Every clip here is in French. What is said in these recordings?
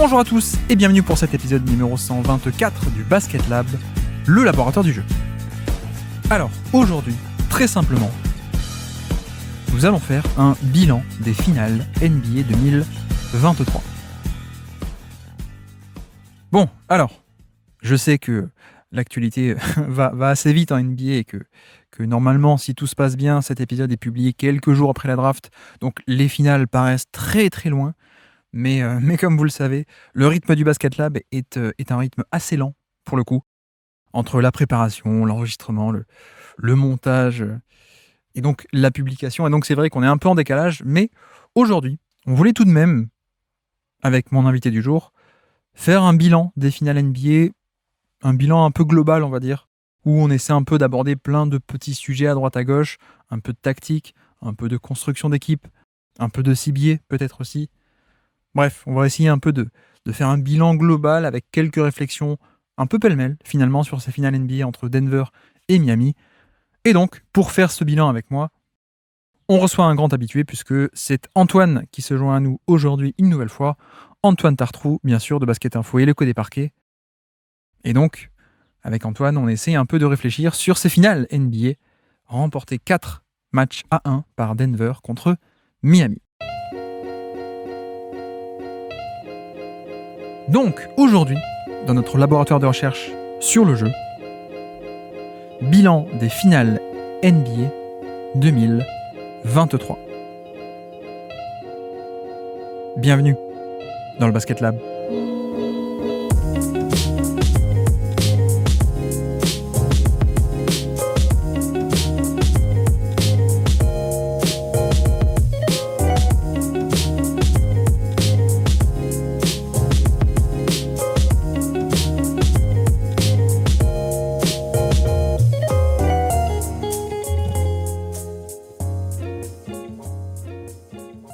Bonjour à tous et bienvenue pour cet épisode numéro 124 du Basket Lab, le laboratoire du jeu. Alors, aujourd'hui, très simplement, nous allons faire un bilan des finales NBA 2023. Bon, alors, je sais que l'actualité va assez vite en NBA et que normalement, si tout se passe bien, cet épisode est publié quelques jours après la draft, donc les finales paraissent très très loin. Mais comme vous le savez, le rythme du Basket Lab est un rythme assez lent, pour le coup, entre la préparation, l'enregistrement, le montage, et donc la publication. Et donc c'est vrai qu'on est un peu en décalage, mais aujourd'hui, on voulait tout de même, avec mon invité du jour, faire un bilan des finales NBA, un bilan un peu global, on va dire, où on essaie un peu d'aborder plein de petits sujets à droite à gauche, un peu de tactique, un peu de construction d'équipe, un peu de cibier peut-être aussi. Bref, on va essayer un peu de faire un bilan global avec quelques réflexions un peu pêle-mêle, finalement, sur ces finales NBA entre Denver et Miami. Et donc, pour faire ce bilan avec moi, on reçoit un grand habitué, puisque c'est Antoine qui se joint à nous aujourd'hui une nouvelle fois. Antoine Tartrou, bien sûr, de Basket Info et l'Écho des Parquets. Et donc, avec Antoine, on essaie un peu de réfléchir sur ces finales NBA, remportées 4 matchs à 1 par Denver contre Miami. Donc, aujourd'hui, dans notre laboratoire de recherche sur le jeu, bilan des finales NBA 2023. Bienvenue dans le Basket Lab.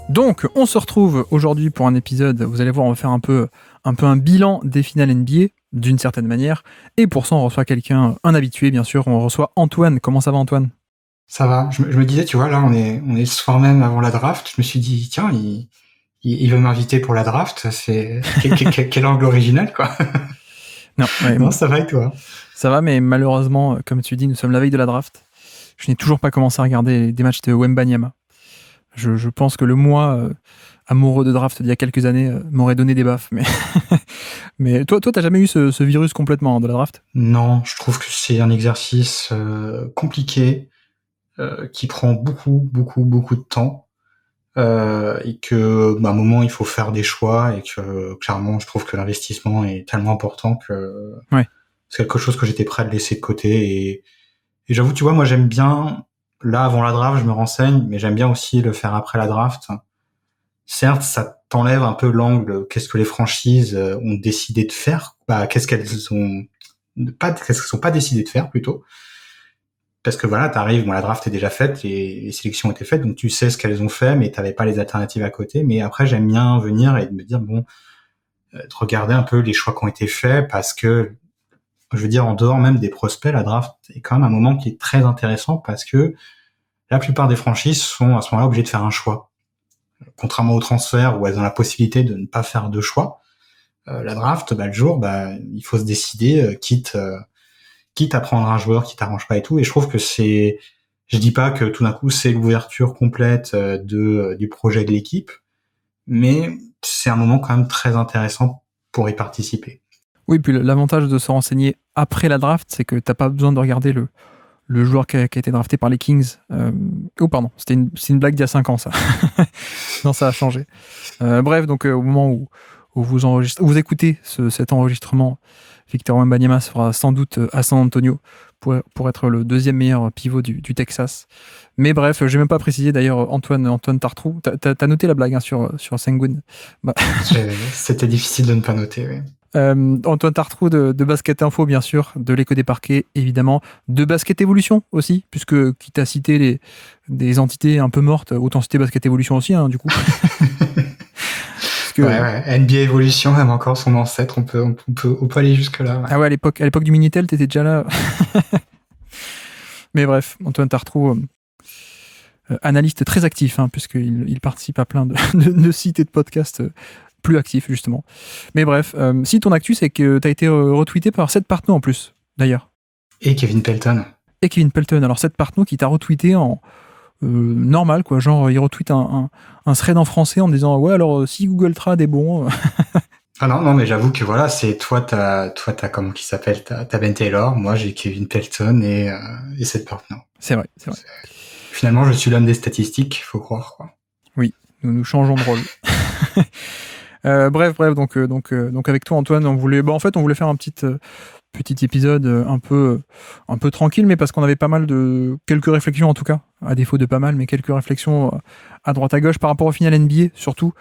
Donc, on se retrouve aujourd'hui pour un épisode, vous allez voir, on va faire un peu un bilan des finales NBA, d'une certaine manière, et pour ça, on reçoit un habitué, bien sûr, on reçoit Antoine. Comment ça va, Antoine ? Ça va, je me disais, tu vois, là, on est ce soir même avant la draft, je me suis dit, tiens, il veut m'inviter pour la draft, c'est quel angle original, quoi. Non, ça va et toi ? Ça va, mais malheureusement, comme tu dis, nous sommes la veille de la draft. Je n'ai toujours pas commencé à regarder des matchs de Wembanyama. Je pense que le moi amoureux de draft d'il y a quelques années m'aurait donné des baffes. Mais toi, t'as jamais eu ce virus complètement de la draft ? Non, je trouve que c'est un exercice compliqué, qui prend beaucoup de temps, et que, à un moment, il faut faire des choix, et que, clairement, je trouve que l'investissement est tellement important que c'est quelque chose que j'étais prêt à laisser de côté. Et j'avoue, tu vois, moi, j'aime bien... Là, avant la draft, je me renseigne, mais j'aime bien aussi le faire après la draft. Certes, ça t'enlève un peu l'angle, qu'est-ce que les franchises ont décidé de faire, qu'est-ce qu'elles sont pas décidées de faire, plutôt. Parce que voilà, t'arrives, la draft est déjà faite, les sélections étaient faites, donc tu sais ce qu'elles ont fait, mais t'avais pas les alternatives à côté. Mais après, j'aime bien venir et me dire, de regarder un peu les choix qui ont été faits, parce que, je veux dire, en dehors même des prospects, la draft est quand même un moment qui est très intéressant, parce que la plupart des franchises sont à ce moment-là obligées de faire un choix. Contrairement au transfert où elles ont la possibilité de ne pas faire de choix, la draft, le jour, il faut se décider, quitte à prendre un joueur qui t'arrange pas et tout. Et je trouve que je dis pas que tout d'un coup c'est l'ouverture complète du projet de l'équipe, mais c'est un moment quand même très intéressant pour y participer. Oui, puis l'avantage de se renseigner après la draft, c'est que t'as pas besoin de regarder le joueur qui a été drafté par les Kings. Oh pardon, c'est une blague d'il y a 5 ans, ça. Non, ça a changé. Bref, donc au moment où vous écoutez cet enregistrement, Victor Wembanyama sera sans doute à San Antonio pour être le deuxième meilleur pivot du Texas. Mais bref, j'ai même pas précisé d'ailleurs Antoine Tartrou. T'as noté la blague sur Sengun. C'était difficile de ne pas noter, oui. Antoine Tartrou de Basket Info, bien sûr, de l'Écho des Parquets, évidemment, de Basket Evolution aussi, puisque quitte à citer des entités un peu mortes, autant citer Basket Evolution aussi, du coup. Ouais, NBA Evolution, même encore son ancêtre, on peut aller jusque là. Ouais. Ah ouais, à l'époque du Minitel, t'étais déjà là. Mais bref, Antoine Tartrou, analyste très actif, puisqu'il participe à plein de sites et de podcasts plus actif justement. Mais bref, si ton actu, c'est que tu as été retweeté par Seth Partnow en plus, d'ailleurs. Et Kevin Pelton. Et Kevin Pelton. Alors Seth Partnow qui t'a retweeté en normal, quoi. Genre, il retweet un thread en français en disant ouais, alors si Google Trad est bon. Ah non, mais j'avoue que voilà, c'est toi, t'as comment qui s'appelle, t'as Ben Taylor, moi j'ai Kevin Pelton et Seth Partnow. C'est vrai. Finalement, je suis l'homme des statistiques, faut croire, quoi. Oui, nous changeons de rôle. Bref, donc avec toi, Antoine, on voulait faire un petit épisode un peu tranquille, mais parce qu'on avait pas mal de quelques réflexions en tout cas, à défaut de pas mal, mais quelques réflexions à droite à gauche par rapport au final NBA, surtout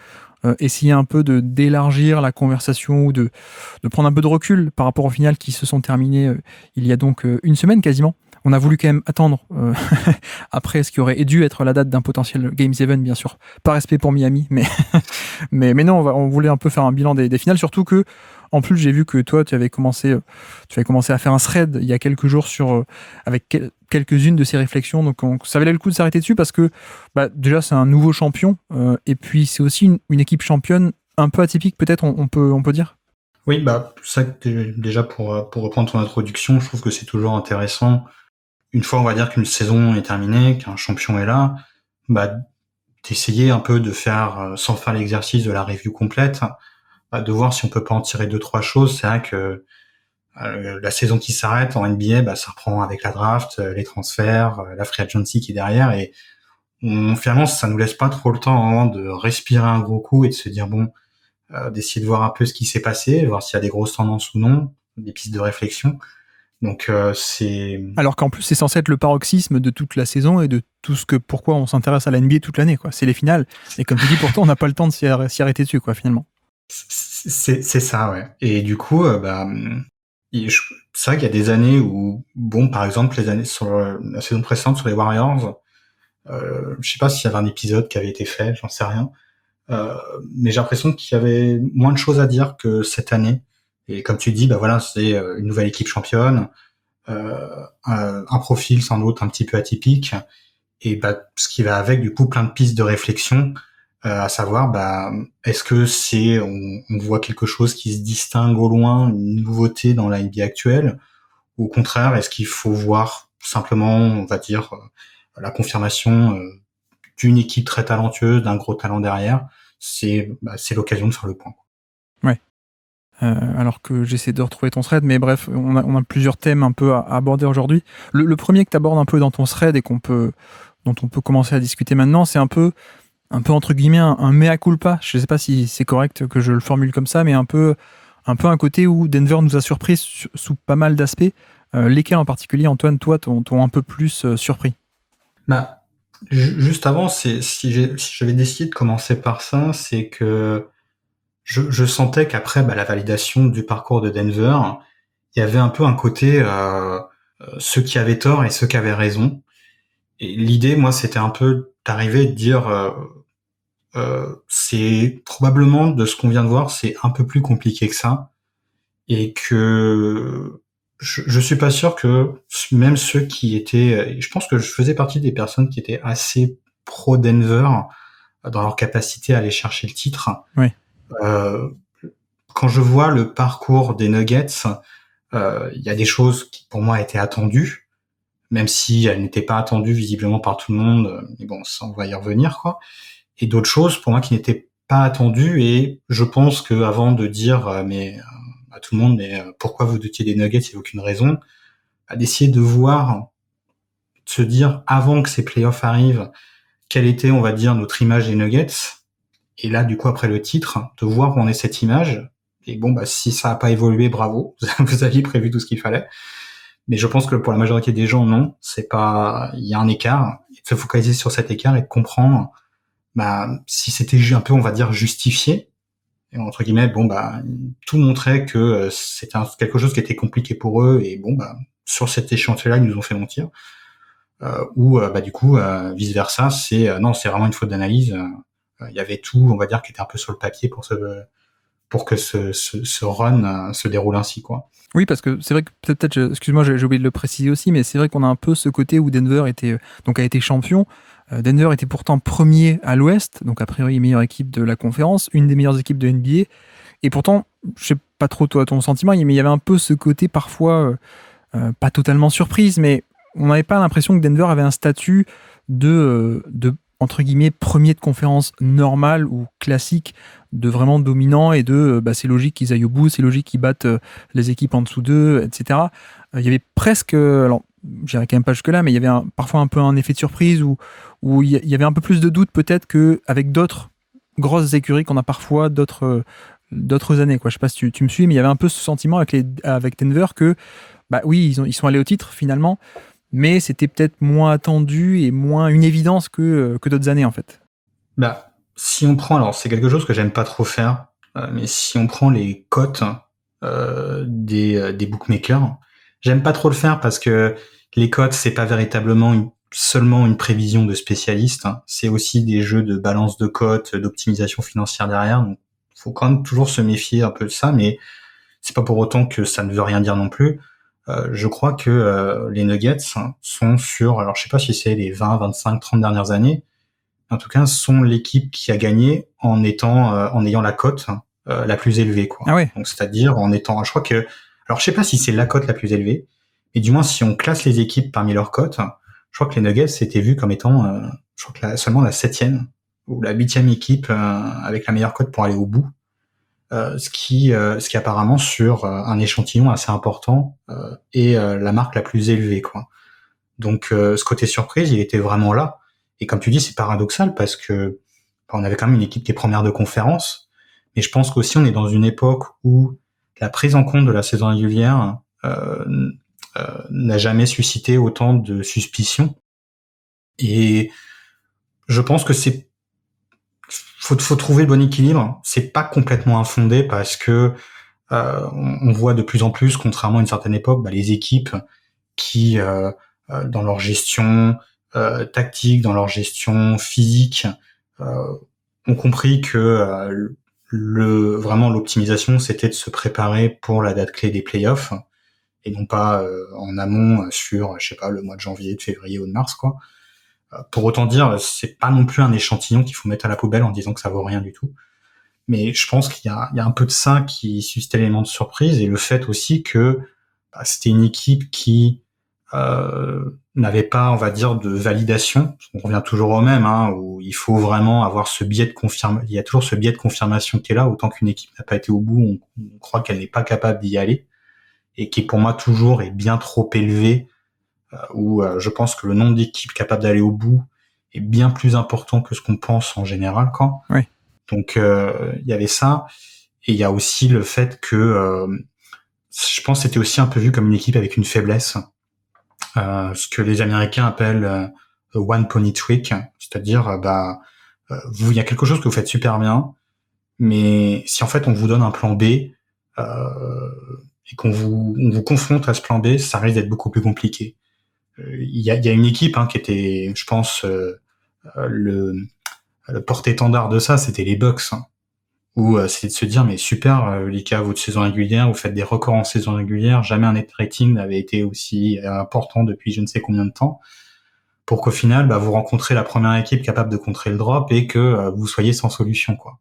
essayer un peu d'élargir la conversation ou de prendre un peu de recul par rapport au final qui se sont terminés il y a donc une semaine quasiment. On a voulu quand même attendre après ce qui aurait dû être la date d'un potentiel Game 7, bien sûr, par respect pour Miami, mais non, on voulait un peu faire un bilan des finales, surtout que en plus j'ai vu que toi tu avais commencé à faire un thread il y a quelques jours avec quelques-unes de ces réflexions, donc ça valait le coup de s'arrêter dessus parce que déjà c'est un nouveau champion et puis c'est aussi une équipe championne un peu atypique peut-être, on peut dire. Oui, ça déjà pour reprendre ton introduction, je trouve que c'est toujours intéressant. Une fois, on va dire qu'une saison est terminée, qu'un champion est là, d'essayer un peu de faire, sans faire l'exercice de la review complète, de voir si on peut pas en tirer 2-3 choses. C'est vrai que la saison qui s'arrête en NBA, ça reprend avec la draft, les transferts, la free agency qui est derrière, et finalement, ça nous laisse pas trop le temps de respirer un gros coup et de se dire d'essayer de voir un peu ce qui s'est passé, voir s'il y a des grosses tendances ou non, des pistes de réflexion. Donc c'est... Alors qu'en plus c'est censé être le paroxysme de toute la saison et de tout pourquoi on s'intéresse à la NBA toute l'année, quoi. C'est les finales. Et comme tu dis, pourtant on n'a pas le temps de s'y arrêter dessus, quoi, finalement. C'est ça, ouais. Et du coup, c'est vrai qu'il y a des années où, par exemple, les années sur la saison précédente sur les Warriors, je sais pas s'il y avait un épisode qui avait été fait, j'en sais rien. Mais j'ai l'impression qu'il y avait moins de choses à dire que cette année. Et comme tu dis, c'est une nouvelle équipe championne, un profil sans doute un petit peu atypique, et ce qui va avec du coup plein de pistes de réflexion, à savoir est-ce que on voit quelque chose qui se distingue au loin, une nouveauté dans la NBA actuelle, ou au contraire est-ce qu'il faut voir simplement, on va dire, la confirmation d'une équipe très talentueuse, d'un gros talent derrière. C'est l'occasion de faire le point. Ouais. Alors que j'essaie de retrouver ton thread, mais bref, on a plusieurs thèmes un peu à aborder aujourd'hui. Le premier que tu abordes un peu dans ton thread et dont on peut commencer à discuter maintenant, c'est un peu entre guillemets un mea culpa. Je sais pas si c'est correct que je le formule comme ça, mais un peu un côté où Denver nous a surpris sous pas mal d'aspects. Lesquels en particulier, Antoine, toi, t'ont un peu plus surpris? Juste avant, si j'avais décidé de commencer par ça, c'est que je sentais qu'après la validation du parcours de Denver, il y avait un peu un côté ceux qui avaient tort et ceux qui avaient raison. Et l'idée, moi, c'était un peu d'arriver et de dire c'est probablement, de ce qu'on vient de voir, c'est un peu plus compliqué que ça, et que je suis pas sûr que même ceux qui étaient, je pense que je faisais partie des personnes qui étaient assez pro Denver dans leur capacité à aller chercher le titre. Oui. Quand je vois le parcours des Nuggets, il y a des choses qui pour moi étaient attendues, même si elles n'étaient pas attendues visiblement par tout le monde. Mais bon, ça, on va y revenir, quoi. Et d'autres choses pour moi qui n'étaient pas attendues, et je pense que avant de dire à tout le monde pourquoi vous doutiez des Nuggets, il n'y a aucune raison, d'essayer de voir, de se dire avant que ces playoffs arrivent, quelle était, on va dire, notre image des Nuggets, et là du coup après le titre, de voir où en est cette image. Et si ça n'a pas évolué, bravo, vous aviez prévu tout ce qu'il fallait. Mais je pense que pour la majorité des gens, non, c'est pas, il y a un écart. Il faut se focaliser sur cet écart et de comprendre si c'était un peu, on va dire, justifié, et entre guillemets, tout montrait que c'était quelque chose qui était compliqué pour eux, et sur cet échantillon-là, ils nous ont fait mentir. Ou du coup, vice versa, non, c'est vraiment une faute d'analyse. Il y avait tout, on va dire, qui était un peu sur le papier pour que ce run se déroule ainsi, quoi. Oui, parce que c'est vrai que excuse-moi, j'ai oublié de le préciser aussi, mais c'est vrai qu'on a un peu ce côté où Denver a été champion, Denver était pourtant premier à l'Ouest, donc a priori meilleure équipe de la conférence, une des meilleures équipes de NBA. Et pourtant, je sais pas trop toi ton sentiment, mais il y avait un peu ce côté parfois, pas totalement surprise, mais on n'avait pas l'impression que Denver avait un statut de entre guillemets premier de conférence normal ou classique, de vraiment dominant et de c'est logique qu'ils aillent au bout, c'est logique qu'ils battent les équipes en dessous d'eux, etc. Il y avait presque, alors j'irai quand même pas jusque là, mais il y avait parfois un peu un effet de surprise où il y avait un peu plus de doute peut-être qu'avec d'autres grosses écuries qu'on a parfois d'autres années, quoi. Je sais pas si tu me suis, mais il y avait un peu ce sentiment avec Denver que bah oui, ils sont allés au titre finalement, mais c'était peut-être moins attendu et moins une évidence que d'autres années en fait. Bah, si on prend, alors c'est quelque chose que j'aime pas trop faire, mais si on prend les cotes des bookmakers, j'aime pas trop le faire parce que les cotes c'est pas véritablement seulement une prévision de spécialistes, hein. C'est aussi des jeux de balance de cotes, d'optimisation financière derrière. Donc, faut quand même toujours se méfier un peu de ça, mais c'est pas pour autant que ça ne veut rien dire non plus. Je crois que les Nuggets sont sur, alors je sais pas si c'est les 20, 25, 30 dernières années, en tout cas, sont l'équipe qui a gagné en ayant la cote la plus élevée, quoi. Ah ouais. Donc, c'est-à-dire en étant, je crois que, alors je sais pas si c'est la cote la plus élevée, mais du moins si on classe les équipes parmi leurs cotes, je crois que les Nuggets étaient vus comme étant, je crois que seulement la 7e ou la 8e équipe avec la meilleure cote pour aller au bout. Ce qui apparemment sur un échantillon assez important est la marque la plus élevée, quoi. Donc ce côté surprise, il était vraiment là. Et comme tu dis, c'est paradoxal parce que on avait quand même une équipe qui est première de conférence, mais je pense qu'aussi on est dans une époque où la prise en compte de la saison régulière n'a jamais suscité autant de suspicions. Et je pense que faut trouver le bon équilibre. C'est pas complètement infondé parce que on voit de plus en plus, contrairement à une certaine époque, les équipes qui dans leur gestion tactique, dans leur gestion physique, ont compris que vraiment l'optimisation, c'était de se préparer pour la date clé des playoffs et non pas en amont sur, je sais pas, le mois de janvier, de février ou de mars, quoi. Pour autant dire, c'est pas non plus un échantillon qu'il faut mettre à la poubelle en disant que ça vaut rien du tout. Mais je pense qu'il y a un peu de ça qui suscite l'élément de surprise et le fait aussi que c'était une équipe qui n'avait pas, on va dire, de validation. On revient toujours au même, hein, où il faut vraiment avoir ce biais de confirmation. Il y a toujours ce biais de confirmation qui est là. Autant qu'une équipe n'a pas été au bout, on croit qu'elle n'est pas capable d'y aller, et qui pour moi toujours est bien trop élevé. Où je pense que le nombre d'équipes capables d'aller au bout est bien plus important que ce qu'on pense en général, quoi. Oui. Donc il y avait ça, et il y a aussi le fait que je pense que c'était aussi un peu vu comme une équipe avec une faiblesse. Ce que les Américains appellent one pony trick, c'est-à-dire il y a quelque chose que vous faites super bien, mais si en fait on vous donne un plan B et on vous confronte à ce plan B, ça risque d'être beaucoup plus compliqué. Il y a une équipe qui était, je pense, le porte-étendard de ça, c'était les Bucks, où c'est de se dire mais super les gars, votre saison régulière, vous faites des records en saison régulière, jamais un net rating n'avait été aussi important depuis je ne sais combien de temps, pour qu'au final vous rencontrez la première équipe capable de contrer le drop et que vous soyez sans solution, quoi.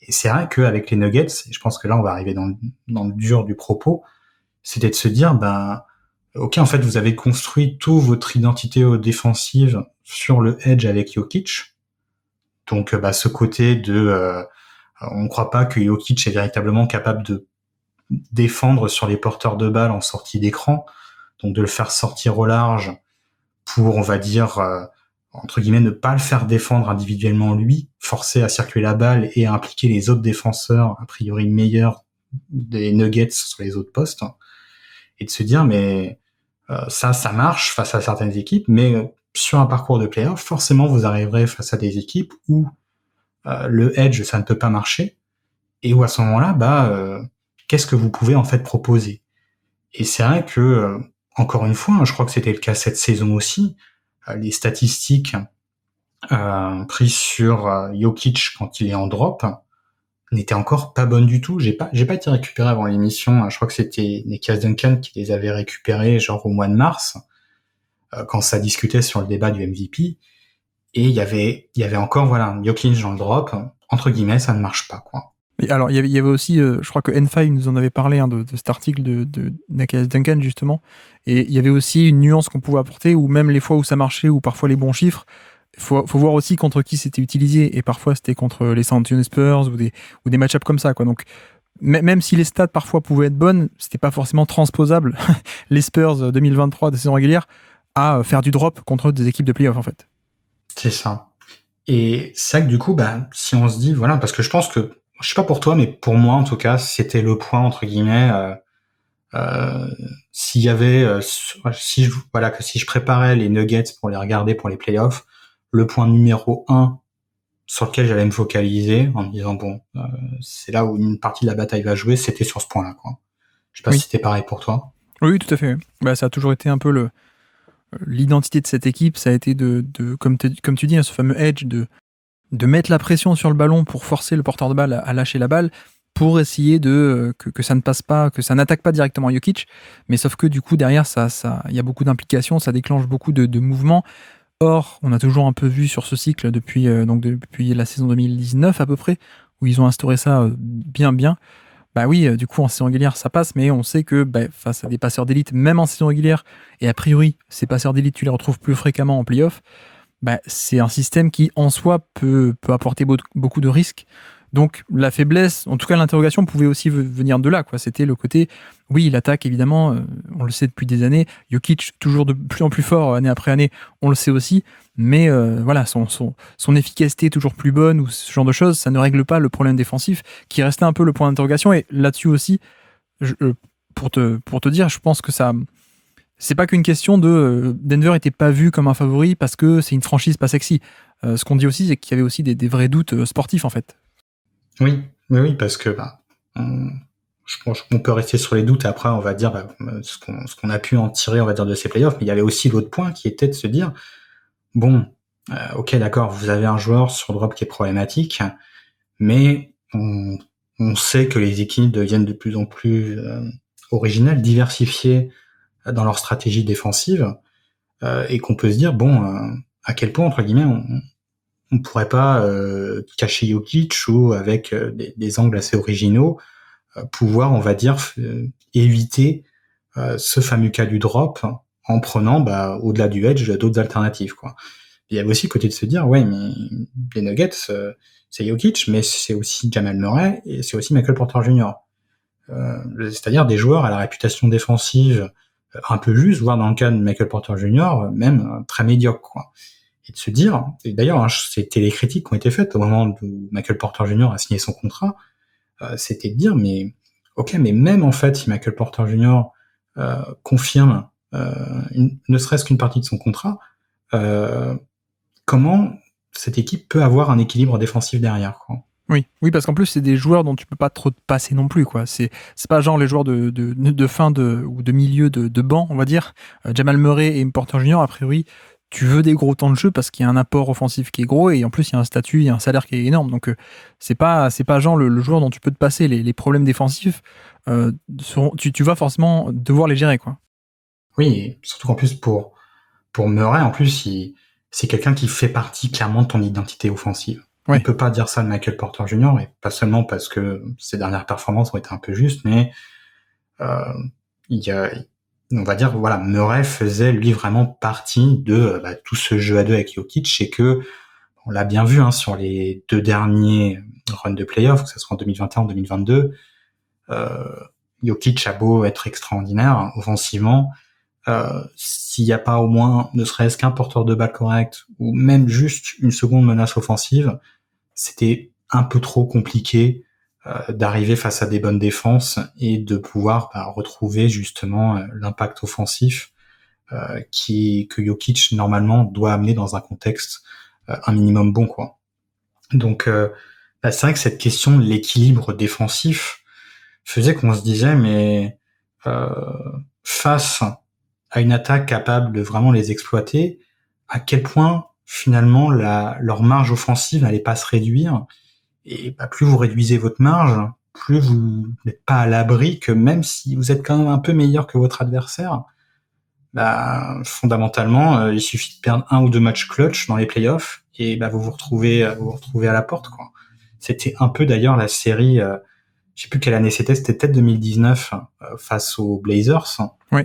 Et c'est vrai qu'avec les Nuggets, et je pense que là on va arriver dans le dur du propos, c'était de se dire ok, en fait vous avez construit toute votre identité défensive sur le edge avec Jokic, donc ce côté de on ne croit pas que Jokic est véritablement capable de défendre sur les porteurs de balles en sortie d'écran, donc de le faire sortir au large pour, on va dire, entre guillemets, ne pas le faire défendre individuellement lui, forcer à circuler la balle et à impliquer les autres défenseurs, a priori meilleurs des Nuggets sur les autres postes, et de se dire, mais ça marche face à certaines équipes, mais sur un parcours de playoff, forcément, vous arriverez face à des équipes où le edge, ça ne peut pas marcher, et où à ce moment-là, qu'est-ce que vous pouvez en fait proposer? Et c'est vrai que, encore une fois, je crois que c'était le cas cette saison aussi, les statistiques prises sur Jokic quand il est en drop n'étaient encore pas bonnes du tout. J'ai pas été récupéré avant l'émission. Je crois que c'était Nicolas Duncan qui les avait récupérés genre au mois de mars, quand ça discutait sur le débat du MVP. Et il y avait encore, voilà, Jokic dans le drop, entre guillemets, ça ne marche pas, quoi. Et alors, il y avait aussi, je crois que N5 nous en avait parlé de cet article de Nakalas Duncan, justement. Et il y avait aussi une nuance qu'on pouvait apporter, où même les fois où ça marchait, ou parfois les bons chiffres, faut voir aussi contre qui c'était utilisé. Et parfois, c'était contre les San Antonio Spurs ou des match-ups comme ça, quoi. Donc, même si les stats parfois pouvaient être bonnes, c'était pas forcément transposable, les Spurs 2023 de saison régulière, à faire du drop contre des équipes de playoff, en fait. C'est ça. Et c'est vrai que du coup, bah, si on se dit, voilà, parce que je pense que, je sais pas pour toi, mais pour moi, en tout cas, c'était le point, entre guillemets, s'il y avait, voilà, que si je préparais les Nuggets pour les regarder pour les playoffs, le point numéro 1 sur lequel j'allais me focaliser en me disant, bon, c'est là où une partie de la bataille va jouer, c'était sur ce point-là, quoi. Je sais pas Oui. si c'était pareil pour toi. Oui, tout à fait. Bah, ça a toujours été un peu l'identité de cette équipe, ça a été comme tu dis, hein, ce fameux edge, de mettre la pression sur le ballon pour forcer le porteur de balle à lâcher la balle, pour essayer que ça ne passe pas, que ça n'attaque pas directement Jokic. Mais sauf que du coup, derrière, il y a beaucoup d'implications, ça déclenche beaucoup de mouvements. Or, on a toujours un peu vu sur ce cycle depuis la saison 2019 à peu près, où ils ont instauré ça bien. Bah oui, du coup, en saison régulière, ça passe, mais on sait que face à des passeurs d'élite, même en saison régulière, et a priori, ces passeurs d'élite, tu les retrouves plus fréquemment en playoff, c'est un système qui, en soi, peut apporter beaucoup de risques. Donc, la faiblesse, en tout cas, l'interrogation pouvait aussi venir de là, quoi. C'était le côté, oui, l'attaque, évidemment, on le sait depuis des années. Jokic, toujours de plus en plus fort, année après année, on le sait aussi. Mais voilà, son efficacité toujours plus bonne, ou ce genre de choses, ça ne règle pas le problème défensif, qui restait un peu le point d'interrogation. Et là-dessus aussi, pour te dire, je pense que ça... C'est pas qu'une question de Denver était pas vu comme un favori parce que c'est une franchise pas sexy. Ce qu'on dit aussi, c'est qu'il y avait aussi des vrais doutes sportifs, en fait. Oui, parce que bah, je pense qu'on peut rester sur les doutes et après on va dire ce qu'on a pu en tirer, on va dire, de ces playoffs. Mais il y avait aussi l'autre point qui était de se dire, bon, ok, d'accord, vous avez un joueur sur drop qui est problématique, mais on sait que les équipes deviennent de plus en plus originales, diversifiées dans leur stratégie défensive, et qu'on peut se dire, bon, à quel point, entre guillemets, on pourrait pas cacher Jokic ou avec des angles assez originaux pouvoir, on va dire, éviter ce fameux cas du drop en prenant, au-delà du edge, d'autres alternatives, quoi. Il y avait aussi le côté de se dire, ouais, mais les Nuggets, c'est Jokic, mais c'est aussi Jamal Murray et c'est aussi Michael Porter Jr. C'est-à-dire des joueurs à la réputation défensive un peu juste, voire dans le cas de Michael Porter Jr., même très médiocre, quoi. Et de se dire, et d'ailleurs, hein, c'était les critiques qui ont été faites au moment où Michael Porter Jr. a signé son contrat, c'était de dire, mais ok, mais même en fait, si Michael Porter Jr. Confirme ne serait-ce qu'une partie de son contrat, comment cette équipe peut avoir un équilibre défensif derrière, quoi. Oui, parce qu'en plus, c'est des joueurs dont tu peux pas trop te passer non plus, quoi. C'est pas genre les joueurs de fin ou de milieu de banc, on va dire. Jamal Murray et Porter Jr., a priori, tu veux des gros temps de jeu parce qu'il y a un apport offensif qui est gros et en plus, il y a un statut, il y a un salaire qui est énorme. Donc, c'est pas genre le joueur dont tu peux te passer. Les problèmes défensifs, tu vas forcément devoir les gérer, quoi. Oui, et surtout qu'en plus, pour Murray, en plus, c'est quelqu'un qui fait partie clairement de ton identité offensive. Ouais. On peut pas dire ça de Michael Porter Jr., et pas seulement parce que ses dernières performances ont été un peu justes, mais il y a, on va dire, voilà, Murray faisait lui vraiment partie de tout ce jeu à deux avec Jokic, et que on l'a bien vu sur les deux derniers runs de playoffs, que ce soit en 2021 ou en 2022, Jokic a beau être extraordinaire offensivement, s'il n'y a pas au moins ne serait-ce qu'un porteur de balle correct ou même juste une seconde menace offensive, c'était un peu trop compliqué d'arriver face à des bonnes défenses et de pouvoir retrouver justement l'impact offensif que Jokic normalement doit amener dans un contexte un minimum bon, quoi. Donc c'est vrai que cette question de l'équilibre défensif faisait qu'on se disait, mais face à une attaque capable de vraiment les exploiter, à quel point finalement leur marge offensive n'allait pas se réduire. Et plus vous réduisez votre marge, plus vous n'êtes pas à l'abri que même si vous êtes quand même un peu meilleur que votre adversaire, fondamentalement, il suffit de perdre 1 ou 2 matchs clutch dans les playoffs et vous vous retrouvez à la porte, quoi. C'était un peu d'ailleurs la série, je sais plus quelle année c'était peut-être 2019 face aux Blazers, Oui.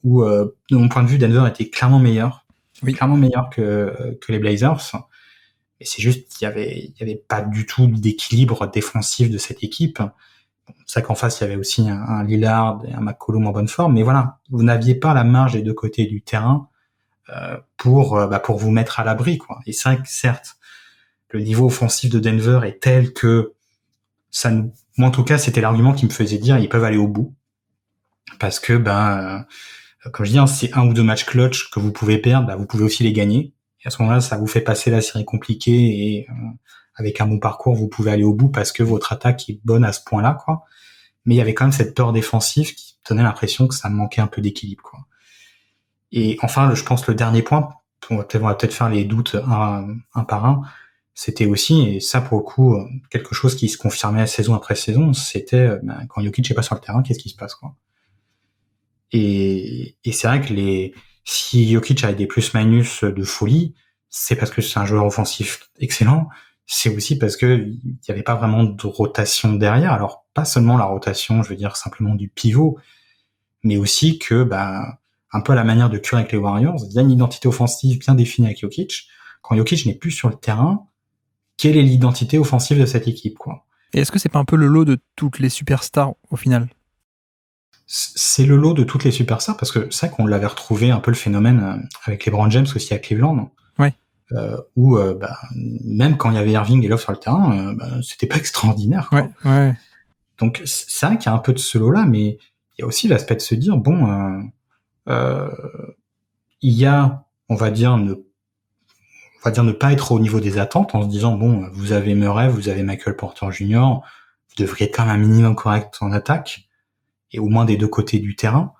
Où de mon point de vue Denver était clairement meilleur, Oui. clairement meilleur que les Blazers. Et c'est juste qu'il y avait pas du tout d'équilibre défensif de cette équipe. C'est vrai qu'en face, il y avait aussi un Lillard et un McCollum en bonne forme, mais voilà, vous n'aviez pas la marge des deux côtés du terrain pour vous mettre à l'abri, quoi. Et c'est vrai que certes, le niveau offensif de Denver est tel que ça nous... Moi, en tout cas, c'était l'argument qui me faisait dire ils peuvent aller au bout, parce que comme je dis, c'est 1 ou 2 matchs clutch que vous pouvez perdre, vous pouvez aussi les gagner. Et à ce moment-là, ça vous fait passer la série compliquée et avec un bon parcours, vous pouvez aller au bout parce que votre attaque est bonne à ce point-là, quoi. Mais il y avait quand même cette peur défensive qui donnait l'impression que ça manquait un peu d'équilibre, quoi. Et enfin, je pense le dernier point, on va peut-être faire les doutes un par un, c'était aussi, et ça pour le coup, quelque chose qui se confirmait saison après saison, c'était quand Jokic est pas sur le terrain, qu'est-ce qui se passe, quoi. Et c'est vrai que si Jokic avait des plus-minus de folie, c'est parce que c'est un joueur offensif excellent, c'est aussi parce que il y avait pas vraiment de rotation derrière. Alors, pas seulement la rotation, je veux dire simplement du pivot, mais aussi que, un peu à la manière de Curry avec les Warriors, il y a une identité offensive bien définie avec Jokic. Quand Jokic n'est plus sur le terrain, quelle est l'identité offensive de cette équipe, quoi? Et est-ce que c'est pas un peu le lot de toutes les superstars au final? C'est le lot de toutes les superstars, parce que c'est vrai qu'on l'avait retrouvé un peu le phénomène avec les LeBron James aussi à Cleveland. Ouais. Où même quand il y avait Irving et Love sur le terrain, c'était pas extraordinaire, quoi. Ouais. Donc c'est vrai qu'il y a un peu de ce lot-là, mais il y a aussi l'aspect de se dire il y a, on va dire ne pas être au niveau des attentes en se disant vous avez Murray, vous avez Michael Porter Jr., vous devriez être quand même un minimum correct en attaque et au moins des deux côtés du terrain.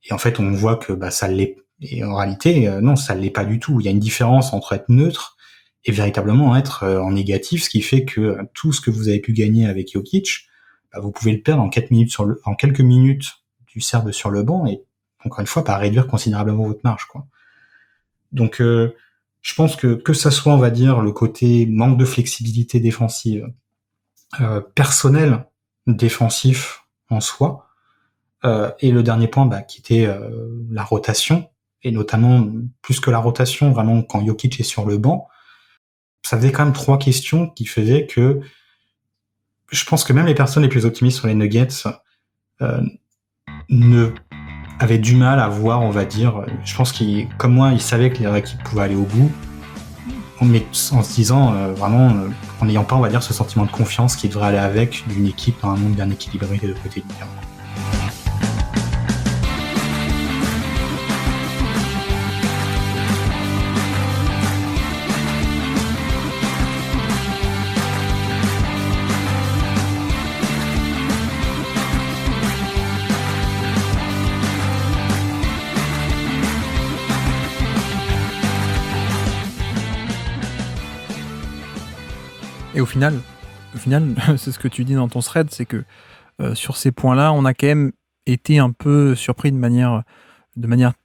Et en fait, on voit que ça l'est. Et en réalité, non, ça l'est pas du tout. Il y a une différence entre être neutre et véritablement être en négatif, ce qui fait que tout ce que vous avez pu gagner avec Jokic, vous pouvez le perdre en quelques minutes du cercle sur le banc et encore une fois, réduire considérablement votre marge, quoi. Donc, je pense que ça soit, on va dire, le côté manque de flexibilité défensive, personnel défensif en soi, et le dernier point, qui était la rotation, et notamment plus que la rotation, vraiment quand Jokic est sur le banc, ça faisait quand même 3 questions qui faisaient que je pense que même les personnes les plus optimistes sur les Nuggets ne avaient du mal à voir, on va dire, je pense qu'ils, comme moi, ils savaient que les équipes pouvaient aller au bout, mais en se disant vraiment, en n'ayant pas, on va dire, ce sentiment de confiance qui devrait aller avec d'une équipe dans un monde bien équilibré des deux côtés du terrain. Et au final, c'est ce que tu dis dans ton thread, c'est que sur ces points-là, on a quand même été un peu surpris de manière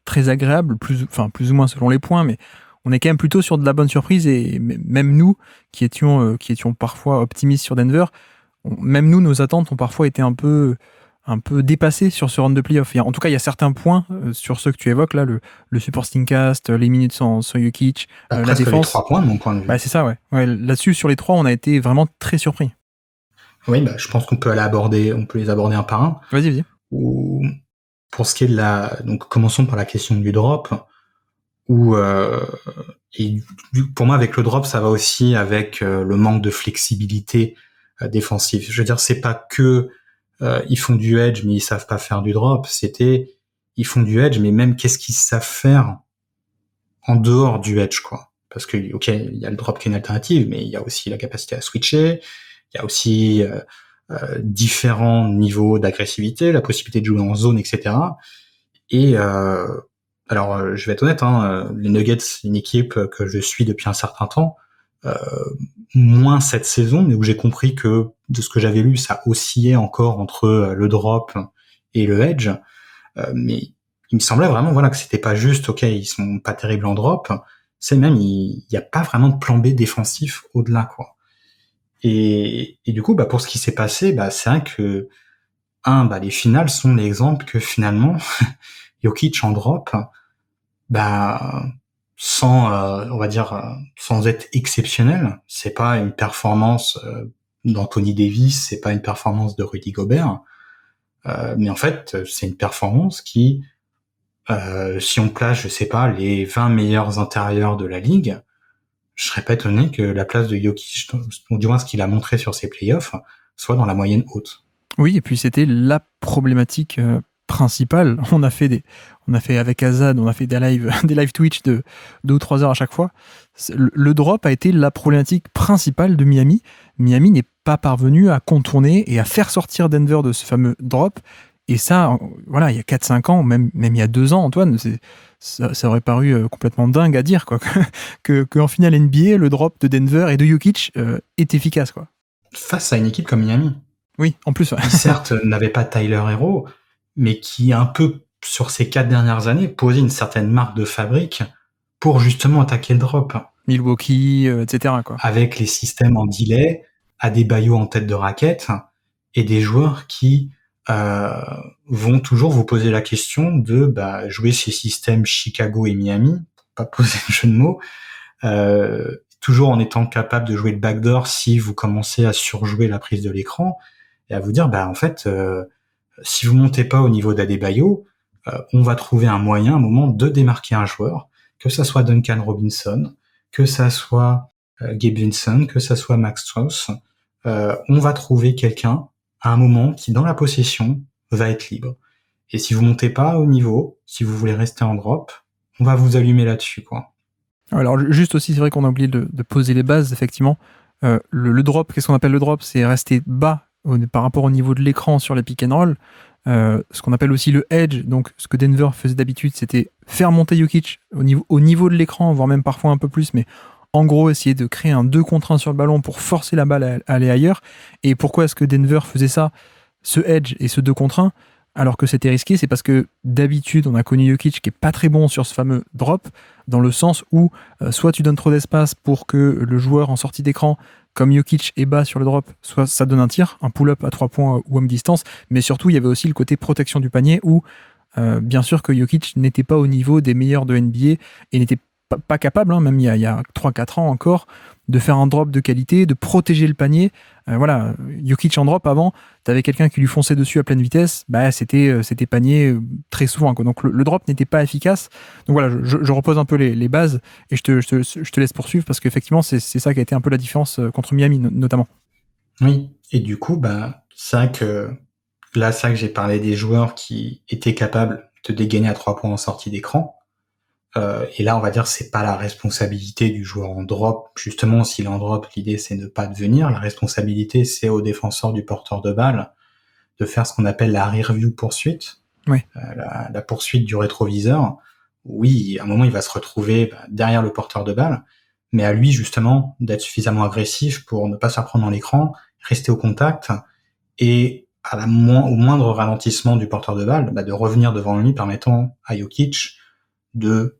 très agréable, plus ou moins selon les points, mais on est quand même plutôt sur de la bonne surprise. Et même nous, qui étions parfois optimistes sur Denver, même nous, nos attentes ont parfois été un peu dépassées sur ce round de playoff. En tout cas, il y a certains points sur ceux que tu évoques là, le supporting cast, les minutes sans Jokic, la défense. Les 3 points de mon point de vue. C'est ça, ouais. Là-dessus, sur les 3, on a été vraiment très surpris. Oui, je pense qu'on peut les aborder un par un. Vas-y. Ou pour ce qui est de donc commençons par la question du drop. Et pour moi, avec le drop, ça va aussi avec le manque de flexibilité défensive. Je veux dire, c'est pas que ils font du edge, mais ils savent pas faire du drop. Ils font du edge, mais même qu'est-ce qu'ils savent faire en dehors du edge, quoi. Parce que, ok, il y a le drop qui est une alternative, mais il y a aussi la capacité à switcher. Il y a aussi différents niveaux d'agressivité, la possibilité de jouer en zone, etc. Et alors, je vais être honnête, les Nuggets, c'est une équipe que je suis depuis un certain temps, moins cette saison, mais où j'ai compris que, de ce que j'avais lu, ça oscillait encore entre le drop et le edge. Mais il me semblait vraiment voilà que c'était pas juste ok ils sont pas terribles en drop, c'est même il y a pas vraiment de plan B défensif au-delà quoi. Et du coup bah pour ce qui s'est passé bah c'est vrai que les finales sont l'exemple que finalement Jokic en drop bah sans on va dire sans être exceptionnel, c'est pas une performance d'Anthony Davis, c'est pas une performance de Rudy Gobert, mais en fait c'est une performance qui si on place, je sais pas, les 20 meilleurs intérieurs de la ligue, je serais pas étonné que la place de Jokic, ou du moins ce qu'il a montré sur ses playoffs, soit dans la moyenne haute. Oui, et puis c'était la problématique principale. On a fait avec Azad, on a fait des live Twitch de 2 ou 3 heures à chaque fois. Le drop a été la problématique principale de Miami. Miami n'est pas parvenu à contourner et à faire sortir Denver de ce fameux drop. Et ça, voilà, il y a 4-5 ans, même il y a 2 ans, Antoine, ça aurait paru complètement dingue à dire, quoi, qu'en finale NBA, le drop de Denver et de Jokic est efficace, quoi. Face à une équipe comme Miami, Oui, en plus, ouais. qui certes n'avait pas Tyler Hero, mais qui un peu, sur ces 4 dernières années, posait une certaine marque de fabrique pour justement attaquer le drop. Milwaukee, etc., quoi. Avec les systèmes en delay, Adebayo en tête de raquette, et des joueurs qui vont toujours vous poser la question de jouer ces systèmes Chicago et Miami, pour pas poser de jeu de mots, toujours en étant capable de jouer le backdoor si vous commencez à surjouer la prise de l'écran, et à vous dire, en fait, si vous montez pas au niveau d'Adebayo, on va trouver un moyen, un moment, de démarquer un joueur, que ça soit Duncan Robinson, que ça soit Gabe Vincent, que ça soit Max Strus, on va trouver quelqu'un, à un moment, qui, dans la possession, va être libre. Et si vous montez pas au niveau, si vous voulez rester en drop, on va vous allumer là-dessus, quoi. Alors, juste aussi, c'est vrai qu'on a oublié de poser les bases, effectivement. Le drop, qu'est-ce qu'on appelle le drop? C'est rester bas par rapport au niveau de l'écran sur les pick and roll. Ce qu'on appelle aussi le edge, donc ce que Denver faisait d'habitude, c'était faire monter Jokic au niveau de l'écran, voire même parfois un peu plus, mais en gros, essayer de créer un 2 contre 1 sur le ballon pour forcer la balle à aller ailleurs. Et pourquoi est-ce que Denver faisait ça, ce edge et ce 2 contre 1, alors que c'était risqué? C'est parce que d'habitude, on a connu Jokic qui est pas très bon sur ce fameux drop, dans le sens où soit tu donnes trop d'espace pour que le joueur en sortie d'écran, comme Jokic est bas sur le drop, soit ça donne un tir, un pull-up à 3 points ou à mi-distance, mais surtout il y avait aussi le côté protection du panier où bien sûr que Jokic n'était pas au niveau des meilleurs de NBA et n'était pas capable, hein, même il y a 3-4 ans encore, de faire un drop de qualité, de protéger le panier. Voilà, Jokic en drop avant, t'avais quelqu'un qui lui fonçait dessus à pleine vitesse, c'était panier très souvent, quoi. Donc le drop n'était pas efficace. Donc voilà, je repose un peu les bases et je te laisse poursuivre parce qu'effectivement c'est ça qui a été un peu la différence contre Miami notamment. Oui, et du coup, c'est vrai que là, c'est vrai que j'ai parlé des joueurs qui étaient capables de dégainer à 3 points en sortie d'écran. Et là, on va dire, c'est pas la responsabilité du joueur en drop. Justement, s'il est en drop, l'idée, c'est de ne pas devenir. La responsabilité, c'est au défenseur du porteur de balle de faire ce qu'on appelle la rear view poursuite. Oui. La poursuite du rétroviseur. Oui, à un moment, il va se retrouver derrière le porteur de balle, mais à lui, justement, d'être suffisamment agressif pour ne pas se faire prendre dans l'écran, rester au contact, et au moindre ralentissement du porteur de balle, de revenir devant lui, permettant à Jokic de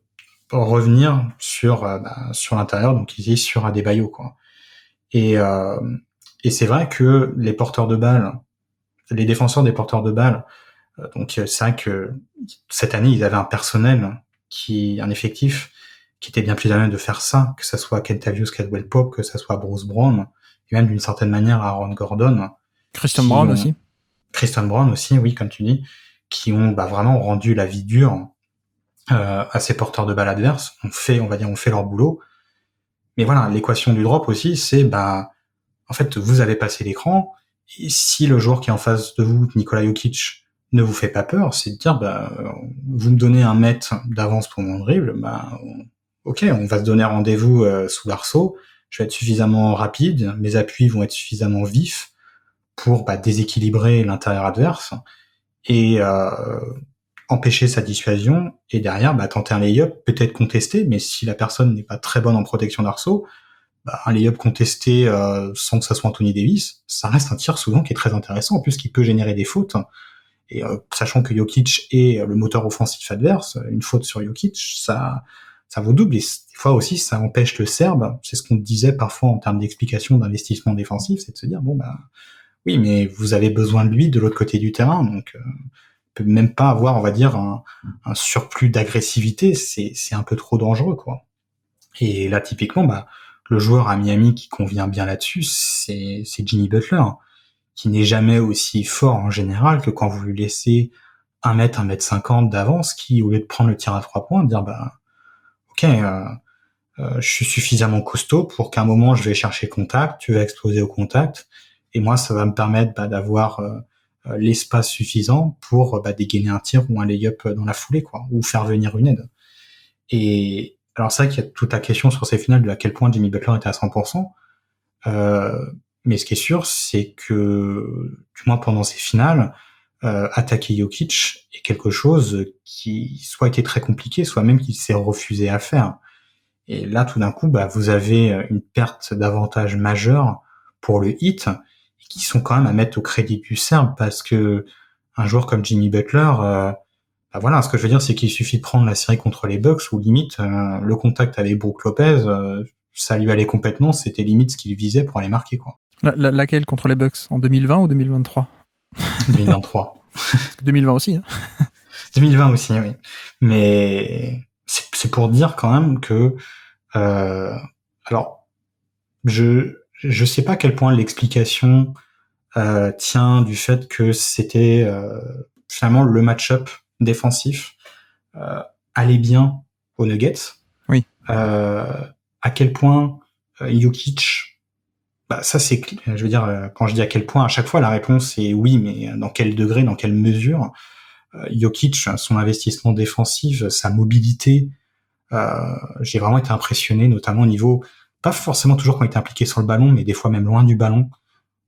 revenir sur l'intérieur, donc ici sur Adebayo, quoi. Et c'est vrai que les porteurs de balles, les défenseurs des porteurs de balles, donc c'est vrai que cette année ils avaient un effectif qui était bien plus à même de faire ça, que ça soit Kentavious Caldwell Pope, que ça soit Bruce Brown, et même d'une certaine manière Aaron Gordon. Christian Brown aussi. Christian Brown aussi, oui, comme tu dis, qui ont vraiment rendu la vie dure à ces porteurs de balles adverses. On fait leur boulot. Mais voilà, l'équation du drop aussi, c'est en fait, vous avez passé l'écran, et si le joueur qui est en face de vous, Nikola Jokic, ne vous fait pas peur, c'est de dire vous me donnez 1 mètre d'avance pour mon dribble, ok, on va se donner rendez-vous sous l'arceau, je vais être suffisamment rapide, mes appuis vont être suffisamment vifs pour déséquilibrer l'intérieur adverse et empêcher sa dissuasion, et derrière tenter un lay-up, peut-être contesté, mais si la personne n'est pas très bonne en protection d'arceau, un lay-up contesté sans que ça soit Anthony Davis, ça reste un tir souvent qui est très intéressant, en plus qui peut générer des fautes, Et sachant que Jokic est le moteur offensif adverse, une faute sur Jokic, ça vaut double. Et des fois aussi, ça empêche le Serbe. C'est ce qu'on disait parfois en termes d'explication d'investissement défensif, c'est de se dire bon bah oui, mais vous avez besoin de lui de l'autre côté du terrain, donc peut même pas avoir, on va dire, un surplus d'agressivité. C'est un peu trop dangereux, quoi. Et là, typiquement, bah le joueur à Miami qui convient bien là-dessus, c'est Jimmy Butler, qui n'est jamais aussi fort en général que quand vous lui laissez 1 mètre 50 d'avance, qui, au lieu de prendre le tir à 3 points, dire, bah, ok, je suis suffisamment costaud pour qu'à un moment je vais chercher contact, tu vas exploser au contact, et moi ça va me permettre d'avoir l'espace suffisant pour dégainer un tir ou un lay-up dans la foulée, quoi, ou faire venir une aide. Et alors c'est vrai qu'il y a toute la question sur ces finales de à quel point Jimmy Butler était à 100%, mais ce qui est sûr, c'est que du moins pendant ces finales, attaquer Jokic est quelque chose qui soit était très compliqué, soit même qu'il s'est refusé à faire. Et là, tout d'un coup, vous avez une perte d'avantage majeure pour le Heat, et qui sont quand même à mettre au crédit du Serbe, parce que un joueur comme Jimmy Butler, voilà, ce que je veux dire, c'est qu'il suffit de prendre la série contre les Bucks, où limite, le contact avec Brook Lopez, ça lui allait complètement, c'était limite ce qu'il visait pour aller marquer, quoi. Laquelle contre les Bucks? En 2020 ou 2023? 2023. 2020 aussi, hein. 2020 aussi, oui. Mais c'est pour dire quand même que alors je sais pas à quel point l'explication tient du fait que c'était finalement le match-up défensif allait bien aux Nuggets. Oui. À quel point Jokic, ça c'est, je veux dire, quand je dis à quel point, à chaque fois la réponse est oui, mais dans quel degré, dans quelle mesure? Jokic, son investissement défensif, sa mobilité, j'ai vraiment été impressionné, notamment au niveau, pas forcément toujours quand il était impliqué sur le ballon, mais des fois même loin du ballon,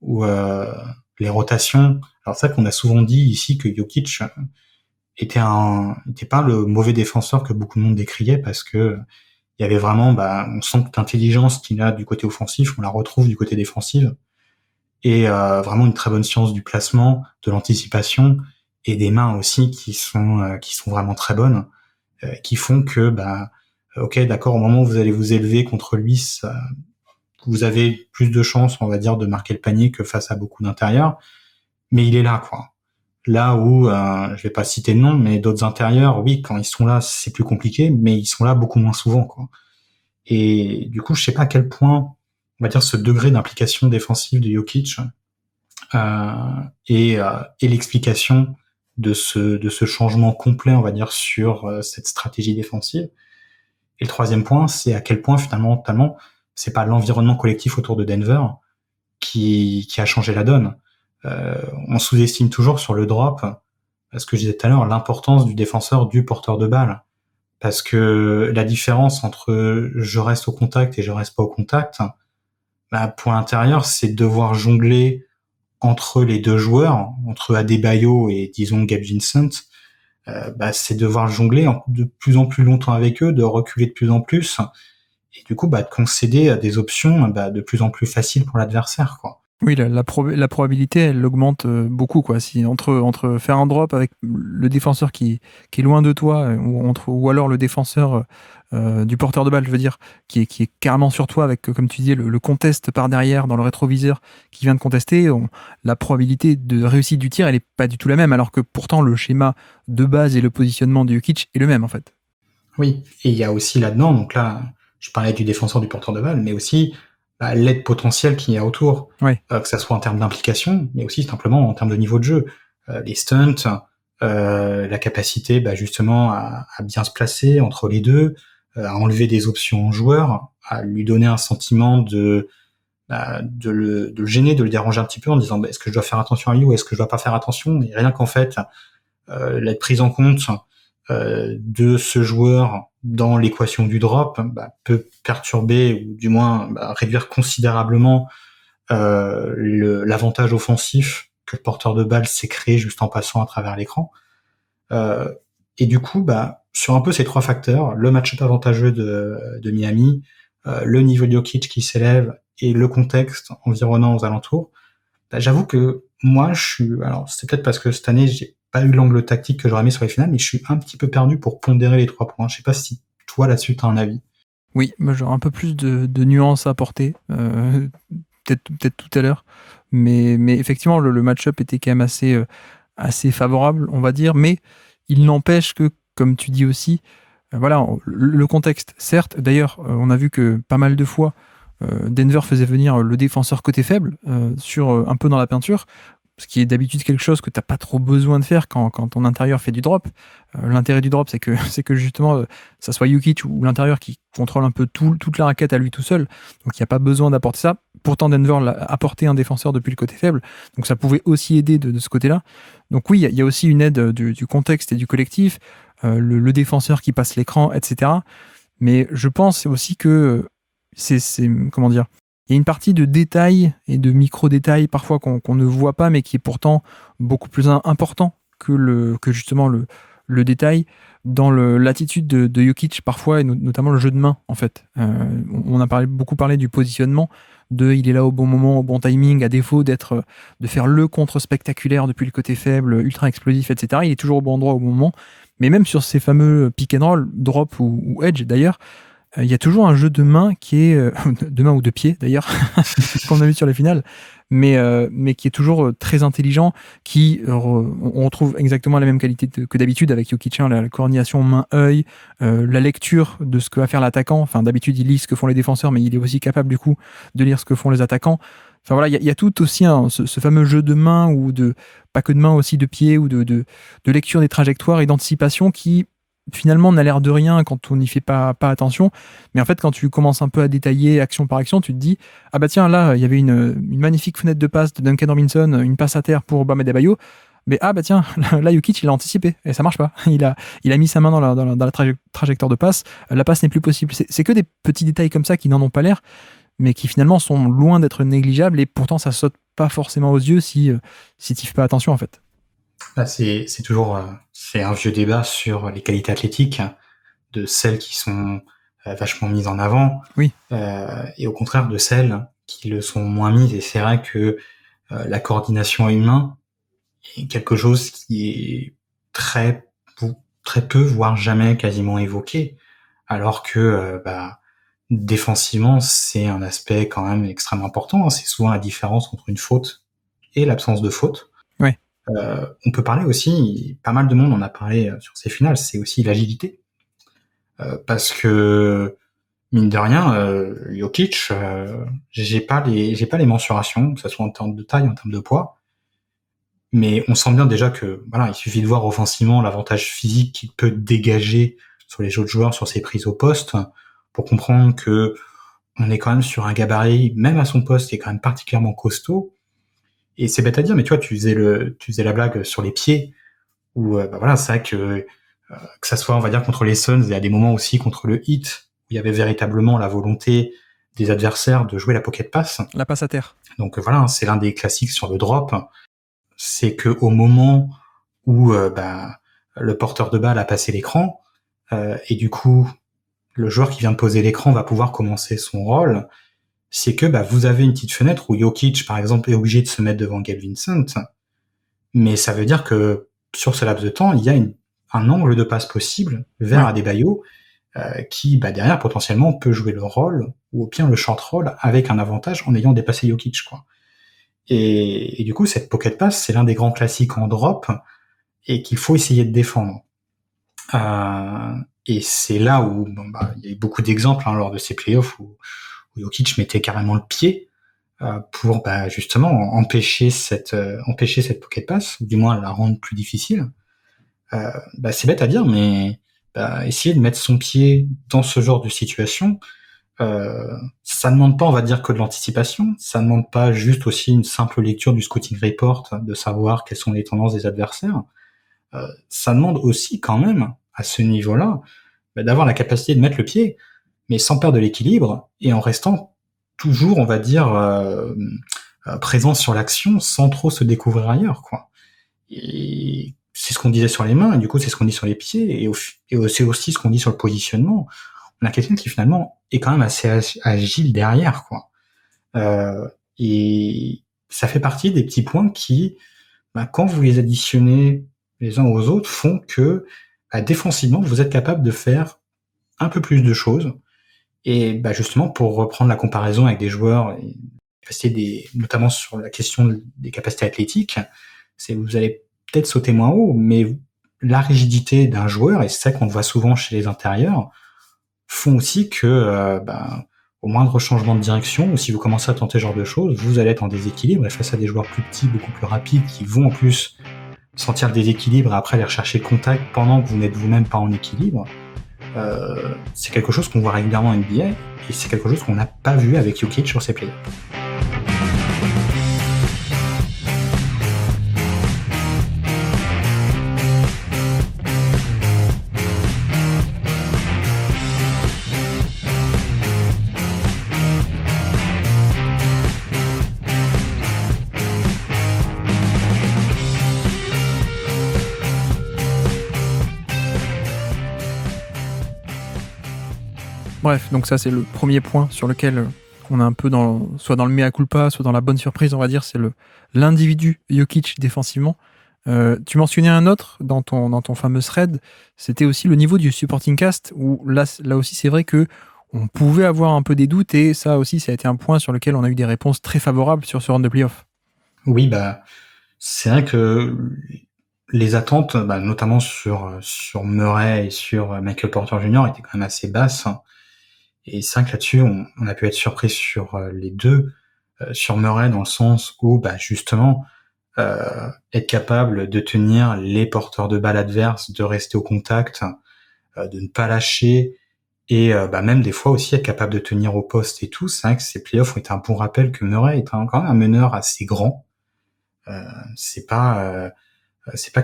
où les rotations. Alors c'est vrai qu'on a souvent dit ici que Jokic était pas le mauvais défenseur que beaucoup de monde décriait, parce que il y avait vraiment, on sent que l'intelligence qu'il a du côté offensif, on la retrouve du côté défensif, et vraiment une très bonne science du placement, de l'anticipation, et des mains aussi qui sont vraiment très bonnes, qui font que ok, d'accord, au moment où vous allez vous élever contre lui, vous avez plus de chances, on va dire, de marquer le panier que face à beaucoup d'intérieurs, mais il est là, quoi. Là où, je vais pas citer de nom, mais d'autres intérieurs, oui, quand ils sont là, c'est plus compliqué, mais ils sont là beaucoup moins souvent, quoi. Et du coup, je sais pas à quel point, on va dire, ce degré d'implication défensive de Jokic et l'explication de ce changement complet, on va dire, sur cette stratégie défensive. Et le troisième point, c'est à quel point finalement, totalement, c'est pas l'environnement collectif autour de Denver qui a changé la donne. On sous-estime toujours sur le drop, ce que je disais tout à l'heure, l'importance du défenseur, du porteur de balle. Parce que la différence entre je reste au contact et je reste pas au contact, pour l'intérieur, c'est de devoir jongler entre les deux joueurs, entre Adebayo et, disons, Gabe Vincent. C'est devoir jongler de plus en plus longtemps avec eux, de reculer de plus en plus, et du coup, de concéder à des options de plus en plus faciles pour l'adversaire, quoi. Oui, la probabilité, elle augmente beaucoup, quoi. Si entre faire un drop avec le défenseur qui est loin de toi, ou alors le défenseur du porteur de balle, je veux dire, qui est carrément sur toi avec, comme tu disais, le contest par derrière dans le rétroviseur qui vient de contester, la probabilité de réussite du tir, elle est pas du tout la même, alors que pourtant le schéma de base et le positionnement de Jokic est le même, en fait. Oui, et il y a aussi là-dedans, donc là, je parlais du défenseur du porteur de balle, mais aussi l'aide potentielle qu'il y a autour, ouais. Que ça soit en termes d'implication, mais aussi simplement en termes de niveau de jeu. Les stunts, la capacité justement à bien se placer entre les deux, à enlever des options au joueur, à lui donner un sentiment de le gêner, de le déranger un petit peu en disant est-ce que je dois faire attention à lui ou est-ce que je dois pas faire attention, et rien qu'en fait la prise en compte de ce joueur dans l'équation du drop peut perturber ou du moins réduire considérablement l'avantage offensif que le porteur de balle s'est créé juste en passant à travers l'écran. Et du coup, sur un peu ces trois facteurs, le match-up avantageux de Miami, le niveau de Jokic qui s'élève et le contexte environnant aux alentours, j'avoue que moi, alors c'est peut-être parce que cette année, j'ai pas eu l'angle tactique que j'aurais mis sur les finales, mais je suis un petit peu perdu pour pondérer les 3 points. Je sais pas si toi là-dessus t'as un avis. Oui, moi j'aurais un peu plus de nuances à apporter, peut-être tout à l'heure, mais effectivement le match-up était quand même assez favorable, on va dire, mais il n'empêche que, comme tu dis aussi, voilà, le contexte, certes, d'ailleurs, on a vu que pas mal de fois, Denver faisait venir le défenseur côté faible un peu dans la peinture, ce qui est d'habitude quelque chose que tu n'as pas trop besoin de faire quand ton intérieur fait du drop. L'intérêt du drop, c'est que justement, ça soit Jokic ou l'intérieur qui contrôle un peu toute la raquette à lui tout seul. Donc il n'y a pas besoin d'apporter ça. Pourtant, Denver l'a apporté un défenseur depuis le côté faible. Donc ça pouvait aussi aider de ce côté-là. Donc oui, il y a aussi une aide du contexte et du collectif, le défenseur qui passe l'écran, etc. Mais je pense aussi que comment dire, il y a une partie de détails et de micro-détails parfois qu'on ne voit pas, mais qui est pourtant beaucoup plus important que justement le détail dans l'attitude de Jokic parfois, et notamment le jeu de main, en fait. On a beaucoup parlé du positionnement, il est là au bon moment, au bon timing, à défaut de faire le contre spectaculaire depuis le côté faible, ultra explosif, etc. Il est toujours au bon endroit au bon moment. Mais même sur ces fameux pick and roll, drop ou edge d'ailleurs, il y a toujours un jeu de main qui est de main ou de pied d'ailleurs qu'on a vu sur les finales, mais qui est toujours très intelligent, on retrouve exactement la même qualité que d'habitude avec Jokic, la coordination main-œil, la lecture de ce que va faire l'attaquant. Enfin, d'habitude il lit ce que font les défenseurs, mais il est aussi capable du coup de lire ce que font les attaquants. Enfin voilà, il y a tout aussi ce fameux jeu de main, ou pas que de main, aussi de pied, ou de lecture des trajectoires et d'anticipation, qui finalement n'a l'air de rien quand on n'y fait pas attention, mais en fait quand tu commences un peu à détailler action par action, tu te dis ah bah tiens, là il y avait une magnifique fenêtre de passe de Duncan Robinson, une passe à terre pour Bam Adebayo, mais ah bah tiens, là Jokic il a anticipé et ça marche pas, il a mis sa main dans la trajectoire de passe, la passe n'est plus possible. C'est que des petits détails comme ça qui n'en ont pas l'air, mais qui finalement sont loin d'être négligeables, et pourtant ça saute pas forcément aux yeux si tu fais pas attention en fait. Bah, c'est toujours c'est un vieux débat sur les qualités athlétiques de celles qui sont vachement mises en avant, Oui. Et au contraire de celles qui le sont moins mises. Et c'est vrai que la coordination humaine est quelque chose qui est très peu, voire jamais quasiment évoqué, alors que défensivement c'est un aspect quand même extrêmement important. C'est souvent la différence entre une faute et l'absence de faute. Ouais. On peut parler aussi, pas mal de monde en a parlé sur ces finales, c'est aussi l'agilité. Parce que, mine de rien, Jokic, j'ai pas les mensurations, que ce soit en termes de taille, en termes de poids, mais on sent bien déjà que, voilà, il suffit de voir offensivement l'avantage physique qu'il peut dégager sur les autres joueurs, sur ses prises au poste, pour comprendre que on est quand même sur un gabarit, même à son poste, qui est quand même particulièrement costaud. Et c'est bête à dire, mais tu vois, tu faisais la blague sur les pieds, où voilà, c'est vrai que ça soit, on va dire, contre les Suns, et à des moments aussi contre le Heat, où il y avait véritablement la volonté des adversaires de jouer la pocket pass. La passe à terre. Donc voilà, c'est l'un des classiques sur le drop. C'est que au moment où le porteur de balle a passé l'écran, et du coup le joueur qui vient de poser l'écran va pouvoir commencer son rôle, c'est que vous avez une petite fenêtre où Jokic, par exemple, est obligé de se mettre devant Gabe Vincent, mais ça veut dire que sur ce laps de temps, il y a un angle de passe possible vers Adebayo, qui derrière potentiellement peut jouer le rôle, ou au pire le short roll, avec un avantage en ayant dépassé Jokic, quoi. Et du coup, cette pocket pass, c'est l'un des grands classiques en drop, et qu'il faut essayer de défendre. Et c'est là où il y a eu beaucoup d'exemples lors de ces playoffs où Jokic mettait carrément le pied pour justement empêcher cette pocket pass, ou du moins la rendre plus difficile. C'est bête à dire, mais essayer de mettre son pied dans ce genre de situation, ça ne demande pas, on va dire, que de l'anticipation, ça ne demande pas juste aussi une simple lecture du scouting report, de savoir quelles sont les tendances des adversaires. Ça demande aussi quand même, à ce niveau-là, d'avoir la capacité de mettre le pied, mais sans perdre de l'équilibre, et en restant toujours, on va dire, présent sur l'action, sans trop se découvrir ailleurs, quoi. Et c'est ce qu'on disait sur les mains, et du coup c'est ce qu'on dit sur les pieds, et c'est aussi ce qu'on dit sur le positionnement. On a quelqu'un qui finalement est quand même assez agile derrière, quoi. Et ça fait partie des petits points qui, quand vous les additionnez les uns aux autres font que défensivement, vous êtes capable de faire un peu plus de choses. Et justement, pour reprendre la comparaison avec des joueurs, notamment sur la question des capacités athlétiques, c'est vous allez peut-être sauter moins haut, mais la rigidité d'un joueur, et c'est ça qu'on voit souvent chez les intérieurs, font aussi que au moindre changement de direction, ou si vous commencez à tenter ce genre de choses, vous allez être en déséquilibre, et face à des joueurs plus petits, beaucoup plus rapides, qui vont en plus sentir le déséquilibre et après aller rechercher le contact pendant que vous n'êtes vous-même pas en équilibre, c'est quelque chose qu'on voit régulièrement en NBA, et c'est quelque chose qu'on n'a pas vu avec Jokic sur ses playoffs. Bref, donc ça c'est le premier point sur lequel on est un peu soit dans le mea culpa, soit dans la bonne surprise, on va dire, c'est l'individu Jokic défensivement. Tu mentionnais un autre dans ton fameux thread, c'était aussi le niveau du supporting cast, où là aussi c'est vrai que on pouvait avoir un peu des doutes, et ça aussi ça a été un point sur lequel on a eu des réponses très favorables sur ce round de playoff. Oui, c'est vrai que les attentes, notamment sur Murray et sur Michael Porter Jr. étaient quand même assez basses. Et c'est vrai que là-dessus, on a pu être surpris sur les deux. Sur Murray, dans le sens où, justement, être capable de tenir les porteurs de balles adverses, de rester au contact, de ne pas lâcher, et même des fois aussi être capable de tenir au poste et tout. C'est vrai que ces playoffs ont été un bon rappel que Murray est quand même un meneur assez grand. C'est pas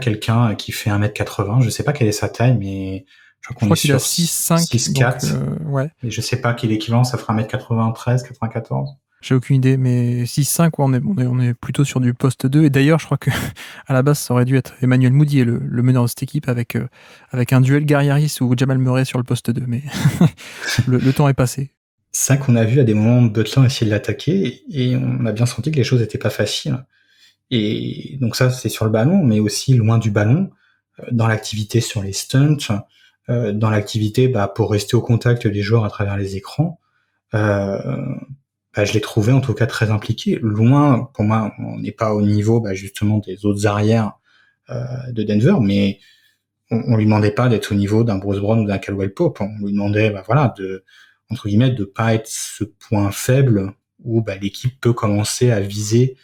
quelqu'un qui fait 1m80, je sais pas quelle est sa taille, mais je crois qu'on est qu'il a sur 6'5", 6'4". ouais. Mais je sais pas quel équivalent, ça fera 1m93, 94. J'ai aucune idée, mais 6-5, ouais, on est plutôt sur du poste 2. Et d'ailleurs, je crois que à la base, ça aurait dû être Emmanuel Moody, le meneur de cette équipe, avec un duel Gary Harris ou Jamal Murray sur le poste 2. Mais le temps est passé. C'est ça qu'on a vu à des moments Butler essayer de l'attaquer, et on a bien senti que les choses n'étaient pas faciles. Et donc ça, c'est sur le ballon, mais aussi loin du ballon, dans l'activité sur les stunts, dans l'activité pour rester au contact des joueurs à travers les écrans. Je l'ai trouvé en tout cas très impliqué. Loin, pour moi, on n'est pas au niveau justement des autres arrières de Denver, mais on lui demandait pas d'être au niveau d'un Bruce Brown ou d'un Caldwell Pope. On lui demandait de, entre guillemets, de pas être ce point faible où l'équipe peut commencer à viser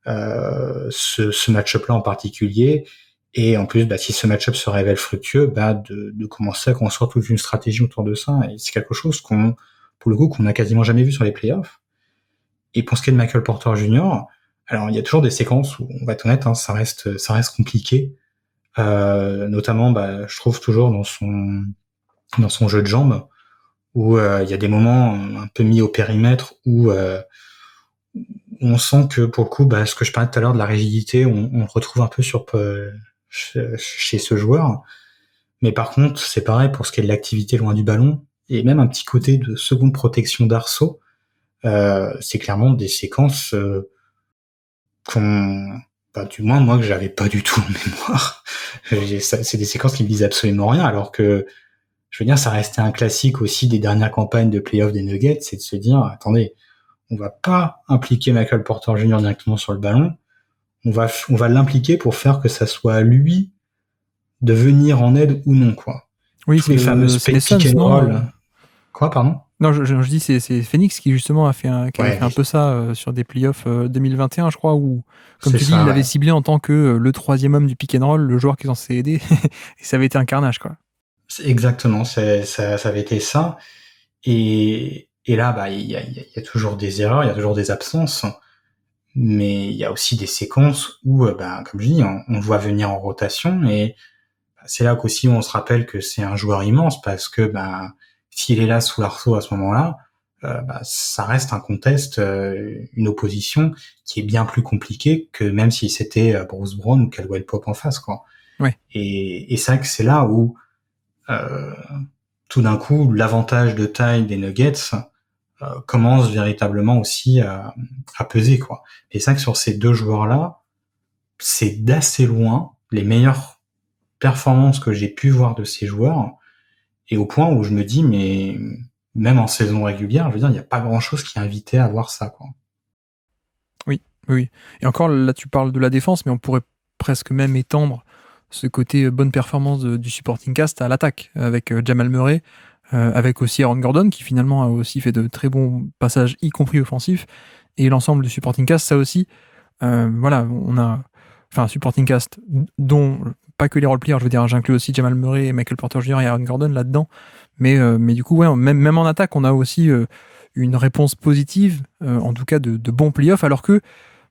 ce match-up là en particulier, et en plus si ce match-up se révèle fructueux, de commencer à construire toute une stratégie autour de ça. Et c'est quelque chose qu'on n'a quasiment jamais vu sur les playoffs. Et pour ce qui est de Michael Porter Jr., alors il y a toujours des séquences où, on va être honnête, ça reste compliqué, notamment je trouve toujours dans son jeu de jambes, où il y a des moments un peu mis au périmètre où on sent que pour le coup, ce que je parlais tout à l'heure de la rigidité, on le retrouve un peu chez ce joueur. Mais par contre, c'est pareil pour ce qui est de l'activité loin du ballon, et même un petit côté de seconde protection d'arceau. C'est clairement des séquences du moins moi, que j'avais pas du tout en mémoire. C'est des séquences qui me disent absolument rien, alors que, je veux dire, ça restait un classique aussi des dernières campagnes de playoff des Nuggets, c'est de se dire, attendez, on va pas impliquer Michael Porter Jr. directement sur le ballon, on va l'impliquer pour faire que ça soit à lui de venir en aide ou non, quoi. Oui, tous les fameux pick and roll. Quoi, pardon? Non, je dis c'est Phoenix qui justement a fait un peu ça sur des playoffs 2021, je crois, où, comme tu dis, il l'avait ciblé en tant que le troisième homme du pick and roll, le joueur qui est censé aider, et ça avait été un carnage, quoi. Exactement, ça avait été ça. Et là, il y a toujours des erreurs, il y a toujours des absences, mais il y a aussi des séquences où, comme je dis, on le voit venir en rotation, et c'est là qu'aussi on se rappelle que c'est un joueur immense, parce que s'il est là sous l'arceau à ce moment-là, ça reste un contest, une opposition qui est bien plus compliquée que même si c'était Bruce Brown ou Caldwell Pope en face, quoi. Ouais. Et c'est vrai que c'est là où tout d'un coup l'avantage de taille des Nuggets commence véritablement aussi à peser, quoi. Et c'est vrai que sur ces deux joueurs-là, c'est d'assez loin les meilleurs performances que j'ai pu voir de ces joueurs, et au point où je me dis, mais même en saison régulière, je veux dire, il n'y a pas grand-chose qui invitait à voir ça, quoi. Oui, oui. Et encore, là, tu parles de la défense, mais on pourrait presque même étendre ce côté bonne performance du supporting cast à l'attaque, avec Jamal Murray, avec aussi Aaron Gordon, qui finalement a aussi fait de très bons passages, y compris offensifs, et l'ensemble du supporting cast, ça aussi, voilà, on a, enfin, supporting cast, dont, pas que les role-players, je veux dire, j'inclus aussi Jamal Murray, Michael Porter Jr. et Aaron Gordon là-dedans, mais du coup, ouais, même en attaque, on a aussi une réponse positive, en tout cas de bons playoffs, alors que,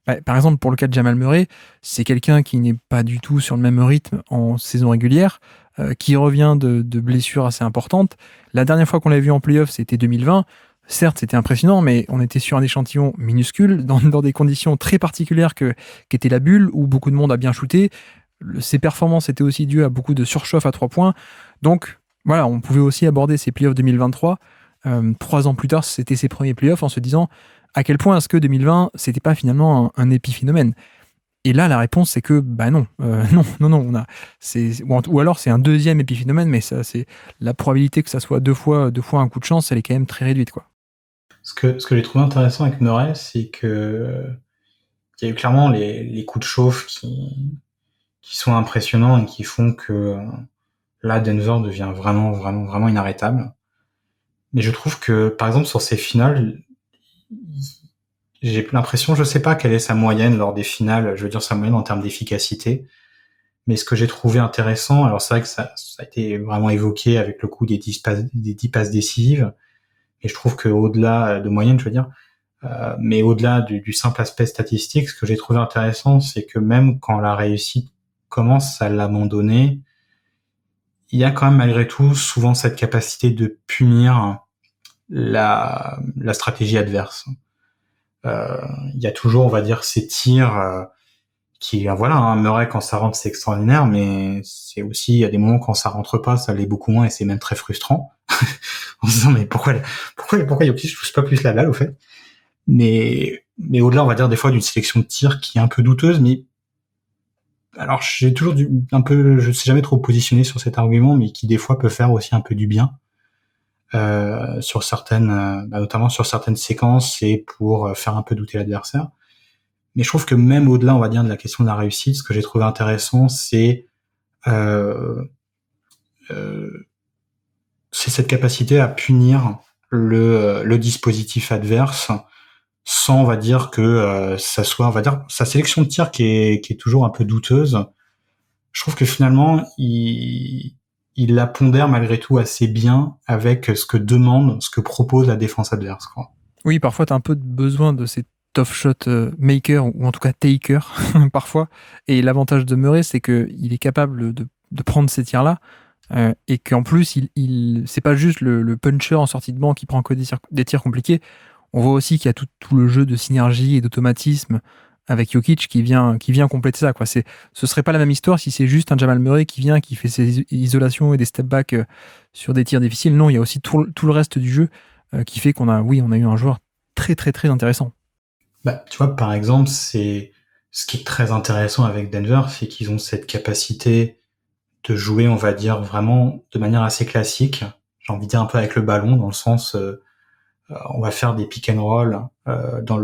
bah, par exemple, pour le cas de Jamal Murray, c'est quelqu'un qui n'est pas du tout sur le même rythme en saison régulière, qui revient de blessures assez importantes. La dernière fois qu'on l'a vu en playoff, c'était 2020. Certes, c'était impressionnant, mais on était sur un échantillon minuscule, dans des conditions très particulières qu'était la bulle, où beaucoup de monde a bien shooté. Ses performances étaient aussi dues à beaucoup de surchauffe à 3 points. Donc, voilà, on pouvait aussi aborder ces playoffs 2023. 3 ans plus tard, c'était ses premiers playoffs, en se disant à quel point est-ce que 2020, c'était pas finalement un épiphénomène. Et là, la réponse, c'est que, bah non, non, ou alors c'est un deuxième épiphénomène, mais ça, c'est la probabilité que ça soit deux fois un coup de chance, elle est quand même très réduite, quoi. Ce que j'ai trouvé intéressant avec Murray, c'est que il y a eu clairement les coups de chauffe qui sont impressionnants et qui font que là, Denver devient vraiment, vraiment, vraiment inarrêtable. Mais je trouve que, par exemple, sur ces finales, j'ai l'impression, je sais pas quelle est sa moyenne lors des finales, je veux dire sa moyenne en termes d'efficacité, mais ce que j'ai trouvé intéressant, alors c'est vrai que ça a été vraiment évoqué avec le coup des 10 passes décisives, et je trouve que au-delà de moyenne, je veux dire, mais au-delà du simple aspect statistique, ce que j'ai trouvé intéressant, c'est que même quand la réussite commence à l'abandonner, il y a quand même malgré tout souvent cette capacité de punir la stratégie adverse. Il y a toujours, on va dire, ces tirs qui, voilà, hein, Murray quand ça rentre c'est extraordinaire, mais c'est aussi, il y a des moments quand ça rentre pas, ça l'est beaucoup moins et c'est même très frustrant. En se disant mais pourquoi Jokic touche pas plus la balle au fait. Mais au-delà, on va dire des fois d'une sélection de tirs qui est un peu douteuse, mais alors j'ai toujours un peu, je sais jamais trop positionner sur cet argument, mais qui des fois peut faire aussi un peu du bien sur certaines, notamment sur certaines séquences et pour faire un peu douter l'adversaire. Mais je trouve que même au-delà, on va dire, de la question de la réussite, ce que j'ai trouvé intéressant, euh, euh, c'est cette capacité à punir le dispositif adverse sans, on va dire, que ça soit, on va dire, sa sélection de tir qui est toujours un peu douteuse. Je trouve que finalement, il la pondère malgré tout assez bien avec ce que demande, ce que propose la défense adverse, quoi. Oui, parfois, tu as un peu besoin de ces tough shot maker, ou en tout cas taker, parfois. Et l'avantage de Murray, c'est qu'il est capable de prendre ces tirs-là, et qu'en plus, c'est pas juste le puncher en sortie de banc qui prend que des tirs compliqués. On voit aussi qu'il y a tout le jeu de synergie et d'automatisme avec Jokic qui vient compléter ça, quoi. Ce serait pas la même histoire si c'est juste un Jamal Murray qui fait ses isolations et des step back sur des tirs difficiles. Non, il y a aussi tout le reste du jeu qui fait on a eu un joueur très très très intéressant. Bah, tu vois, par exemple, c'est ce qui est très intéressant avec Denver, c'est qu'ils ont cette capacité de jouer, on va dire, vraiment de manière assez classique. J'ai envie de dire un peu avec le ballon, dans le sens, on va faire des pick and roll dans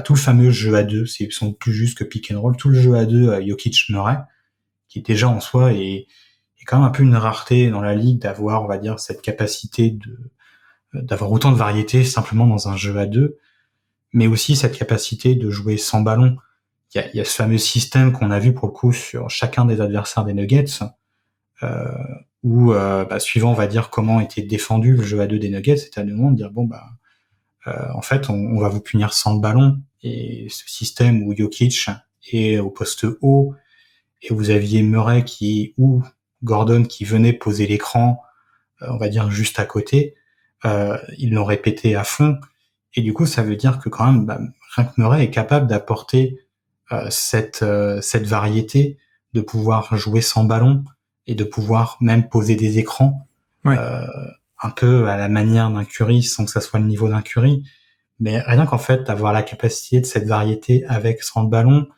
tout le fameux jeu à deux, ils sont plus juste que pick and roll, tout le jeu à deux Jokic-Murray, qui déjà en soi est quand même un peu une rareté dans la ligue d'avoir, on va dire, cette capacité d'avoir autant de variété simplement dans un jeu à deux, mais aussi cette capacité de jouer sans ballon. Il y a ce fameux système qu'on a vu pour le coup sur chacun des adversaires des Nuggets, euh, où suivant, on va dire, comment était défendu le jeu à deux des Nuggets, c'était à nous de dire bon en fait on va vous punir sans le ballon, et ce système où Jokic est au poste haut et vous aviez Murray ou Gordon qui venait poser l'écran, on va dire juste à côté, ils l'ont répété à fond, et du coup ça veut dire que quand même rien que Murray est capable d'apporter cette variété, de pouvoir jouer sans ballon et de pouvoir même poser des écrans, Ouais. un peu à la manière d'un Curry sans que ça soit le niveau d'un Curry, mais rien qu'en fait d'avoir la capacité de cette variété avec sans le ballon,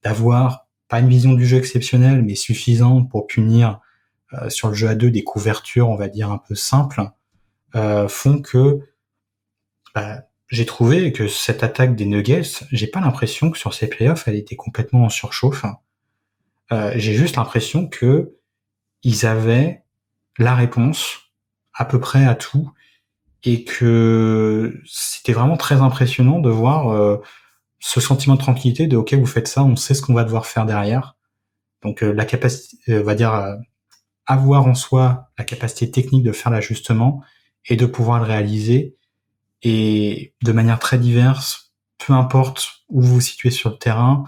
d'avoir pas une vision du jeu exceptionnelle mais suffisante pour punir sur le jeu à deux, des couvertures, on va dire, un peu simples, font que j'ai trouvé que cette attaque des Nuggets, j'ai pas l'impression que sur ces playoffs, elle était complètement en surchauffe. J'ai juste l'impression que ils avaient la réponse à peu près à tout et que c'était vraiment très impressionnant de voir ce sentiment de tranquillité de ok, vous faites ça, on sait ce qu'on va devoir faire derrière. Donc la capacité, on va dire, avoir en soi la capacité technique de faire l'ajustement et de pouvoir le réaliser et de manière très diverse, peu importe où vous vous situez sur le terrain,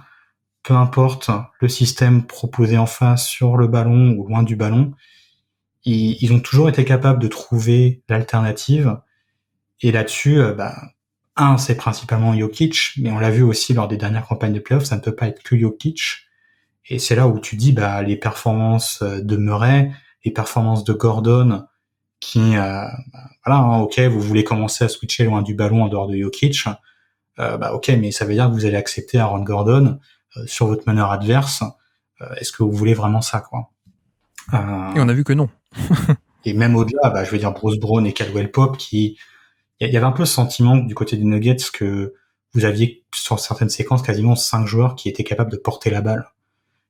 peu importe le système proposé en face sur le ballon ou loin du ballon, ils ont toujours été capables de trouver l'alternative. Et là-dessus, c'est principalement Jokic, mais on l'a vu aussi lors des dernières campagnes de playoffs, ça ne peut pas être que Jokic. Et c'est là où tu dis, les performances de Murray, les performances de Gordon, qui, ok, vous voulez commencer à switcher loin du ballon en dehors de Jokic, ok, mais ça veut dire que vous allez accepter Aaron Gordon sur votre meneur adverse. Est-ce que vous voulez vraiment ça, quoi? Et on a vu que non. Et même au-delà, je veux dire Bruce Brown et Caldwell Pope, il y avait un peu ce sentiment du côté des Nuggets que vous aviez sur certaines séquences quasiment 5 joueurs qui étaient capables de porter la balle.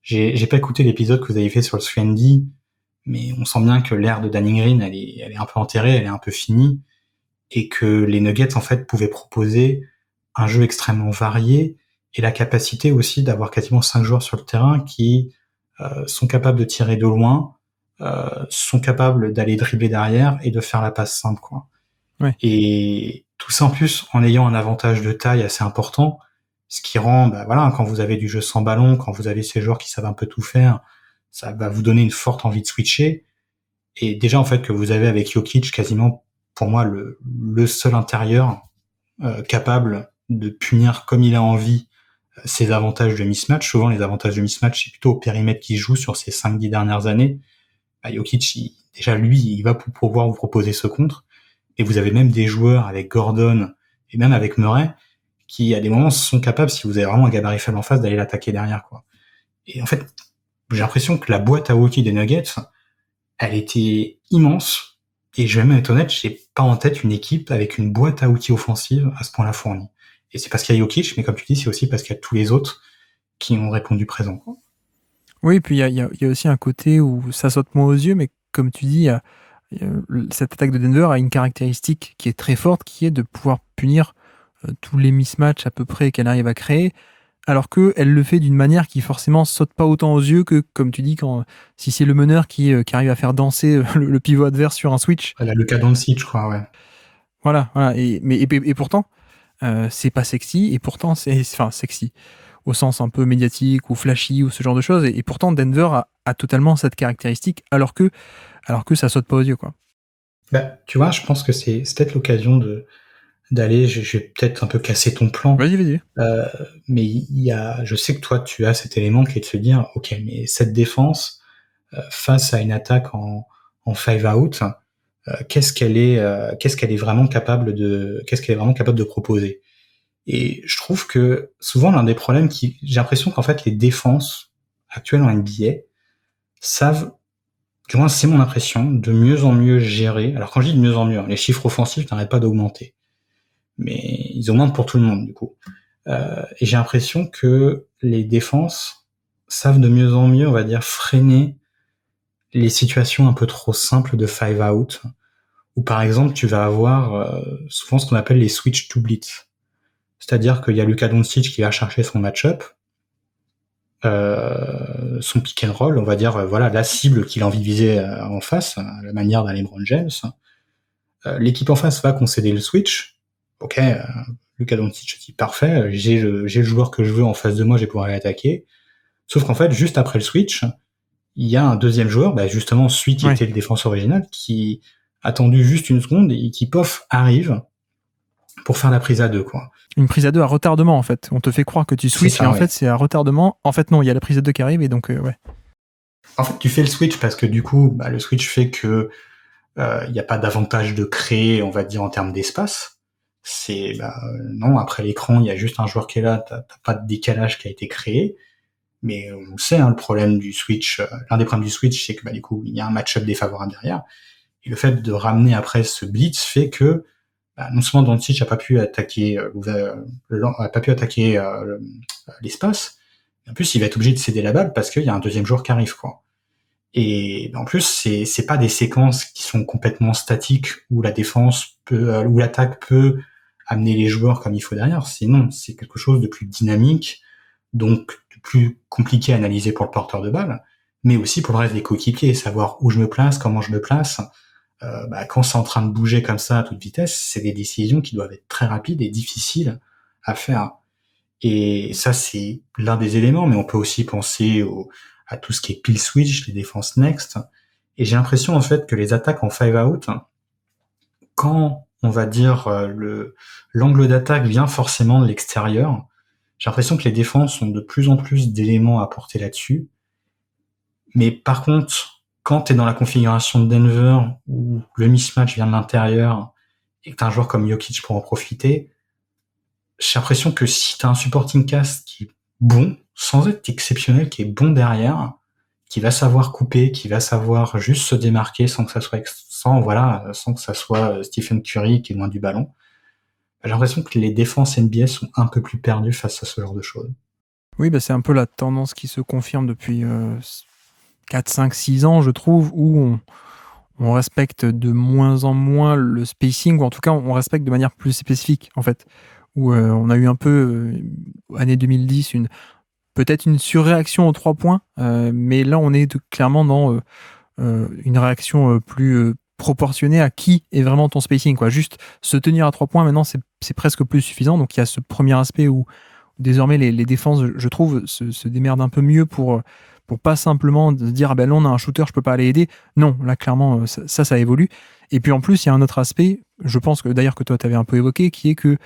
J'ai pas écouté l'épisode que vous avez fait sur le 3&D, mais on sent bien que l'ère de Danny Green, elle est un peu enterrée, elle est un peu finie, et que les Nuggets, en fait, pouvaient proposer un jeu extrêmement varié, et la capacité aussi d'avoir quasiment 5 joueurs sur le terrain qui sont capables de tirer de loin, sont capables d'aller dribbler derrière et de faire la passe simple, quoi. Ouais. Et tout ça en plus en ayant un avantage de taille assez important, ce qui rend, quand vous avez du jeu sans ballon, quand vous avez ces joueurs qui savent un peu tout faire, ça va vous donner une forte envie de switcher. Et déjà en fait que vous avez avec Jokic quasiment pour moi le seul intérieur capable de punir comme il a envie ses avantages de mismatch. Souvent les avantages de mismatch c'est plutôt au périmètre qu'il joue sur ces 5-10 dernières années. Jokic, déjà lui, il va pouvoir vous proposer ce contre. Et vous avez même des joueurs avec Gordon et même avec Murray qui, à des moments, sont capables, si vous avez vraiment un gabarit faible en face, d'aller l'attaquer derrière, quoi. Et en fait, j'ai l'impression que la boîte à hockey des Nuggets, elle était immense. Et je vais même être honnête, j'ai pas en tête une équipe avec une boîte à outils offensive à ce point-là fournie. Et c'est parce qu'il y a Jokic, mais comme tu dis, c'est aussi parce qu'il y a tous les autres qui ont répondu présent, quoi. Oui, puis il y a aussi un côté où ça saute moins aux yeux, mais comme tu dis, cette attaque de Denver a une caractéristique qui est très forte, qui est de pouvoir punir tous les mismatchs à peu près qu'elle arrive à créer, alors qu'elle le fait d'une manière qui forcément saute pas autant aux yeux que, comme tu dis, si c'est le meneur qui arrive à faire danser le pivot adverse sur un switch. Elle a Luka Doncic, je crois, ouais. Voilà. Et pourtant, c'est pas sexy, et pourtant c'est sexy au sens un peu médiatique ou flashy ou ce genre de choses, et pourtant Denver a totalement cette caractéristique, alors que ça saute pas aux yeux, quoi. Tu vois, je pense que c'est peut-être l'occasion d'aller, je vais peut-être un peu casser ton plan. Vas-y. Mais je sais que toi, tu as cet élément qui est de se dire, ok, mais cette défense, face à une attaque en 5-out, qu'est-ce qu'elle est vraiment capable de proposer? Et je trouve que souvent l'un des problèmes j'ai l'impression qu'en fait les défenses actuelles en NBA savent, du moins c'est mon impression, de mieux en mieux gérer. Alors quand je dis de mieux en mieux, les chiffres offensifs n'arrêtent pas d'augmenter, mais ils augmentent pour tout le monde du coup. Et j'ai l'impression que les défenses savent de mieux en mieux, on va dire, freiner les situations un peu trop simples de 5-out, où par exemple tu vas avoir souvent ce qu'on appelle les switch to blitz. C'est-à-dire qu'il y a Luka Doncic qui va chercher son match-up, son pick and roll, on va dire, la cible qu'il a envie de viser en face, à la manière d'un LeBron James. L'équipe en face va concéder le switch. Ok, Luka Doncic dit parfait, j'ai le joueur que je veux en face de moi, je vais pouvoir l'attaquer. Sauf qu'en fait, juste après le switch, il y a un deuxième joueur, justement celui qui était le défenseur original, qui a attendu juste une seconde et qui, pof, arrive pour faire la prise à deux, quoi. Une prise à deux à retardement, en fait. On te fait croire que tu switches, mais en fait, c'est à retardement. En fait, non, il y a la prise à deux qui arrive, et donc, ouais. En fait, tu fais le switch parce que du coup, le switch fait que il n'y a pas d'avantage de créer, on va dire, en termes d'espace. C'est non, après l'écran, il y a juste un joueur qui est là, t'as pas de décalage qui a été créé. Mais on le sait, le problème du switch, l'un des problèmes du switch, c'est que du coup, il y a un match-up défavorable derrière. Et le fait de ramener après ce blitz fait que non seulement Doncic a pas pu attaquer l'espace, mais en plus il va être obligé de céder la balle parce qu'il y a un deuxième joueur qui arrive, quoi. Et en plus, c'est pas des séquences qui sont complètement statiques où la défense peut, où l'attaque peut amener les joueurs comme il faut derrière. Sinon, c'est quelque chose de plus dynamique, donc de plus compliqué à analyser pour le porteur de balle, mais aussi pour le reste des coéquipiers, savoir où je me place, comment je me place. Quand c'est en train de bouger comme ça à toute vitesse, c'est des décisions qui doivent être très rapides et difficiles à faire. Et ça, c'est l'un des éléments, mais on peut aussi penser à tout ce qui est pill switch, les défenses next. Et j'ai l'impression, en fait, que les attaques en 5-out, quand, on va dire, l'angle d'attaque vient forcément de l'extérieur, j'ai l'impression que les défenses ont de plus en plus d'éléments à porter là-dessus. Mais par contre, quand tu es dans la configuration de Denver, où le mismatch vient de l'intérieur, et que tu as un joueur comme Jokic pour en profiter, j'ai l'impression que si tu as un supporting cast qui est bon, sans être exceptionnel, qui est bon derrière, qui va savoir couper, qui va savoir juste se démarquer sans que ça soit Stephen Curry qui est loin du ballon, j'ai l'impression que les défenses NBA sont un peu plus perdues face à ce genre de choses. Oui, c'est un peu la tendance qui se confirme depuis 4, 5, 6 ans, je trouve, où on respecte de moins en moins le spacing, ou en tout cas on respecte de manière plus spécifique, en fait. Où on a eu un peu, année 2010, peut-être une surréaction aux 3 points, mais là on est clairement dans une réaction plus proportionnée à qui est vraiment ton spacing, quoi. Juste se tenir à 3 points, maintenant c'est presque plus suffisant. Donc il y a ce premier aspect où désormais les défenses, je trouve, se démerdent un peu mieux pour pas simplement dire là on a un shooter, je peux pas aller aider. Non, là clairement ça évolue. Et puis en plus il y a un autre aspect, je pense que d'ailleurs que toi tu avais un peu évoqué, qui est que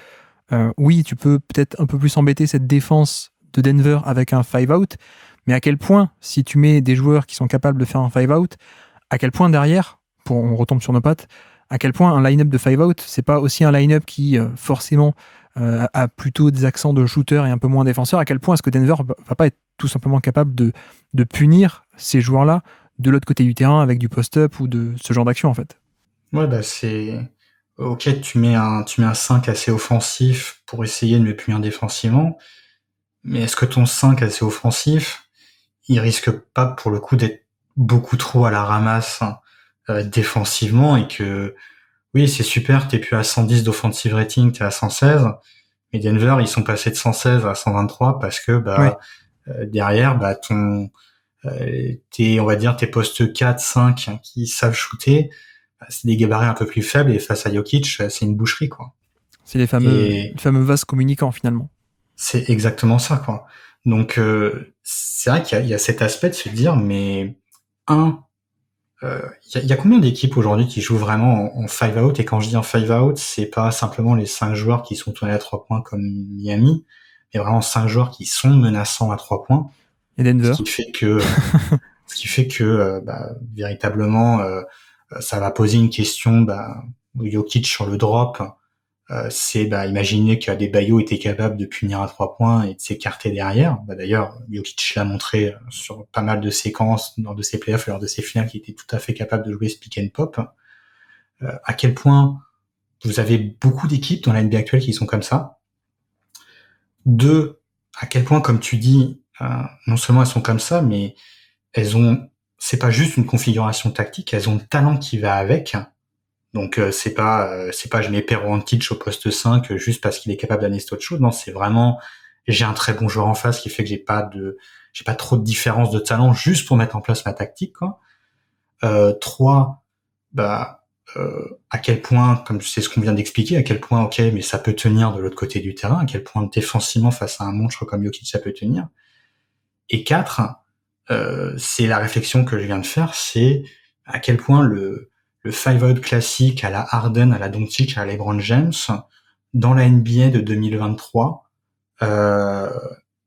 oui, tu peux peut-être un peu plus embêter cette défense de Denver avec un 5-out, mais à quel point, si tu mets des joueurs qui sont capables de faire un 5-out, à quel point derrière, on retombe sur nos pattes, à quel point un line-up de 5-out, c'est pas aussi un line-up qui forcément a plutôt des accents de shooter et un peu moins défenseur, à quel point est-ce que Denver va pas être tout simplement capable de punir ces joueurs-là de l'autre côté du terrain avec du post-up ou de ce genre d'action, en fait. Ouais, c'est... Ok, tu mets un 5 assez offensif pour essayer de me punir défensivement, mais est-ce que ton 5 assez offensif, il risque pas pour le coup d'être beaucoup trop à la ramasse défensivement, et que oui, c'est super, t'es plus à 110 d'offensive rating, t'es à 116, mais Denver, ils sont passés de 116 à 123 parce que Oui. derrière, on va dire tes postes 4, 5 qui savent shooter, c'est des gabarits un peu plus faibles, et face à Jokic, c'est une boucherie, quoi. C'est les fameux vases communicants, finalement. C'est exactement ça, quoi. Donc, c'est vrai qu'il y a cet aspect de se dire, mais il y a combien d'équipes aujourd'hui qui jouent vraiment en 5-out? Et quand je dis en 5-out, c'est pas simplement les 5 joueurs qui sont tournés à 3 points comme Miami, mais vraiment 5 joueurs qui sont menaçants à 3 points. Et Denver. Ce qui fait que véritablement, ça va poser une question, Jokic sur le drop. C'est imaginer qu'Adebayo était capable de punir à 3 points et de s'écarter derrière. D'ailleurs, Jokic l'a montré sur pas mal de séquences lors de ses playoffs et lors de ses finales, qu'il était tout à fait capable de jouer ce pick and pop. À quel point vous avez beaucoup d'équipes dans la NBA actuelle qui sont comme ça. 2, à quel point, comme tu dis, non seulement elles sont comme ça, mais c'est pas juste une configuration tactique, elles ont le talent qui va avec. Donc c'est pas je mets Pero Antic au poste 5 juste parce qu'il est capable d'amener autre chose. Non, c'est vraiment j'ai un très bon joueur en face qui fait que j'ai pas trop de différence de talent juste pour mettre en place ma tactique, quoi. 3, à quel point, comme c'est ce qu'on vient d'expliquer, à quel point ok, mais ça peut tenir de l'autre côté du terrain, à quel point défensivement face à un monstre comme Jokic ça peut tenir. Et 4, c'est la réflexion que je viens de faire, c'est à quel point le 5-out classique à la Harden, à la Doncic, à LeBron James, dans la NBA de 2023,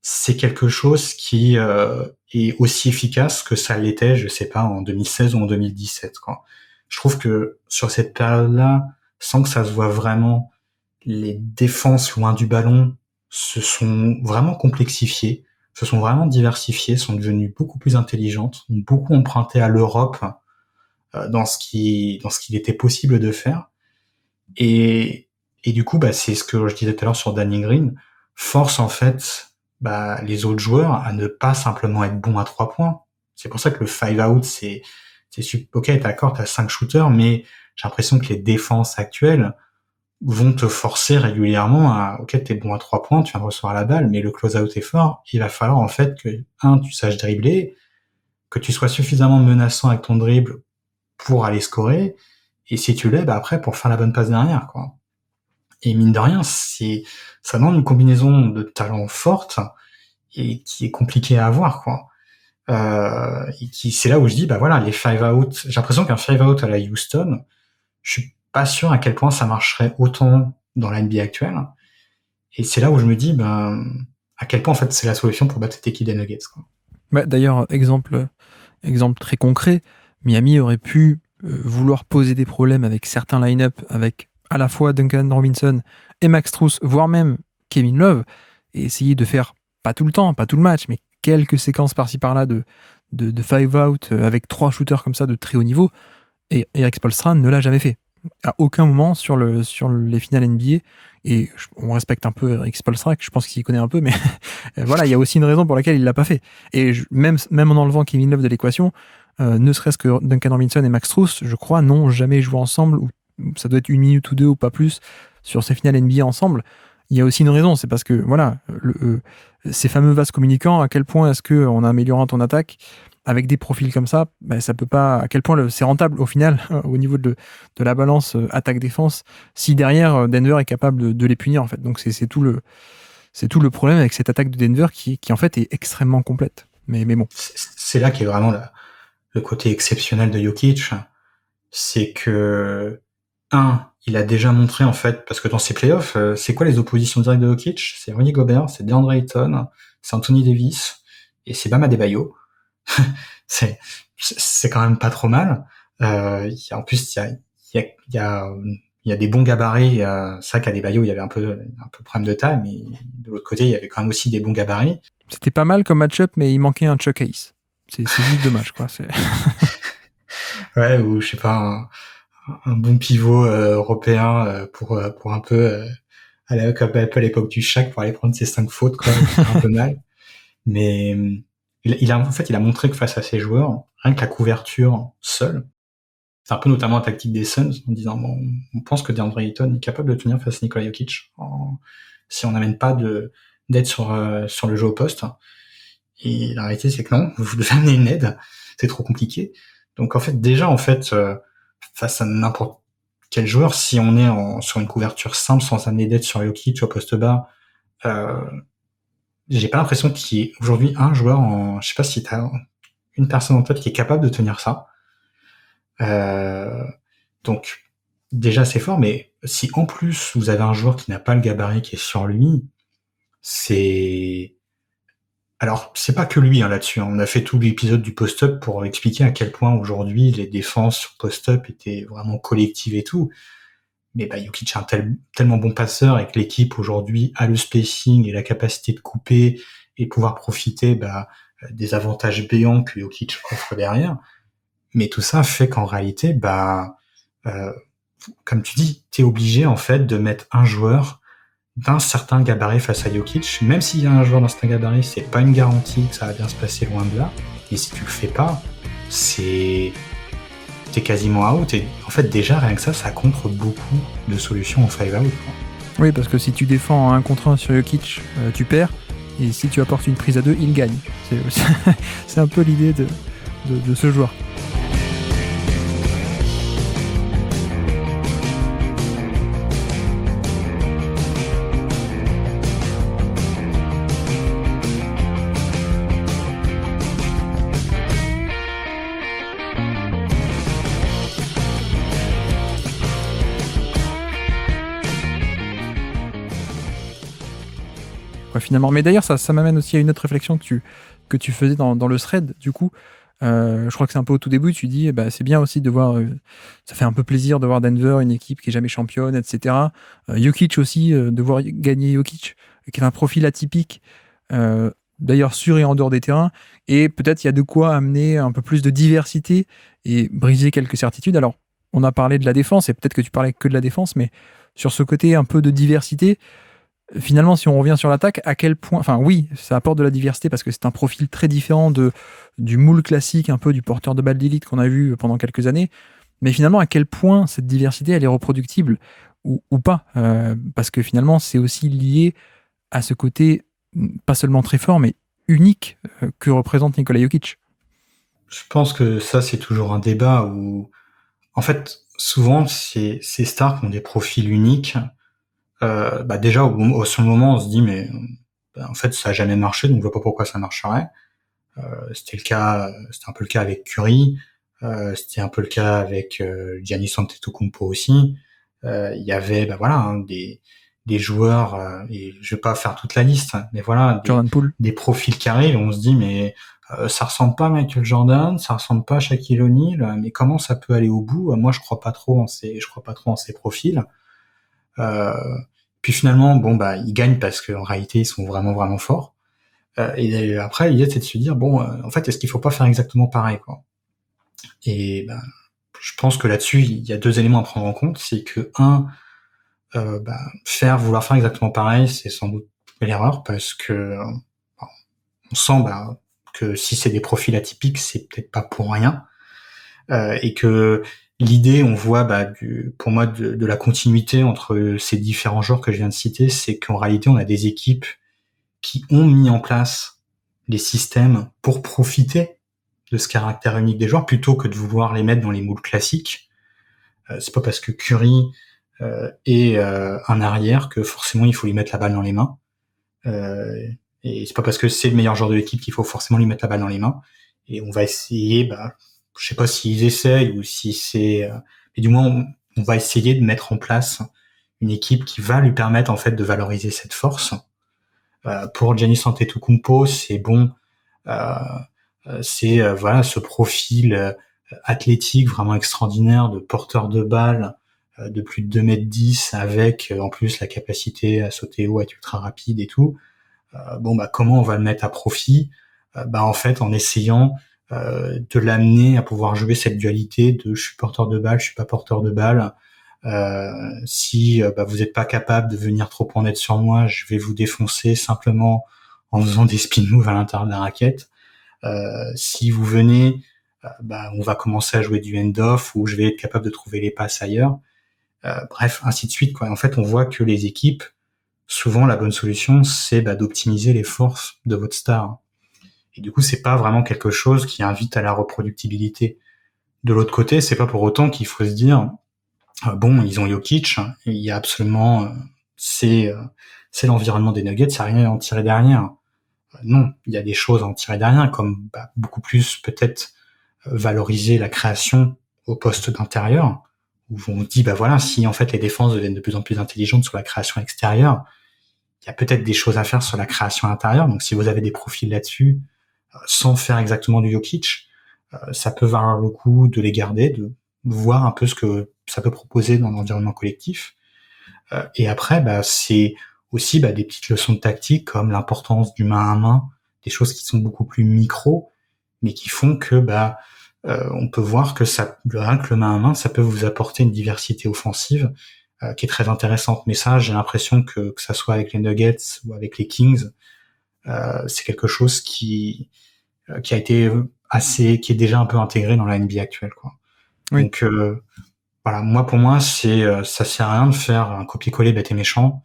c'est quelque chose qui est aussi efficace que ça l'était, je sais pas, en 2016 ou en 2017, quoi. Je trouve que sur cette période-là, sans que ça se voit vraiment, les défenses loin du ballon se sont vraiment complexifiées. se sont vraiment diversifiées, sont devenues beaucoup plus intelligentes, ont beaucoup emprunté à l'Europe dans ce qu'il était possible de faire. Et du coup, c'est ce que je disais tout à l'heure sur Danny Green, force en fait les autres joueurs à ne pas simplement être bons à 3 points. C'est pour ça que le 5 out, ok, d'accord, t'as 5 shooters, mais j'ai l'impression que les défenses actuelles vont te forcer régulièrement à, ok, t'es bon à 3 points, tu viens de recevoir la balle, mais le close-out est fort. Il va falloir en fait que, tu saches dribbler, que tu sois suffisamment menaçant avec ton dribble pour aller scorer, et si tu l'es, après, pour faire la bonne passe derrière, quoi. Et mine de rien, ça demande une combinaison de talents forte et qui est compliquée à avoir, quoi. C'est là où je dis, les 5 out, j'ai l'impression qu'un 5 out à la Houston, je suis pas sûr à quel point ça marcherait autant dans la NBA actuelle. Et c'est là où je me dis, à quel point, en fait, c'est la solution pour battre cette équipe des Nuggets, quoi. D'ailleurs, exemple très concret, Miami aurait pu vouloir poser des problèmes avec certains line-up, avec à la fois Duncan Robinson et Max Strus, voire même Kevin Love, et essayer de faire, pas tout le temps, pas tout le match, mais quelques séquences par-ci par-là de 5 out avec 3 shooters comme ça de très haut niveau, et Erik Spoelstra ne l'a jamais fait. À aucun moment sur les finales NBA, et on respecte un peu Erik Spoelstra, je pense qu'il s'y connaît un peu, mais voilà, il y a aussi une raison pour laquelle il l'a pas fait. Et même en enlevant Kevin Love de l'équation, ne serait-ce que Duncan Robinson et Max Strus, je crois, n'ont jamais joué ensemble, ou ça doit être 1 minute ou 2 ou pas plus, sur ces finales NBA ensemble. Il y a aussi une raison, c'est parce que, voilà, ces fameux vases communicants, à quel point est-ce qu'en améliorant ton attaque, avec des profils comme ça, ça peut pas, à quel point c'est rentable au final, au niveau de la balance attaque-défense, si derrière Denver est capable de les punir, en fait. Donc c'est tout le problème avec cette attaque de Denver qui en fait est extrêmement complète. Mais bon. C'est là qu'est vraiment le côté exceptionnel de Jokic, c'est que il a déjà montré, en fait, parce que dans ses playoffs, c'est quoi les oppositions directes de Jokic? C'est Rudy Gobert, c'est DeAndre Ayton, c'est Anthony Davis, et c'est Bam Adebayo. c'est quand même pas trop mal. En plus, il y a des bons gabarits. C'est vrai qu'Adebayo, il y avait un peu de problème de taille, mais de l'autre côté, il y avait quand même aussi des bons gabarits. C'était pas mal comme match-up, mais il manquait un Chuck Hayes. C'est juste dommage, quoi. Ouais, ou je sais pas, un bon pivot européen pour un peu comme un peu à l'époque du Shaq pour aller prendre ses 5 fautes, quoi, un peu mal. Mais il a montré que face à ses joueurs, rien que la couverture seule, c'est un peu notamment la tactique des Suns, en disant, on pense que DeAndre Ayton est capable de tenir face à Nikola Jokic, si on n'amène pas d'aide sur le jeu au poste. Et la réalité, c'est que non, vous devez amener une aide, c'est trop compliqué. Donc en fait, déjà, face à n'importe quel joueur, si on est sur une couverture simple, sans amener d'aide sur Jokic au poste bas, j'ai pas l'impression qu'il y ait aujourd'hui un joueur je sais pas si t'as une personne en tête qui est capable de tenir ça. Donc, déjà, c'est fort, mais si en plus vous avez un joueur qui n'a pas le gabarit qui est sur lui, alors, c'est pas que lui là-dessus. On a fait tout l'épisode du post-up pour expliquer à quel point aujourd'hui les défenses sur post-up étaient vraiment collectives et tout. Mais Jokic est tellement bon passeur et que l'équipe aujourd'hui a le spacing et la capacité de couper et pouvoir profiter des avantages béants que Jokic offre derrière. Mais tout ça fait qu'en réalité, comme tu dis, t'es obligé en fait de mettre un joueur d'un certain gabarit face à Jokic. Même s'il y a un joueur d'un certain gabarit, c'est pas une garantie que ça va bien se passer, loin de là. Et si tu le fais pas, t'es quasiment out. Et en fait, déjà, rien que ça contre beaucoup de solutions en 5 out. Oui, parce que si tu défends en 1 contre 1 sur Jokic, tu perds. Et si tu apportes une prise à 2, il gagne. C'est un peu l'idée de ce joueur. Finalement. Mais d'ailleurs, ça m'amène aussi à une autre réflexion que tu faisais dans le thread, du coup. Je crois que c'est un peu au tout début, tu dis, c'est bien aussi de voir, ça fait un peu plaisir de voir Denver, une équipe qui est jamais championne, etc. Jokic aussi, de voir gagner Jokic, qui a un profil atypique. d'ailleurs sur et en dehors des terrains, et peut-être il y a de quoi amener un peu plus de diversité et briser quelques certitudes. Alors, on a parlé de la défense, et peut-être que tu parlais que de la défense, mais sur ce côté un peu de diversité, finalement, si on revient sur l'attaque, à quel point... Enfin oui, ça apporte de la diversité parce que c'est un profil très différent du moule classique, un peu du porteur de balle d'élite qu'on a vu pendant quelques années. Mais finalement, à quel point cette diversité, elle est reproductible ou pas, parce que finalement, c'est aussi lié à ce côté, pas seulement très fort, mais unique que représente Nikola Jokic. Je pense que ça, c'est toujours un débat où, en fait, souvent, ces stars qui ont des profils uniques, déjà, sur le moment, on se dit, mais en fait, ça a jamais marché, donc je vois pas pourquoi ça marcherait. C'était un peu le cas avec Curry, c'était un peu le cas avec Giannis Antetokounmpo aussi. Il y avait, des joueurs, et je vais pas faire toute la liste, mais voilà, Jordan Poole. des profils qui arrivent, et on se dit, mais ça ressemble pas à Michael Jordan, ça ressemble pas à Shaquille O'Neal, mais comment ça peut aller au bout? Moi, je crois pas trop en ces profils. Euh, Puis finalement, ils gagnent parce qu'en réalité, ils sont vraiment vraiment forts. Et après, l'idée c'est de se dire en fait, est-ce qu'il faut pas faire exactement pareil, quoi. Et je pense que là-dessus, il y a deux éléments à prendre en compte, c'est que vouloir faire exactement pareil, c'est sans doute l'erreur parce que on sent que si c'est des profils atypiques, c'est peut-être pas pour rien. Et que l'idée, on voit pour moi de la continuité entre ces différents genres que je viens de citer, c'est qu'en réalité, on a des équipes qui ont mis en place les systèmes pour profiter de ce caractère unique des joueurs plutôt que de vouloir les mettre dans les moules classiques. C'est pas parce que Curry est un arrière que forcément il faut lui mettre la balle dans les mains. Et c'est pas parce que c'est le meilleur joueur de l'équipe qu'il faut forcément lui mettre la balle dans les mains. Et on va essayer, je sais pas s'ils essayent ou si c'est, mais du moins on va essayer de mettre en place une équipe qui va lui permettre en fait de valoriser cette force. Pour Giannis Antetokounmpo, c'est bon. C'est ce profil athlétique vraiment extraordinaire de porteur de balle de plus de 2,10 m avec en plus la capacité à sauter haut, à être ultra rapide et tout. Comment on va le mettre à profit? En fait, en essayant de l'amener à pouvoir jouer cette dualité de je suis porteur de balle, je suis pas porteur de balle. Si vous n'êtes pas capable de venir trop en aide sur moi, je vais vous défoncer simplement en faisant des spin moves à l'intérieur de la raquette. Si vous venez, on va commencer à jouer du end-off ou je vais être capable de trouver les passes ailleurs. Bref, ainsi de suite, quoi. En fait, on voit que les équipes, souvent la bonne solution, c'est d'optimiser les forces de votre star. Et du coup, c'est pas vraiment quelque chose qui invite à la reproductibilité. De l'autre côté, c'est pas pour autant qu'il faut se dire ils ont Jokic, il y a absolument c'est l'environnement des Nuggets, ça a rien à en tirer derrière. Non, il y a des choses à en tirer derrière, comme beaucoup plus peut-être valoriser la création au poste d'intérieur, où on dit si en fait les défenses deviennent de plus en plus intelligentes sur la création extérieure, il y a peut-être des choses à faire sur la création intérieure. Donc si vous avez des profils là-dessus, sans faire exactement du Jokic, ça peut valoir le coup de les garder, de voir un peu ce que ça peut proposer dans l'environnement collectif. Et après, c'est aussi des petites leçons de tactique comme l'importance du main à main, des choses qui sont beaucoup plus micro, mais qui font que on peut voir que rien que le main à main, ça peut vous apporter une diversité offensive qui est très intéressante. Mais ça, j'ai l'impression que ça soit avec les Nuggets ou avec les Kings, c'est quelque chose qui a été qui est déjà un peu intégré dans la NBA actuelle, quoi. Oui. Donc moi pour moi ça sert à rien de faire un copier-coller bête et méchant,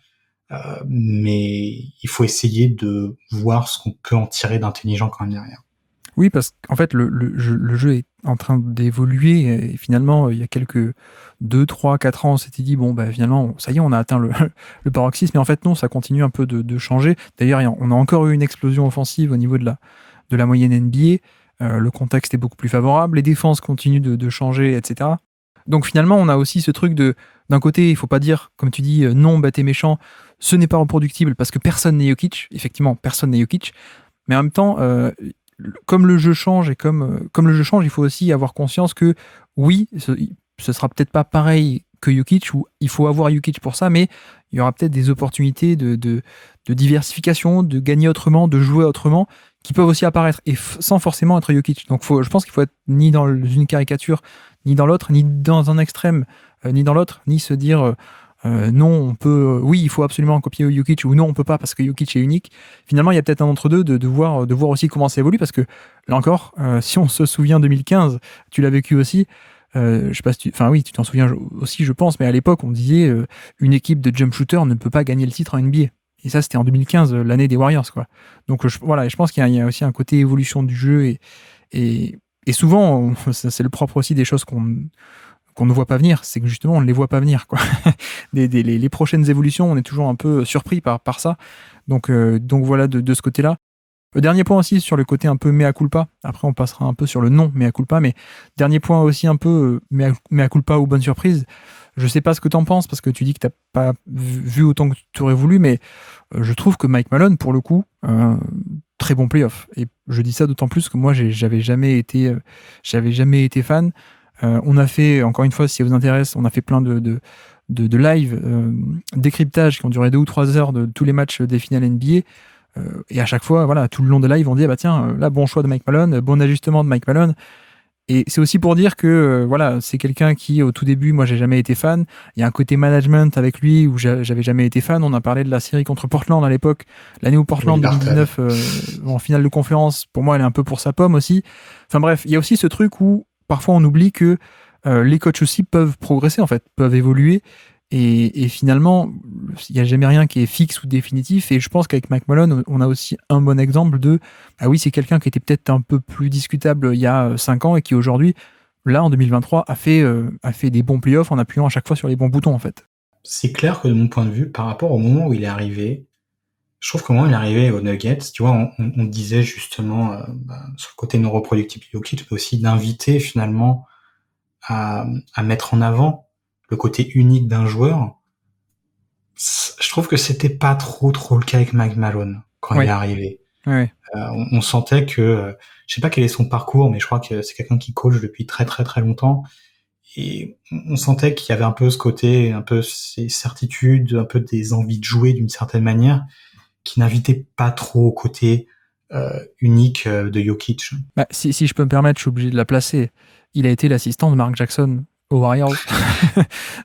mais il faut essayer de voir ce qu'on peut en tirer d'intelligent quand même derrière. Oui, parce qu'en fait, le jeu est en train d'évoluer et finalement, il y a quelques 2, 3, 4 ans, on s'était dit, finalement, ça y est, on a atteint le paroxysme, mais en fait, non, ça continue un peu de changer. D'ailleurs, on a encore eu une explosion offensive au niveau de la moyenne NBA. Le contexte est beaucoup plus favorable, les défenses continuent de changer, etc. Donc finalement, on a aussi ce truc d'un côté, il faut pas dire, comme tu dis, non, bête et méchant, ce n'est pas reproductible parce que personne n'est Jokic. Effectivement, personne n'est Jokic. Mais en même temps, comme le jeu change et comme le jeu change, il faut aussi avoir conscience que oui, ce sera peut-être pas pareil que Jokic, où il faut avoir Jokic pour ça, mais il y aura peut-être des opportunités de diversification, de gagner autrement, de jouer autrement, qui peuvent aussi apparaître, et sans forcément être Jokic. Donc je pense qu'il faut être ni dans une caricature, ni dans l'autre, ni dans un extrême, ni dans l'autre, ni se dire non, on peut, oui, il faut absolument copier Jokic, ou non, on peut pas parce que Jokic est unique. Finalement, il y a peut-être un entre-deux de voir aussi comment ça évolue, parce que là encore, si on se souvient 2015, tu l'as vécu aussi. Je sais pas si enfin oui, tu t'en souviens aussi, je pense, mais à l'époque, on disait une équipe de jump shooter ne peut pas gagner le titre en NBA. Et ça, c'était en 2015, l'année des Warriors, quoi. Donc voilà, je pense qu'il y a aussi un côté évolution du jeu et souvent, c'est le propre aussi des choses qu'on ne voit pas venir, c'est que justement on ne les voit pas venir, quoi. Les prochaines évolutions, on est toujours un peu surpris par ça. Donc voilà, de ce côté-là. Le dernier point aussi sur le côté un peu mea culpa, après on passera un peu sur le non mea culpa, mais dernier point aussi un peu mea culpa ou bonne surprise. Je sais pas ce que t'en penses, parce que tu dis que t'as pas vu autant que tu aurais voulu, mais je trouve que Mike Malone, pour le coup, très bon playoff. Et je dis ça d'autant plus que moi, j'avais jamais été fan. On a fait, encore une fois, si ça vous intéresse, on a fait plein de live décryptage qui ont duré 2 ou 3 heures de tous les matchs des finales NBA. Et à chaque fois, voilà, tout le long des lives, on dit, ah bah tiens, là, bon choix de Mike Malone, bon ajustement de Mike Malone. Et c'est aussi pour dire que voilà, c'est quelqu'un qui, au tout début, moi, j'ai jamais été fan. Il y a un côté management avec lui où j'avais jamais été fan. On a parlé de la série contre Portland à l'époque, l'année où Portland 2019 en finale de conférence. Pour moi, elle est un peu pour sa pomme aussi. Enfin bref, il y a aussi ce truc où parfois on oublie que les coachs aussi peuvent progresser, en fait, peuvent évoluer. Et finalement, il n'y a jamais rien qui est fixe ou définitif. Et je pense qu'avec Mike Malone, on a aussi un bon exemple de ah oui, c'est quelqu'un qui était peut-être un peu plus discutable il y a 5 ans et qui aujourd'hui, là en 2023, a fait des bons playoffs en appuyant à chaque fois sur les bons boutons, en fait. C'est clair que de mon point de vue, par rapport au moment où il est arrivé, je trouve qu'au moment où il est arrivé aux Nuggets, tu vois, on disait justement sur le côté non reproductible de Jokic, mais aussi d'inviter finalement à mettre en avant le côté unique d'un joueur. Je trouve que c'était pas trop le cas avec Mike Malone quand il est arrivé. Ouais. On sentait que, je sais pas quel est son parcours, mais je crois que c'est quelqu'un qui coach depuis très très très longtemps. Et on sentait qu'il y avait un peu ce côté, un peu ces certitudes, un peu des envies de jouer d'une certaine manière, qui n'invitait pas trop au côté unique de Jokic. Bah, si je peux me permettre, je suis obligé de la placer. Il a été l'assistant de Mark Jackson aux Warriors.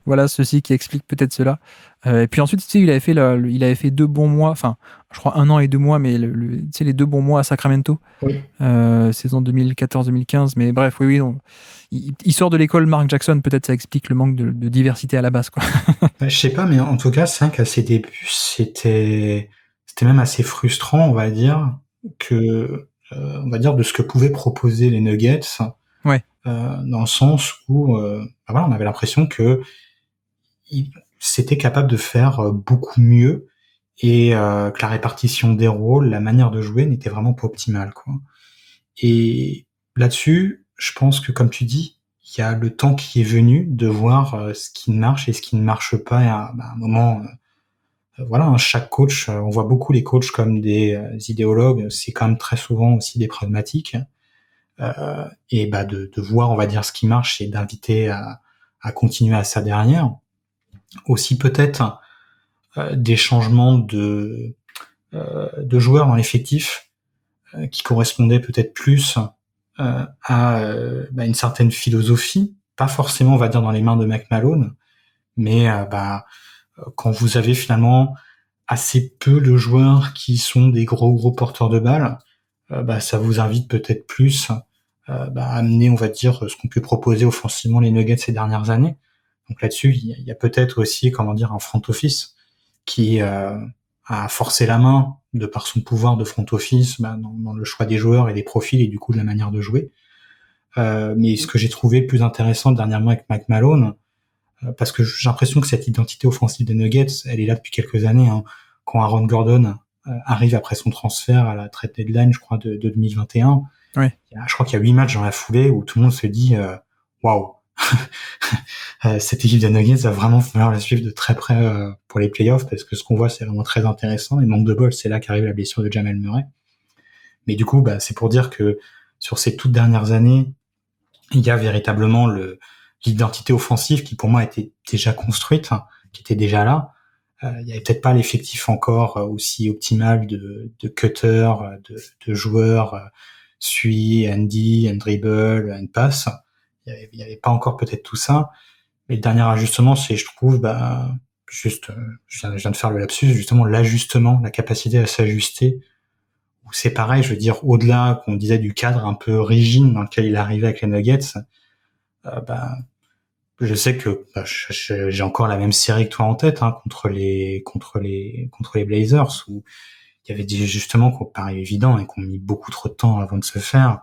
Voilà, ceci qui explique peut-être cela. Et puis ensuite, tu sais, il avait fait 2 bons mois, enfin, je crois 1 an et 2 mois, mais tu sais, les 2 bons mois à Sacramento, Oui. saison 2014-2015. Mais bref, oui, donc, il sort de l'école Mark Jackson, peut-être ça explique le manque de diversité à la base, quoi. Je sais pas, mais en tout cas, c'est vrai qu'à ses débuts, c'était même assez frustrant, on va dire, que on va dire de ce que pouvaient proposer les Nuggets. Ouais. Dans le sens où voilà, on avait l'impression que c'était capable de faire beaucoup mieux et que la répartition des rôles, la manière de jouer n'était vraiment pas optimale, quoi. Et là-dessus, je pense que comme tu dis, il y a le temps qui est venu de voir ce qui marche et ce qui ne marche pas. Et à un moment, voilà, hein, chaque coach, on voit beaucoup les coachs comme des idéologues, c'est quand même très souvent aussi des pragmatiques. Et de voir, on va dire, ce qui marche et d'inviter à continuer à ça derrière. Aussi peut-être des changements de joueurs dans l'effectif qui correspondaient peut-être plus à une certaine philosophie, pas forcément, on va dire, dans les mains de Mike Malone, mais quand vous avez finalement assez peu de joueurs qui sont des gros porteurs de balles, ça vous invite peut-être plus à amener, on va dire, ce qu'on peut proposer offensivement les Nuggets ces dernières années. Donc là-dessus, il y a peut-être aussi, comment dire, un front office qui a forcé la main de par son pouvoir de front office dans le choix des joueurs et des profils et du coup de la manière de jouer. Mais ce que j'ai trouvé le plus intéressant dernièrement avec Mike Malone, parce que j'ai l'impression que cette identité offensive des Nuggets, elle est là depuis quelques années. Hein. Quand Aaron Gordon arrive après son transfert à la trade deadline, je crois, de 2021, ouais. Je crois qu'il y a 8 matchs dans la foulée où tout le monde se dit waouh, cette équipe des Nuggets va vraiment falloir la suivre de très près pour les playoffs, parce que ce qu'on voit, c'est vraiment très intéressant. Et manque de bol, c'est là qu'arrive la blessure de Jamal Murray. Mais du coup, c'est pour dire que sur ces toutes dernières années, il y a véritablement l'identité offensive qui pour moi était déjà construite, qui était déjà là. Il y avait peut-être pas l'effectif encore aussi optimal de cutters, de joueurs Sui, Andy, and dribble, and pass. Il y avait pas encore peut-être tout ça. Mais le dernier ajustement, c'est, je trouve, juste, je viens de faire le lapsus, justement, l'ajustement, la capacité à s'ajuster. Où c'est pareil, je veux dire, au-delà qu'on disait du cadre un peu rigide dans lequel il arrivait avec les Nuggets, je sais que j'ai encore la même série que toi en tête, contre les Blazers, où il y avait des ajustements qui paraissent évidents et qui ont mis beaucoup trop de temps avant de se faire,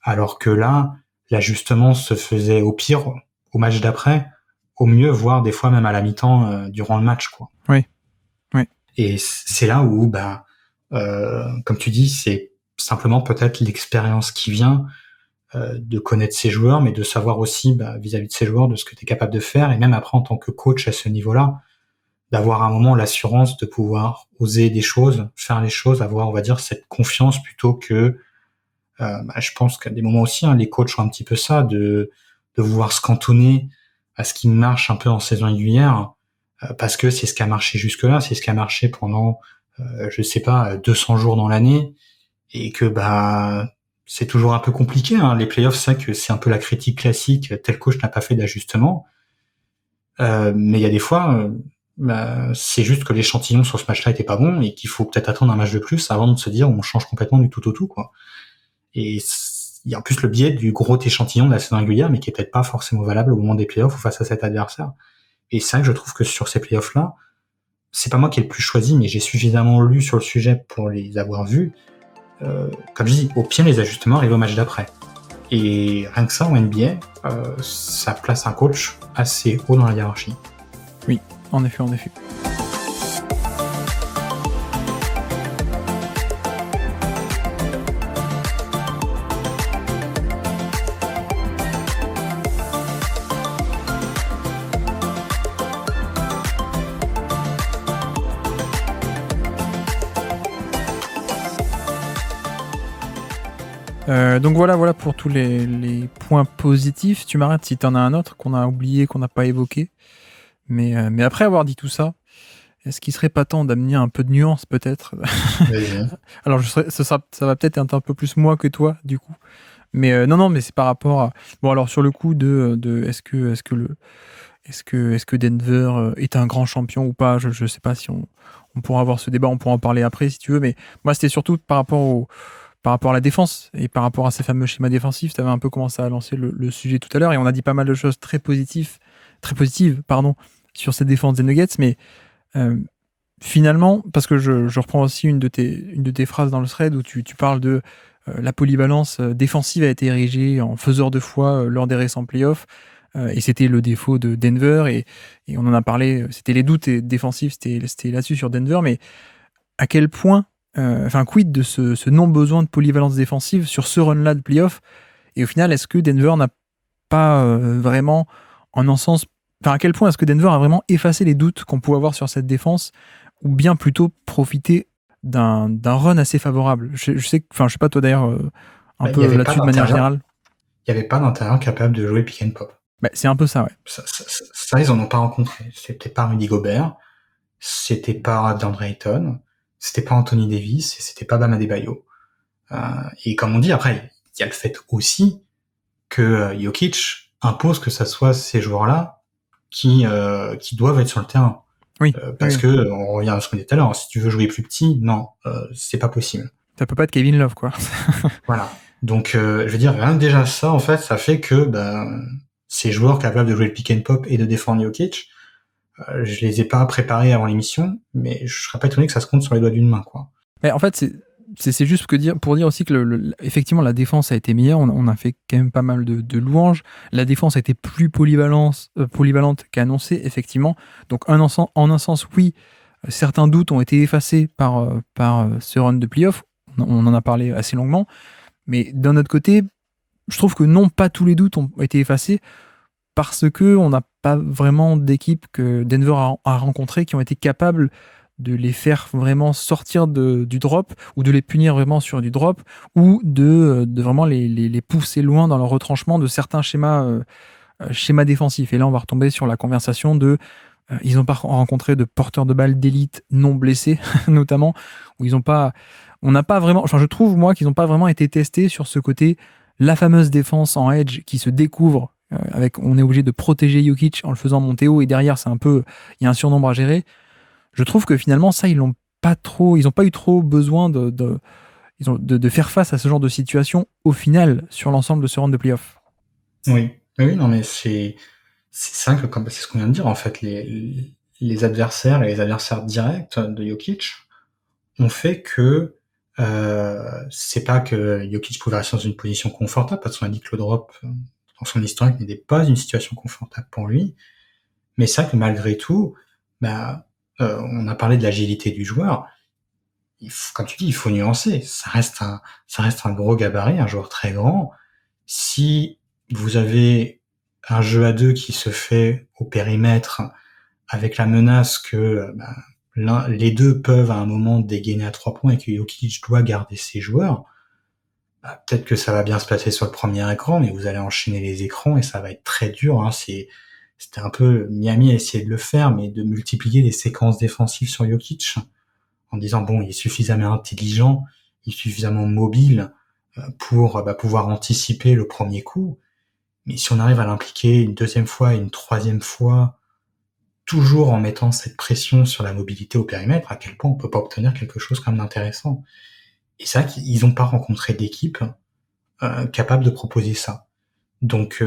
alors que là, l'ajustement se faisait au pire, au match d'après, au mieux, voire des fois même à la mi-temps durant le match, quoi. Oui. Et c'est là où, comme tu dis, c'est simplement peut-être l'expérience qui vient de connaître ses joueurs, mais de savoir aussi vis-à-vis de ses joueurs de ce que tu es capable de faire, et même après en tant que coach à ce niveau-là, d'avoir à un moment l'assurance de pouvoir oser des choses, faire les choses, avoir, on va dire, cette confiance plutôt que je pense qu'à des moments aussi, les coachs ont un petit peu ça, de vouloir se cantonner à ce qui marche un peu en saison régulière, parce que c'est ce qui a marché jusque-là, c'est ce qui a marché pendant, 200 jours dans l'année, et que c'est toujours un peu compliqué. Les playoffs, c'est que c'est un peu la critique classique, tel coach n'a pas fait d'ajustement. Mais il y a des fois, c'est juste que l'échantillon sur ce match-là était pas bon et qu'il faut peut-être attendre un match de plus avant de se dire on change complètement du tout au tout, quoi. Et il y a en plus le biais du gros échantillon de la saison régulière, mais qui est peut-être pas forcément valable au moment des playoffs ou face à cet adversaire. Et c'est vrai que je trouve que sur ces playoffs-là, c'est pas moi qui ai le plus choisi, mais j'ai suffisamment lu sur le sujet pour les avoir vus. Comme je dis, au pire, les ajustements arrivent au match d'après. Et rien que ça, en NBA, ça place un coach assez haut dans la hiérarchie. Oui, en effet. Donc voilà pour tous les points positifs. Tu m'arrêtes si tu en as un autre qu'on a oublié, qu'on n'a pas évoqué. Mais après avoir dit tout ça, est-ce qu'il serait pas temps d'amener un peu de nuance peut-être? Alors ça va peut-être être un peu plus moi que toi du coup. Mais non, mais c'est par rapport à... Bon, alors sur le coup de est-ce que Denver est un grand champion ou pas, je sais pas si on pourra avoir ce débat, on pourra en parler après si tu veux, mais moi c'était surtout par rapport à la défense et par rapport à ces fameux schémas défensifs. Tu avais un peu commencé à lancer le sujet tout à l'heure et on a dit pas mal de choses très positives, sur cette défense des Nuggets, mais finalement, parce que je reprends aussi une de tes phrases dans le thread où tu parles de la polyvalence défensive a été érigée en faiseur de foi lors des récents playoffs, et c'était le défaut de Denver, et on en a parlé, c'était les doutes défensifs, c'était là-dessus sur Denver, mais à quel point, quid de ce non-besoin de polyvalence défensive sur ce run-là de playoffs, et au final, est-ce que Denver n'a pas vraiment, en un sens, à quel point est-ce que Denver a vraiment effacé les doutes qu'on pouvait avoir sur cette défense, ou bien plutôt profiter d'un run assez favorable? Je sais pas toi d'ailleurs, un peu là-dessus de manière générale. Il n'y avait pas d'intérieur capable de jouer pick and pop. C'est un peu ça, ouais. Ça, ils en ont pas rencontré. C'était pas Rudy Gobert, c'était pas DeAndre Ayton, c'était pas Anthony Davis, et c'était pas Bam Adebayo. Et comme on dit, après, il y a le fait aussi que Jokic impose que ça soit ces joueurs-là qui doivent être sur le terrain. Oui. Parce que, on revient à ce qu'on disait tout à l'heure, si tu veux jouer plus petit, non, c'est pas possible. Ça peut pas être Kevin Love, quoi. Voilà. Donc, je veux dire, rien que déjà ça, en fait, ça fait que ces joueurs capables de jouer le pick and pop et de défendre Jokic, je les ai pas préparés avant l'émission, mais je serais pas étonné que ça se compte sur les doigts d'une main, quoi. Mais en fait, c'est juste pour dire aussi que effectivement la défense a été meilleure. On a fait quand même pas mal de louanges. La défense a été plus polyvalente qu'annoncé, effectivement. Donc en un sens, oui, certains doutes ont été effacés par ce run de playoff. On en a parlé assez longuement. Mais d'un autre côté, je trouve que non, pas tous les doutes ont été effacés, parce que on n'a pas vraiment d'équipe que Denver a rencontré qui ont été capables de les faire vraiment sortir du drop, ou de les punir vraiment sur du drop, ou de vraiment les pousser loin dans leur retranchement de certains schémas schéma défensif. Et là, on va retomber sur la conversation de ils n'ont pas rencontré de porteurs de balles d'élite non blessés, notamment, où ils ont pas, on n'a pas vraiment, enfin, je trouve, moi, qu'ils n'ont pas vraiment été testés sur ce côté, la fameuse défense en edge qui se découvre, on est obligé de protéger Jokic en le faisant monter haut, et derrière, il y a un surnombre à gérer. Je trouve que finalement, ça, ils n'ont pas eu trop besoin de faire face à ce genre de situation au final sur l'ensemble de ce round de playoff. Oui, oui, non, mais c'est vrai que c'est ce qu'on vient de dire, en fait, les adversaires et les adversaires directs de Jokic ont fait que c'est pas que Jokic pouvait rester dans une position confortable, parce qu'on a dit que le drop dans son historique n'était pas une situation confortable pour lui, mais c'est vrai que malgré tout, on a parlé de l'agilité du joueur. Comme tu dis, il faut nuancer. Ça reste un gros gabarit, un joueur très grand. Si vous avez un jeu à deux qui se fait au périmètre avec la menace que les deux peuvent à un moment dégainer à 3 points et que Jokic doit garder ses joueurs, peut-être que ça va bien se passer sur le premier écran, mais vous allez enchaîner les écrans et ça va être très dur. C'était un peu Miami a essayé de le faire, mais de multiplier les séquences défensives sur Jokic en disant bon, il est suffisamment intelligent, il est suffisamment mobile pour pouvoir anticiper le premier coup. Mais si on arrive à l'impliquer une deuxième fois et une troisième fois, toujours en mettant cette pression sur la mobilité au périmètre, à quel point on peut pas obtenir quelque chose comme d'intéressant. Et c'est vrai qu'ils n'ont pas rencontré d'équipe capable de proposer ça. Donc,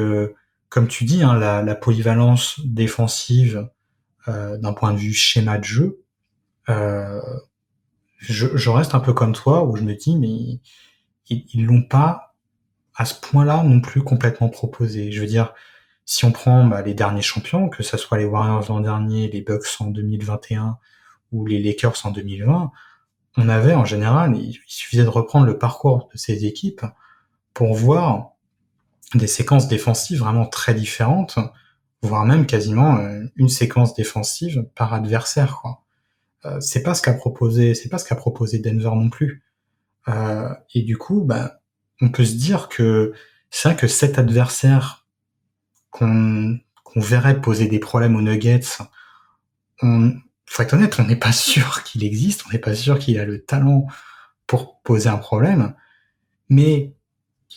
comme tu dis, hein, la polyvalence défensive d'un point de vue schéma de jeu, je reste un peu comme toi, où je me dis, mais ils l'ont pas à ce point-là non plus complètement proposé. Je veux dire, si on prend les derniers champions, que ce soit les Warriors l'an dernier, les Bucks en 2021 ou les Lakers en 2020, on avait en général, il suffisait de reprendre le parcours de ces équipes pour voir des séquences défensives vraiment très différentes, voire même quasiment une séquence défensive par adversaire, quoi. C'est pas ce qu'a proposé Denver non plus. Et du coup, on peut se dire que c'est vrai que cet adversaire qu'on verrait poser des problèmes aux Nuggets, faut être honnête, on n'est pas sûr qu'il existe, on n'est pas sûr qu'il a le talent pour poser un problème, mais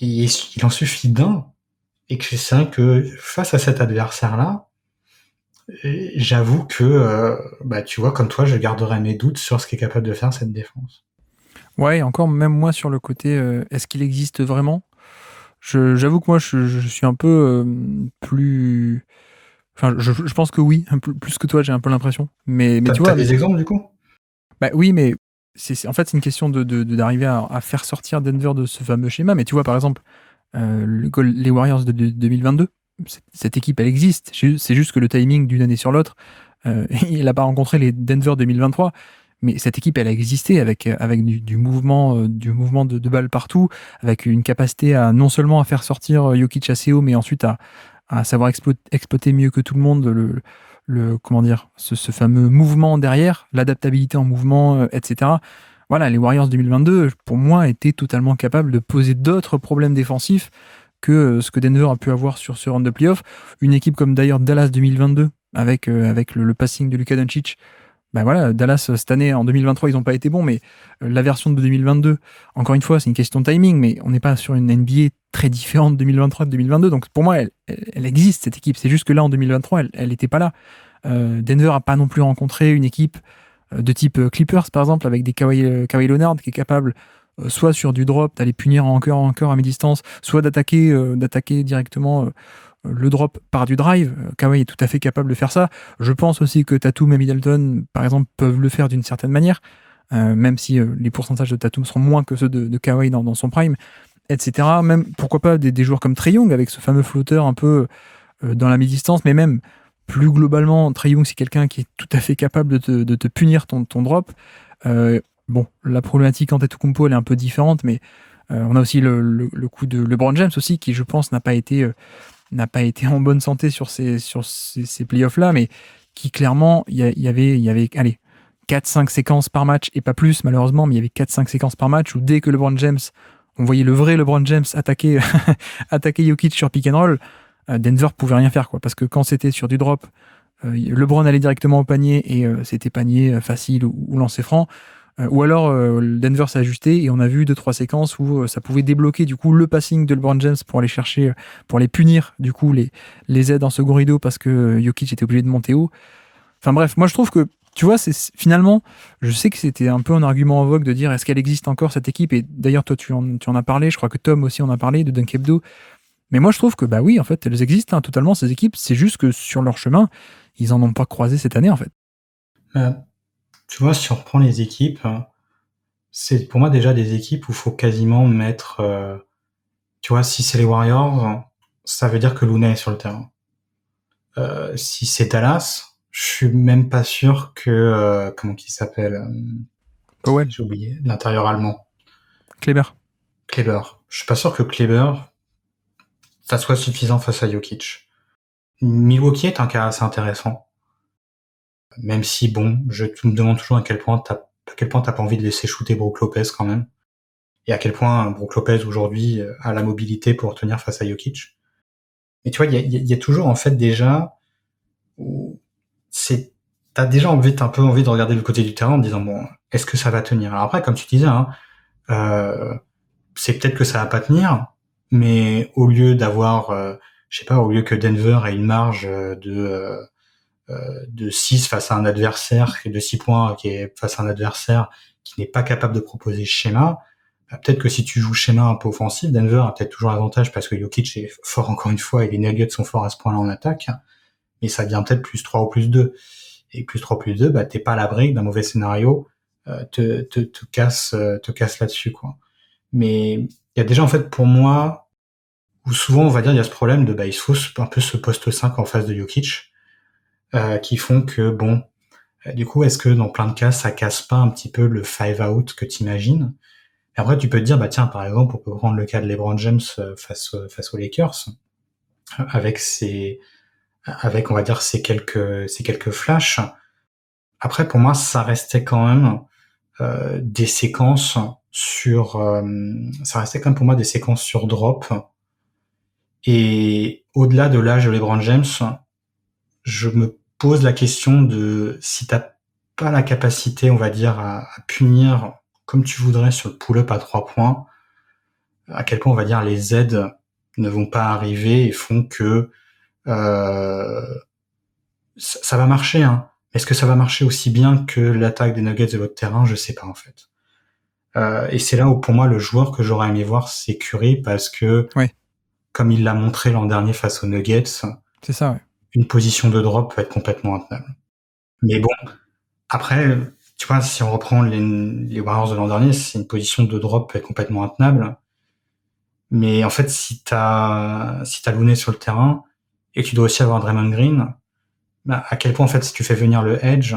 il en suffit d'un, et que c'est vrai que face à cet adversaire-là, j'avoue que, tu vois, comme toi, je garderai mes doutes sur ce qu'est capable de faire cette défense. Ouais, et encore, même moi, sur le côté, est-ce qu'il existe vraiment ? J'avoue que moi, je suis un peu plus... Enfin, je pense que oui, plus que toi, j'ai un peu l'impression. Mais tu vois... T'as des exemples, du coup ? Oui, mais en fait, c'est une question d'arriver à faire sortir Denver de ce fameux schéma. Mais tu vois, par exemple, les Warriors de 2022, cette équipe, elle existe. C'est juste que le timing d'une année sur l'autre, il n'a pas rencontré les Denver 2023. Mais cette équipe, elle a existé avec du mouvement de balles partout, avec une capacité à non seulement à faire sortir Jokic assez haut, mais ensuite à savoir exploiter mieux que tout le monde comment dire, ce fameux mouvement derrière, l'adaptabilité en mouvement, etc. Voilà, les Warriors 2022, pour moi, étaient totalement capables de poser d'autres problèmes défensifs que ce que Denver a pu avoir sur ce round de playoff. Une équipe comme d'ailleurs Dallas 2022, avec le passing de Luka Doncic, voilà, Dallas, cette année, en 2023, ils n'ont pas été bons, mais la version de 2022, encore une fois, c'est une question de timing, mais on n'est pas sur une NBA très différente de 2023 de 2022, donc pour moi, elle existe, cette équipe. C'est juste que là, en 2023, elle n'était pas là. Denver n'a pas non plus rencontré une équipe de type Clippers, par exemple, avec des Kawhi Leonard, qui est capable, soit sur du drop, d'aller punir encore à mi-distance, soit d'attaquer directement le drop par du drive. Kawhi est tout à fait capable de faire ça. Je pense aussi que Tatum et Middleton, par exemple, peuvent le faire d'une certaine manière, même si les pourcentages de Tatum seront moins que ceux de Kawhi dans son prime, etc. Même, pourquoi pas, des joueurs comme Trae Young, avec ce fameux flotteur un peu dans la mi-distance, mais même plus globalement, Trae Young, c'est quelqu'un qui est tout à fait capable de te punir ton drop. La problématique Antetokounmpo, elle est un peu différente, mais on a aussi le coup de LeBron James aussi, qui, je pense, n'a pas été en bonne santé sur ces playoffs-là, mais qui, clairement, il y avait 4-5 séquences par match, et pas plus, malheureusement, mais il y avait 4-5 séquences par match où dès que LeBron James, on voyait le vrai LeBron James attaquer Jokic sur pick and roll, Denver pouvait rien faire, quoi, parce que quand c'était sur du drop, LeBron allait directement au panier et c'était panier facile ou lancer franc. Ou alors Denver s'est ajusté et on a vu 2-3 séquences où ça pouvait débloquer du coup le passing de LeBron James pour aller chercher, pour les punir du coup les aides en second rideau parce que Jokic était obligé de monter haut. Enfin bref, moi je trouve que tu vois, finalement, je sais que c'était un peu un argument en vogue de dire est-ce qu'elle existe encore cette équipe, et d'ailleurs toi tu en as parlé, je crois que Tom aussi en a parlé de Dunk Hebdo, mais moi je trouve que bah oui, en fait elles existent totalement ces équipes, c'est juste que sur leur chemin ils en ont pas croisé cette année en fait. Euh, Tu vois, si on reprend les équipes, c'est pour moi déjà des équipes où il faut quasiment mettre, tu vois, si c'est les Warriors, ça veut dire que Luna est sur le terrain. Si c'est Dallas, je suis même pas sûr que, comment qu'il s'appelle, Powell, j'ai oublié, l'intérieur allemand, Kleber. Kleber. Je suis pas sûr que Kleber, ça soit suffisant face à Jokic. Milwaukee est un cas assez intéressant. Même si, bon, je me demande toujours à quel point t'as pas envie de laisser shooter Brook Lopez quand même. Et à quel point Brook Lopez aujourd'hui a la mobilité pour tenir face à Jokic. Mais tu vois, il y a toujours en fait déjà où t'as déjà un peu envie de regarder le côté du terrain en te disant bon, est-ce que ça va tenir? Alors après, comme tu disais, hein, euh, c'est peut-être que ça va pas tenir, mais au lieu d'avoir, je sais pas, au lieu que Denver ait une marge de 6 face à un adversaire, de 6 points qui est face à un adversaire qui n'est pas capable de proposer ce schéma, peut-être que si tu joues schéma un peu offensif, Denver a peut-être toujours l'avantage parce que Jokic est fort encore une fois et les Nuggets sont forts à ce point-là en attaque, mais ça devient peut-être plus 3 ou plus 2. Et plus 3 plus 2, bah, t'es pas à l'abri d'un mauvais scénario, te casse là-dessus, quoi. Mais il y a déjà, en fait, pour moi, où souvent, on va dire, il y a ce problème de, bah, il faut un peu ce poste 5 en face de Jokic, qui font que, bon, du coup, est-ce que dans plein de cas, ça casse pas un petit peu le five out que t'imagines? Et après, tu peux te dire, bah, tiens, par exemple, on peut prendre le cas de LeBron James face aux Lakers, avec avec, on va dire, ces quelques flashs. Après, pour moi, ça restait quand même des séquences ça restait quand même pour moi des séquences sur drop. Et au-delà de l'âge de LeBron James, je me pose la question de si t'as pas la capacité, on va dire, à punir comme tu voudrais sur le pull-up à 3 points, à quel point, on va dire, les aides ne vont pas arriver et font que ça va marcher, hein. Est-ce que ça va marcher aussi bien que l'attaque des Nuggets de votre terrain? Je sais pas, en fait. Et c'est là où, pour moi, le joueur que j'aurais aimé voir, c'est Curry, parce que, Ouais, comme il l'a montré l'an dernier face aux Nuggets, c'est ça, ouais. une position de drop peut être complètement intenable. Mais bon, après, tu vois, si on reprend les Warriors de l'an dernier, c'est une position de drop peut être complètement intenable. Mais en fait, si t'as Looney sur le terrain, et que tu dois aussi avoir Draymond Green, bah, à quel point, en fait, si tu fais venir le edge,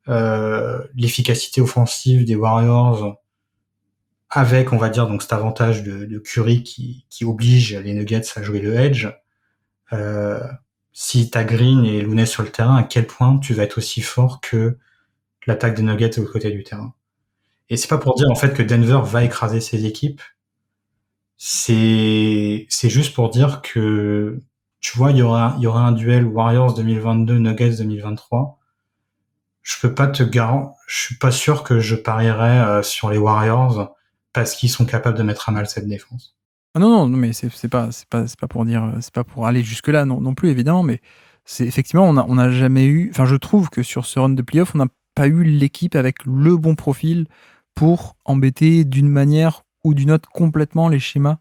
l'efficacité offensive des Warriors, avec, on va dire, donc cet avantage de Curry qui oblige les Nuggets à jouer le edge, euh, si t'as Green et Looney sur le terrain, à quel point tu vas être aussi fort que l'attaque des Nuggets de l'autre côté du terrain. Et c'est pas pour dire en fait que Denver va écraser ses équipes, c'est juste pour dire que tu vois, il y aura un duel Warriors 2022 Nuggets 2023. Je suis pas sûr que je parierais sur les Warriors parce qu'ils sont capables de mettre à mal cette défense. Ah non, non, non, mais c'est pas pour dire, c'est pas pour aller jusque-là non plus, évidemment, mais c'est effectivement, on n'a jamais eu. Enfin, je trouve que sur ce run de playoff, on n'a pas eu l'équipe avec le bon profil pour embêter d'une manière ou d'une autre complètement les schémas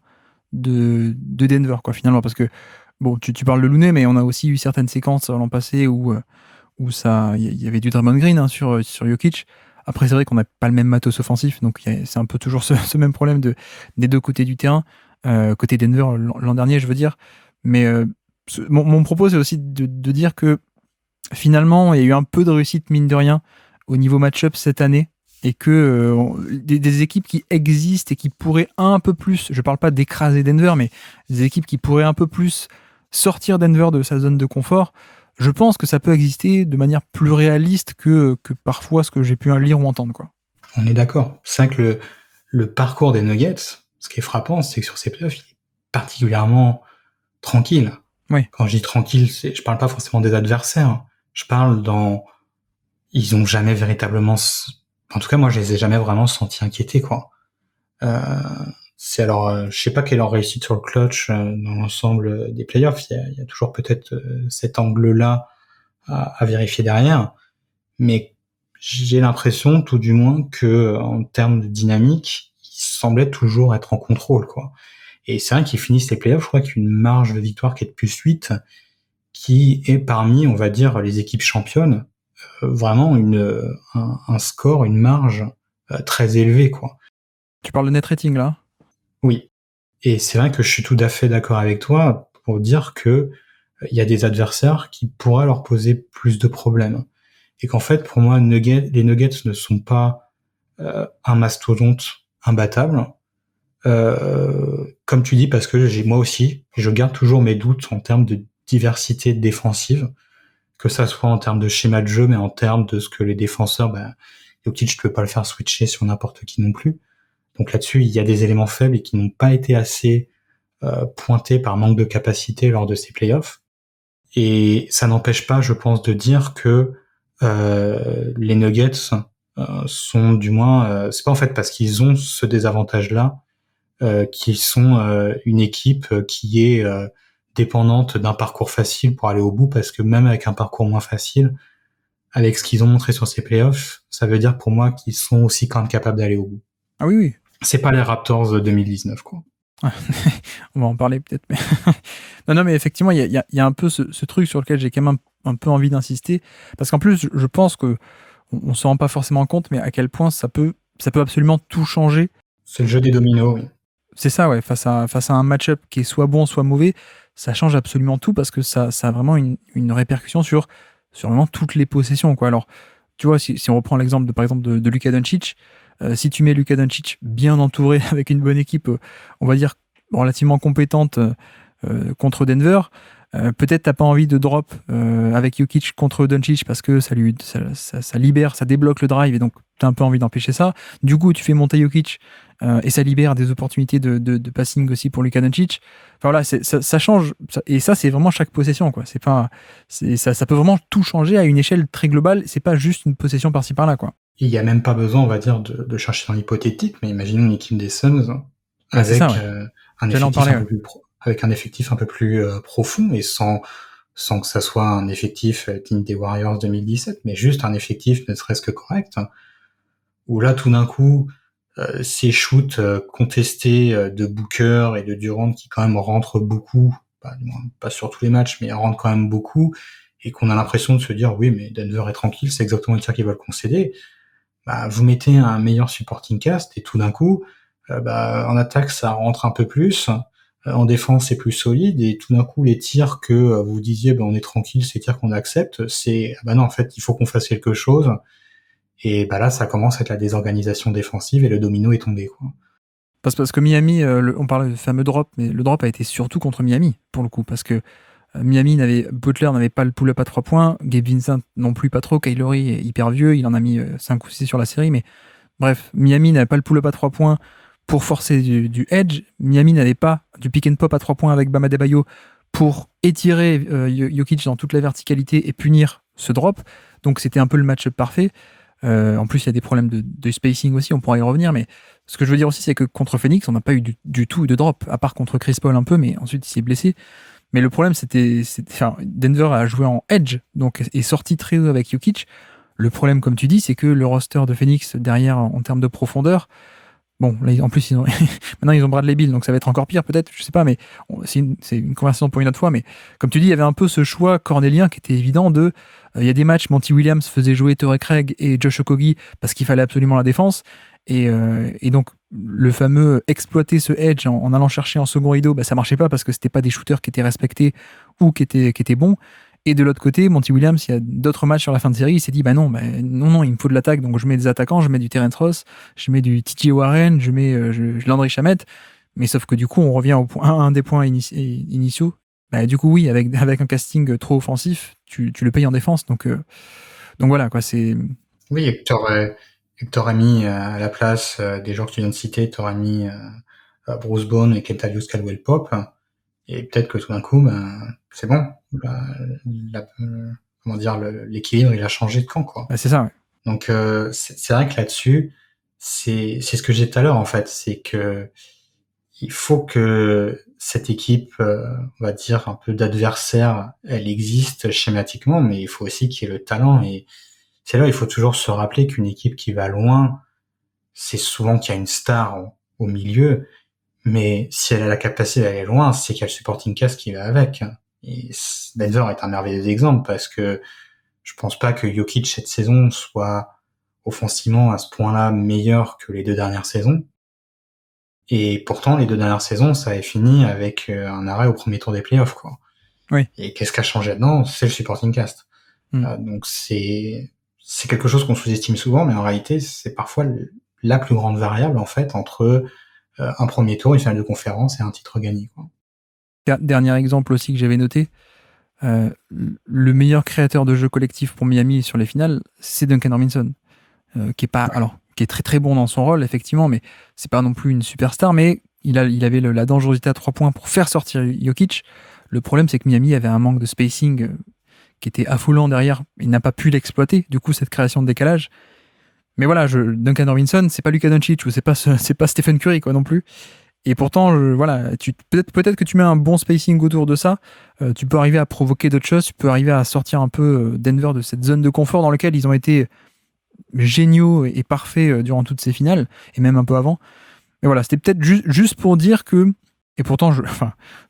de Denver, quoi, finalement. Parce que, bon, tu parles de Looney, mais on a aussi eu certaines séquences l'an passé où il y avait du Draymond Green, hein, sur Jokic. Après, c'est vrai qu'on n'a pas le même matos offensif, donc c'est un peu toujours ce même problème des deux côtés du terrain. Côté Denver l'an dernier, je veux dire. Mais mon propos, c'est aussi de dire que finalement, il y a eu un peu de réussite, mine de rien, au niveau match-up cette année. Et que des équipes qui existent et qui pourraient un peu plus, je parle pas d'écraser Denver, mais des équipes qui pourraient un peu plus sortir Denver de sa zone de confort, je pense que ça peut exister de manière plus réaliste que parfois ce que j'ai pu lire ou entendre, quoi. On est d'accord. C'est vrai que le parcours des Nuggets, ce qui est frappant, c'est que sur ces playoffs, il est particulièrement tranquille. Oui. Quand je dis tranquille, je parle pas forcément des adversaires. Je parle ils ont jamais véritablement, en tout cas, moi, je les ai jamais vraiment sentis inquiétés, quoi. Euh, je sais pas quelle est leur réussite sur le clutch dans l'ensemble des playoffs. Il y a toujours peut-être cet angle-là à vérifier derrière. Mais j'ai l'impression, tout du moins, que en termes de dynamique, ils semblaient toujours être en contrôle, quoi. Et c'est vrai qu'ils finissent les playoffs, je crois qu'une marge de victoire qui est de +8, qui est parmi, on va dire, les équipes championnes, vraiment un score, une marge très élevée, quoi. Tu parles de net rating là? Oui. Et c'est vrai que je suis tout à fait d'accord avec toi pour dire que il y a des adversaires qui pourraient leur poser plus de problèmes. Et qu'en fait, pour moi, les Nuggets ne sont pas un mastodonte imbattable. Comme tu dis, parce que moi aussi, je garde toujours mes doutes en termes de diversité défensive, que ça soit en termes de schéma de jeu, mais en termes de ce que les défenseurs, Jokic, je peux pas le faire switcher sur n'importe qui non plus. Donc là-dessus, il y a des éléments faibles et qui n'ont pas été assez pointés par manque de capacité lors de ces playoffs. Et ça n'empêche pas, je pense, de dire que les Nuggets sont du moins, c'est pas en fait parce qu'ils ont ce désavantage-là qu'ils sont une équipe qui est dépendante d'un parcours facile pour aller au bout, parce que même avec un parcours moins facile, avec ce qu'ils ont montré sur ces playoffs, ça veut dire pour moi qu'ils sont aussi quand même capables d'aller au bout. Ah oui, oui. C'est pas les Raptors de 2019, quoi. On va en parler peut-être. Mais non, mais effectivement, il y a un peu ce truc sur lequel j'ai quand même un peu envie d'insister. Parce qu'en plus, je pense que on se rend pas forcément compte, mais à quel point ça peut absolument tout changer. C'est le jeu des dominos, oui. C'est ça, ouais. Face à un match-up qui est soit bon, soit mauvais, ça change absolument tout parce que ça a vraiment une répercussion sur vraiment toutes les possessions, quoi. Alors, tu vois, si on reprend l'exemple par exemple de Luka Doncic, si tu mets Luka Doncic bien entouré avec une bonne équipe, on va dire relativement compétente contre Denver, peut-être t'as pas envie de drop avec Jokic contre Doncic parce que ça libère, ça débloque le drive et donc t'as un peu envie d'empêcher ça. Du coup, tu fais monter Jokic et ça libère des opportunités de passing aussi pour Luka Doncic. Enfin voilà, ça change et ça c'est vraiment chaque possession, quoi. Ça peut vraiment tout changer à une échelle très globale. C'est pas juste une possession par-ci par-là, quoi. Il n'y a même pas besoin, on va dire, de chercher dans l'hypothétique, mais imaginons une équipe des Suns C'est ça, avec ouais. J'allais en parler, ouais. avec un effectif un peu plus profond et sans que ça soit un effectif digne des Warriors 2017, mais juste un effectif ne serait-ce que correct, où là tout d'un coup ces shoots contestés de Booker et de Durant qui quand même rentrent beaucoup, pas sur tous les matchs, mais rentrent quand même beaucoup, et qu'on a l'impression de se dire oui mais Denver est tranquille, c'est exactement le tir qu'ils veulent concéder. Vous mettez un meilleur supporting cast et tout d'un coup, en attaque ça rentre un peu plus, en défense c'est plus solide et tout d'un coup les tirs que vous disiez on est tranquille, ces tirs qu'on accepte, c'est non en fait il faut qu'on fasse quelque chose et là ça commence à être la désorganisation défensive et le domino est tombé, quoi. Parce que Miami, on parle du fameux drop, mais le drop a été surtout contre Miami pour le coup parce que Butler n'avait pas le pull-up à 3 points, Gabe Vincent non plus pas trop, Kyle Lowry est hyper vieux, il en a mis 5 ou 6 sur la série, mais bref, Miami n'avait pas le pull-up à 3 points pour forcer du edge, Miami n'avait pas du pick and pop à 3 points avec Bam Adebayo pour étirer Jokic dans toute la verticalité et punir ce drop, donc c'était un peu le match parfait. En plus, il y a des problèmes de spacing aussi, on pourra y revenir, mais ce que je veux dire aussi, c'est que contre Phoenix, on n'a pas eu du tout de drop, à part contre Chris Paul un peu, mais ensuite il s'est blessé. Mais le problème, Denver a joué en edge, donc est sorti très haut avec Jokic. Le problème, comme tu dis, c'est que le roster de Phoenix derrière, en termes de profondeur, bon, là, en plus, maintenant ils ont Bradley Beal, donc ça va être encore pire peut-être, je sais pas, mais c'est une conversation pour une autre fois. Mais comme tu dis, il y avait un peu ce choix cornélien qui était évident il y a des matchs, Monty Williams faisait jouer Torrey Craig et Josh Okogie parce qu'il fallait absolument la défense. Et donc, le fameux exploiter ce edge en allant chercher en second rideau, ça marchait pas parce que c'était pas des shooters qui étaient respectés ou qui étaient bons. Et de l'autre côté, Monty Williams, il y a d'autres matchs sur la fin de série, il s'est dit non, il me faut de l'attaque, donc je mets des attaquants, je mets du Terrence Ross, je mets du TJ Warren, je mets Landry Shamet. Mais sauf que du coup, on revient à un des points initiaux. Du coup, oui, avec un casting trop offensif, tu le payes en défense. Donc voilà, quoi, c'est. Oui, et que t'aurais mis à la place des gens que tu viens de citer, t'aurais mis Bruce Bowen et Kentavious Caldwell-Pope, Et peut-être que tout d'un coup, c'est bon. La- comment dire, l'équilibre, il a changé de camp, quoi. Bah, c'est ça, ouais. Donc c'est vrai que là-dessus, c'est ce que j'ai dit tout à l'heure en fait, c'est que il faut que cette équipe, on va dire un peu d'adversaire, elle existe schématiquement, mais il faut aussi qu'il y ait le talent. Et c'est là il faut toujours se rappeler qu'une équipe qui va loin, c'est souvent qu'il y a une star au milieu, mais si elle a la capacité d'aller loin, c'est qu'il y a le supporting cast qui va avec. Et Denver est un merveilleux exemple parce que je pense pas que Jokic cette saison soit offensivement à ce point-là meilleur que les 2 dernières saisons. Et pourtant, les 2 dernières saisons, ça avait fini avec un arrêt au premier tour des playoffs, quoi. Oui. Et qu'est-ce qui a changé dedans? C'est le supporting cast. Donc c'est quelque chose qu'on sous-estime souvent, mais en réalité, c'est parfois la plus grande variable en fait entre un premier tour, une finale de conférence et un titre gagné, quoi. Dernier exemple aussi que j'avais noté, le meilleur créateur de jeux collectifs pour Miami sur les finales, c'est Duncan Robinson, qui est très très bon dans son rôle, effectivement, mais c'est pas non plus une superstar, mais il avait la dangerosité à 3 points pour faire sortir Jokic. Le problème, c'est que Miami avait un manque de spacing qui était affolant derrière. Il n'a pas pu l'exploiter, du coup, cette création de décalage. Mais voilà, Duncan Robinson, c'est pas Luka Doncic ou c'est pas Stephen Curry, quoi, non plus. Et pourtant, voilà, peut-être que tu mets un bon spacing autour de ça, tu peux arriver à provoquer d'autres choses, tu peux arriver à sortir un peu Denver de cette zone de confort dans laquelle ils ont été géniaux et parfaits durant toutes ces finales, et même un peu avant. Mais voilà, c'était peut-être juste pour dire que, et pourtant, je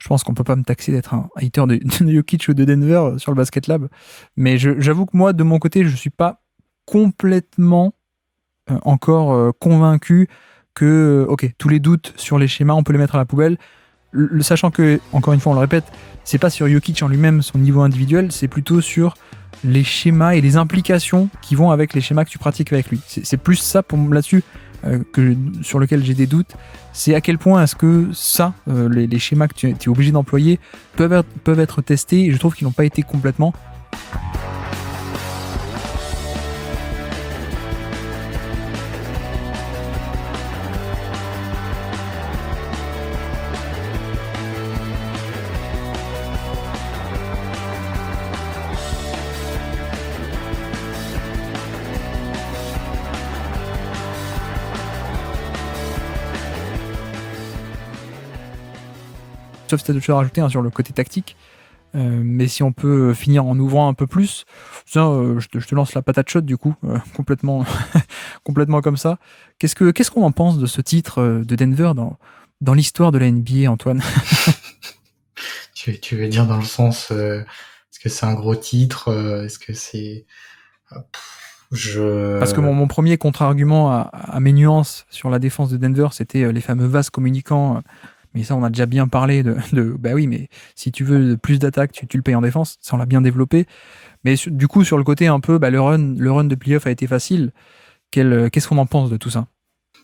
pense qu'on peut pas me taxer d'être un hater de Jokic ou de Denver sur le Basket Lab, mais j'avoue que moi, de mon côté, je suis pas complètement encore convaincu que, ok, tous les doutes sur les schémas, on peut les mettre à la poubelle, sachant que, encore une fois, on le répète, c'est pas sur Jokic en lui-même, son niveau individuel, c'est plutôt sur les schémas et les implications qui vont avec les schémas que tu pratiques avec lui. C'est plus ça là-dessus sur lequel j'ai des doutes. C'est à quel point est-ce que ça, les schémas que tu es obligé d'employer peuvent être testés, et je trouve qu'ils n'ont pas été complètement. Sauf si tu as d'autres choses à rajouter sur le côté tactique. Mais si on peut finir en ouvrant un peu plus, ça, je te lance la patate chaude du coup, complètement, complètement comme ça. Qu'est-ce qu'on en pense de ce titre de Denver dans l'histoire de la NBA, Antoine? Tu veux dire dans le sens, est-ce que c'est un gros titre, est-ce que c'est Parce que mon premier contre-argument à mes nuances sur la défense de Denver, c'était les fameux vases communicants. Mais ça, on a déjà bien parlé bah oui, mais si tu veux plus d'attaque, tu le payes en défense. Ça, on l'a bien développé. Mais du coup, sur le côté un peu, le run de playoff a été facile. Qu'est-ce qu'on en pense de tout ça?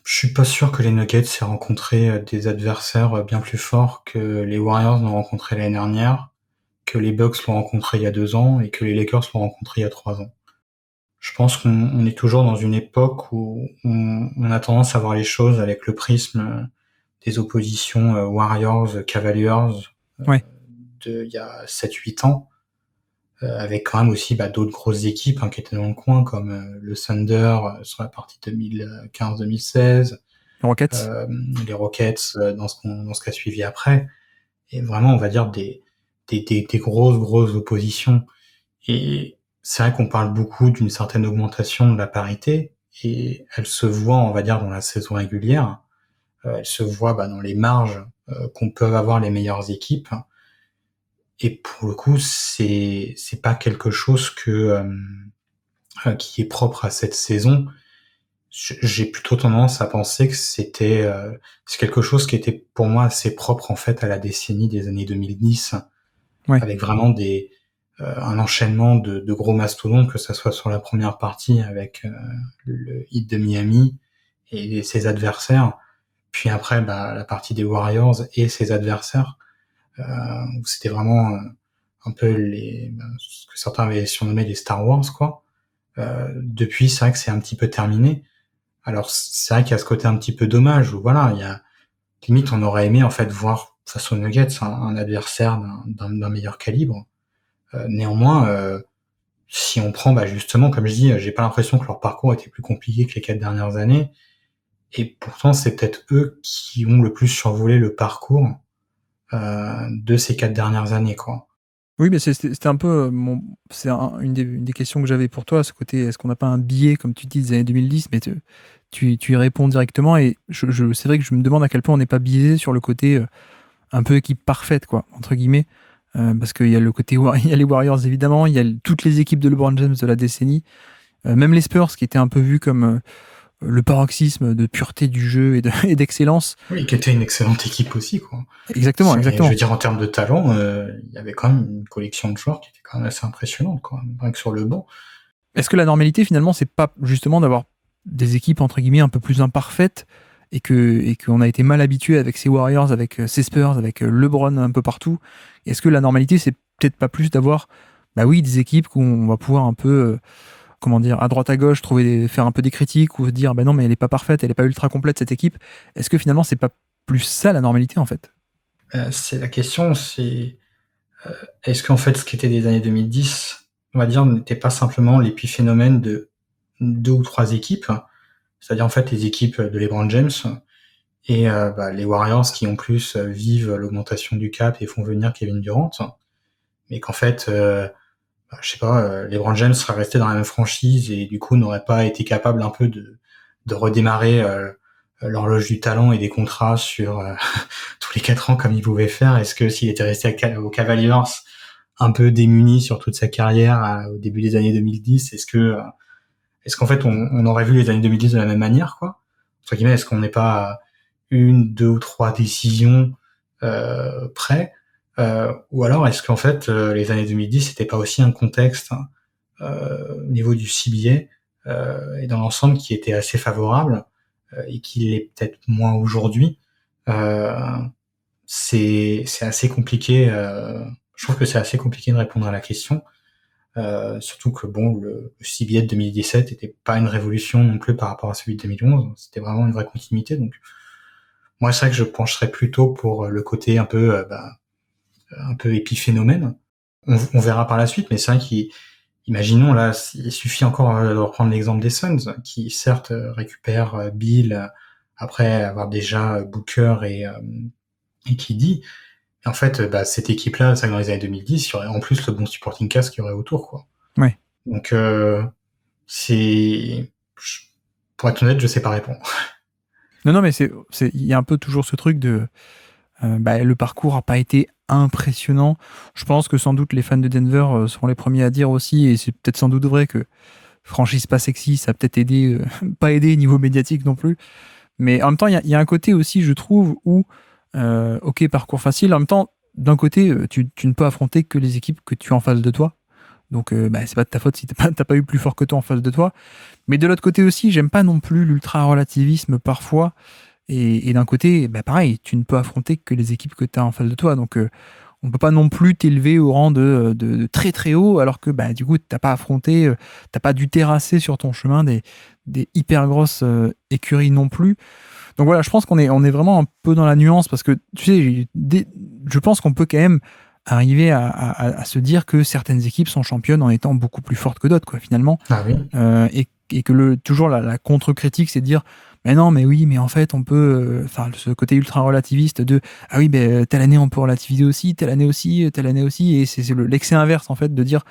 Je suis pas sûr que les Nuggets aient rencontré des adversaires bien plus forts que les Warriors l'ont rencontré l'année dernière, que les Bucks l'ont rencontré il y a 2 ans et que les Lakers l'ont rencontré il y a 3 ans. Je pense qu'on est toujours dans une époque où on a tendance à voir les choses avec le prisme des oppositions Warriors-Cavaliers Ouais. il y a 7-8 ans, avec quand même aussi d'autres grosses équipes qui étaient dans le coin, comme le Thunder sur la partie 2015-2016, Rockets. les Rockets dans ce qui a suivi après, et vraiment on va dire des grosses oppositions. Et c'est vrai qu'on parle beaucoup d'une certaine augmentation de la parité, et elle se voit, on va dire, dans la saison régulière. Elle se voit dans les marges qu'on peut avoir les meilleures équipes. Et pour le coup, c'est pas quelque chose qui est propre à cette saison. J'ai plutôt tendance à penser que c'est quelque chose qui était pour moi assez propre en fait à la décennie des années 2010, Ouais. avec vraiment un enchaînement de gros mastodontes, que ça soit sur la première partie avec le Heat de Miami et ses adversaires, puis après la partie des Warriors et ses adversaires, où c'était vraiment un peu ce que certains avaient surnommé les Star Wars, quoi. Depuis, c'est vrai que c'est un petit peu terminé. Alors c'est vrai qu'il y a ce côté un petit peu dommage où voilà, limite on aurait aimé en fait voir face aux Nuggets, un adversaire d'un meilleur calibre. Néanmoins, si on prend, justement, comme je dis, j'ai pas l'impression que leur parcours était plus compliqué que les 4 dernières années. Et pourtant, c'est peut-être eux qui ont le plus survolé le parcours de ces 4 dernières années, quoi. Oui, mais c'était un peu c'est une des questions que j'avais pour toi, ce côté, est-ce qu'on n'a pas un biais, comme tu dis, des années 2010, mais tu y réponds directement, et c'est vrai que je me demande à quel point on n'est pas biaisé sur le côté un peu équipe parfaite, quoi, entre guillemets, parce qu'il y a le côté, il y a les Warriors évidemment, il y a toutes les équipes de LeBron James de la décennie, même les Spurs qui étaient un peu vus comme le paroxysme de pureté du jeu et d'excellence. Oui, qui était une excellente équipe aussi, quoi. Exactement. Je veux dire, en termes de talent, il y avait quand même une collection de joueurs qui était quand même assez impressionnante, quoi, rien que sur le banc. Est-ce que la normalité, finalement, c'est pas justement d'avoir des équipes, entre guillemets, un peu plus imparfaites, et qu'on a été mal habitué avec ces Warriors, avec ces Spurs, avec LeBron un peu partout? Est-ce que la normalité, c'est peut-être pas plus d'avoir, des équipes où on va pouvoir un peu, comment dire, à droite à gauche, faire un peu des critiques, ou se dire, non, mais elle est pas parfaite, elle est pas ultra complète, cette équipe. Est-ce que finalement, c'est pas plus ça la normalité, en fait? C'est la question, c'est est-ce qu'en fait, ce qui était des années 2010, on va dire, n'était pas simplement l'épiphénomène de 2 ou 3 équipes, c'est-à-dire en fait les équipes de LeBron James et les Warriors qui en plus vivent l'augmentation du cap et font venir Kevin Durant, mais qu'en fait, je sais pas, LeBron James serait resté dans la même franchise et du coup n'aurait pas été capable un peu de redémarrer l'horloge du talent et des contrats sur tous les 4 ans comme il pouvait faire. Est-ce que s'il était resté aux Cavaliers un peu démuni sur toute sa carrière au début des années 2010, est-ce qu'en fait on aurait vu les années 2010 de la même manière, quoi? Entre guillemets, est-ce qu'on n'est pas à 1, 2 ou 3 décisions près, ou alors est-ce qu'en fait les années 2010 c'était pas aussi un contexte au niveau du CBA et dans l'ensemble qui était assez favorable et qui l'est peut-être moins aujourd'hui. C'est assez compliqué. Je trouve que c'est assez compliqué de répondre à la question. Surtout que le CBA de 2017 n'était pas une révolution non plus par rapport à celui de 2011. C'était vraiment une vraie continuité. Donc moi, c'est vrai que je pencherais plutôt pour le côté un peu épiphénomène. On verra par la suite, mais c'est vrai qu'imaginons là, il suffit encore de reprendre l'exemple des Suns, qui certes récupèrent Bill après avoir déjà Booker et KD. Et en fait, cette équipe-là, ça dans les années 2010, il y aurait en plus le bon supporting cast qu'il y aurait autour, quoi. Ouais. Donc pour être honnête, je sais pas répondre. Non, mais il y a un peu toujours ce truc de le parcours a pas été impressionnant. Je pense que sans doute les fans de Denver seront les premiers à dire aussi, et c'est peut-être sans doute vrai, que franchise pas sexy, ça a peut-être aidé, pas aidé niveau médiatique non plus. Mais en même temps, il y a un côté aussi, je trouve, où ok, parcours facile. En même temps, d'un côté, tu ne peux affronter que les équipes que tu as en face de toi. Donc, c'est pas de ta faute si t'as pas eu plus fort que toi en face de toi. Mais de l'autre côté aussi, j'aime pas non plus l'ultra-relativisme parfois. Et d'un côté, pareil, tu ne peux affronter que les équipes que tu as en face de toi. Donc, on peut pas non plus t'élever au rang de très très haut, alors que du coup, t'as pas affronté, t'as pas dû terrasser sur ton chemin des hyper grosses écuries non plus. Donc voilà, je pense qu'on est vraiment un peu dans la nuance, parce que tu sais, je pense qu'on peut quand même arriver à se dire que certaines équipes sont championnes en étant beaucoup plus fortes que d'autres, quoi, finalement. Ah oui. Et que toujours la contre-critique, c'est de dire, mais non, mais oui, mais en fait, on peut, ce côté ultra relativiste de, ah oui, telle année on peut relativiser aussi, telle année aussi, telle année aussi, et c'est l'excès inverse, en fait, de dire,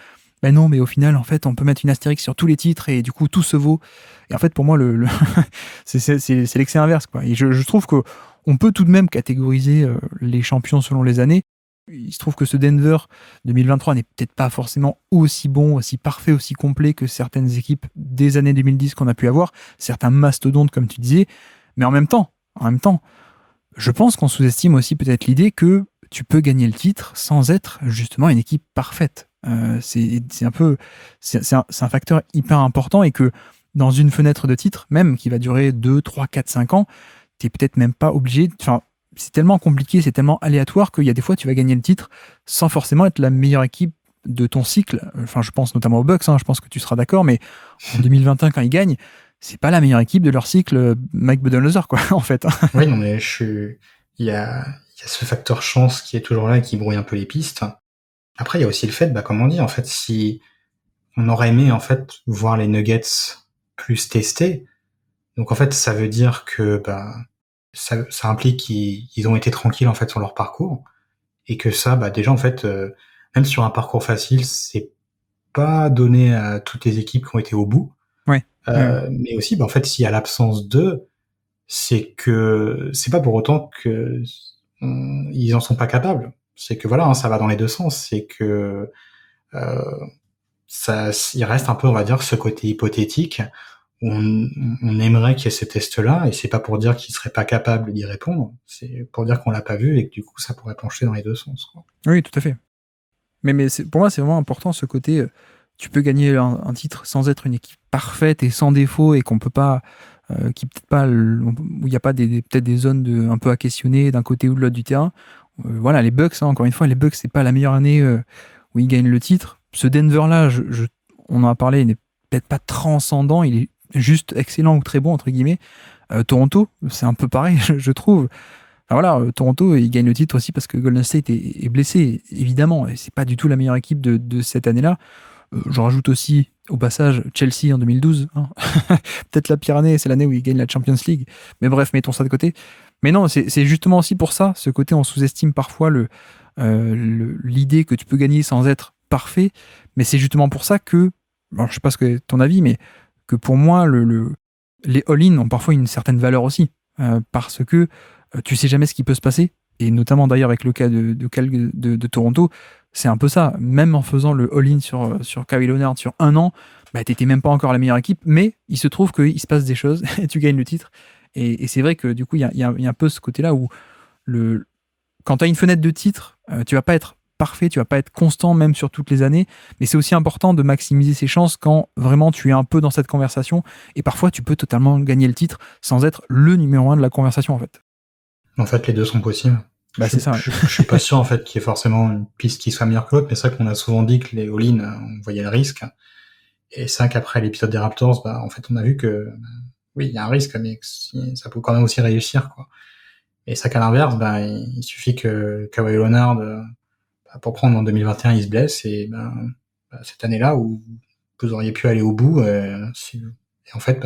non, mais au final, en fait, on peut mettre une astérix sur tous les titres et du coup, tout se vaut. Et en fait, pour moi, c'est l'excès inverse, quoi. Et je trouve que on peut tout de même catégoriser les champions selon les années. Il se trouve que ce Denver 2023 n'est peut-être pas forcément aussi bon, aussi parfait, aussi complet que certaines équipes des années 2010 qu'on a pu avoir, certains mastodontes, comme tu disais. Mais en même temps, je pense qu'on sous-estime aussi peut-être l'idée que tu peux gagner le titre sans être justement une équipe parfaite. C'est un facteur hyper important, et que dans une fenêtre de titre, même qui va durer 2, 3, 4, 5 ans, t'es peut-être même pas obligé, c'est tellement compliqué, c'est tellement aléatoire, qu'il y a des fois tu vas gagner le titre sans forcément être la meilleure équipe de ton cycle. Je pense notamment aux Bucks, je pense que tu seras d'accord, mais en 2021, quand ils gagnent, c'est pas la meilleure équipe de leur cycle, Mike Budenholzer, quoi, en fait. Oui, non, mais il y a y a ce facteur chance qui est toujours là et qui brouille un peu les pistes. Après, il y a aussi le fait, comme on dit, en fait, si on aurait aimé en fait voir les Nuggets plus testés, donc en fait, ça veut dire que ça implique qu'ils ont été tranquilles en fait sur leur parcours et que ça, déjà en fait, même sur un parcours facile, c'est pas donné à toutes les équipes qui ont été au bout. Ouais. Mais aussi, en fait, s'il y a l'absence d'eux, c'est que c'est pas pour autant que ils en sont pas capables. C'est que voilà, ça va dans les deux sens. C'est que il reste un peu, on va dire, ce côté hypothétique où on aimerait qu'il y ait ces tests-là, et c'est pas pour dire qu'ils seraient pas capables d'y répondre, c'est pour dire qu'on l'a pas vu et que du coup, ça pourrait pencher dans les deux sens, quoi. Oui, tout à fait. Mais pour moi, c'est vraiment important ce côté. Tu peux gagner un titre sans être une équipe parfaite et sans défaut et qu'on peut pas, qui peut-être pas, où il n'y a pas peut-être des zones un peu à questionner d'un côté ou de l'autre du terrain. Voilà, les Bucks, encore une fois, les Bucks, c'est pas la meilleure année où ils gagnent le titre. Ce Denver-là, on en a parlé, il n'est peut-être pas transcendant, il est juste excellent ou très bon, entre guillemets. Toronto, c'est un peu pareil, je trouve. Enfin, voilà, Toronto, il gagne le titre aussi parce que Golden State est blessé, évidemment, et c'est pas du tout la meilleure équipe de cette année-là. Je rajoute aussi, au passage, Chelsea en 2012. Hein. Peut-être la pire année, c'est l'année où ils gagnent la Champions League. Mais bref, mettons ça de côté. Mais non, c'est justement aussi pour ça, ce côté, on sous-estime parfois l'idée que tu peux gagner sans être parfait. Mais c'est justement pour ça que, alors je sais pas ce que ton avis, mais que pour moi, les all-in ont parfois une certaine valeur aussi. Parce que tu sais jamais ce qui peut se passer. Et notamment d'ailleurs avec le cas de Toronto, c'est un peu ça. Même en faisant le all-in sur Kawhi Leonard sur un an, t'étais même pas encore la meilleure équipe, mais il se trouve qu'il se passe des choses et tu gagnes le titre. Et c'est vrai que du coup, il y a un peu ce côté-là où quand tu as une fenêtre de titre, tu vas pas être parfait, tu vas pas être constant même sur toutes les années, mais c'est aussi important de maximiser ses chances quand vraiment tu es un peu dans cette conversation, et parfois tu peux totalement gagner le titre sans être le numéro 1 de la conversation en fait. En fait, les deux sont possibles. C'est ça. Ouais. Je suis pas sûr en fait qu'il y ait forcément une piste qui soit meilleure que l'autre, mais c'est vrai qu'on a souvent dit que les all-in, on voyait le risque. Et c'est vrai qu'après l'épisode des Raptors, en fait, on a vu que oui, il y a un risque, mais ça peut quand même aussi réussir, quoi. Et ça qu'à l'inverse, il suffit que Kawhi Leonard, pour prendre en 2021, il se blesse, et cette année-là où vous auriez pu aller au bout, et en fait,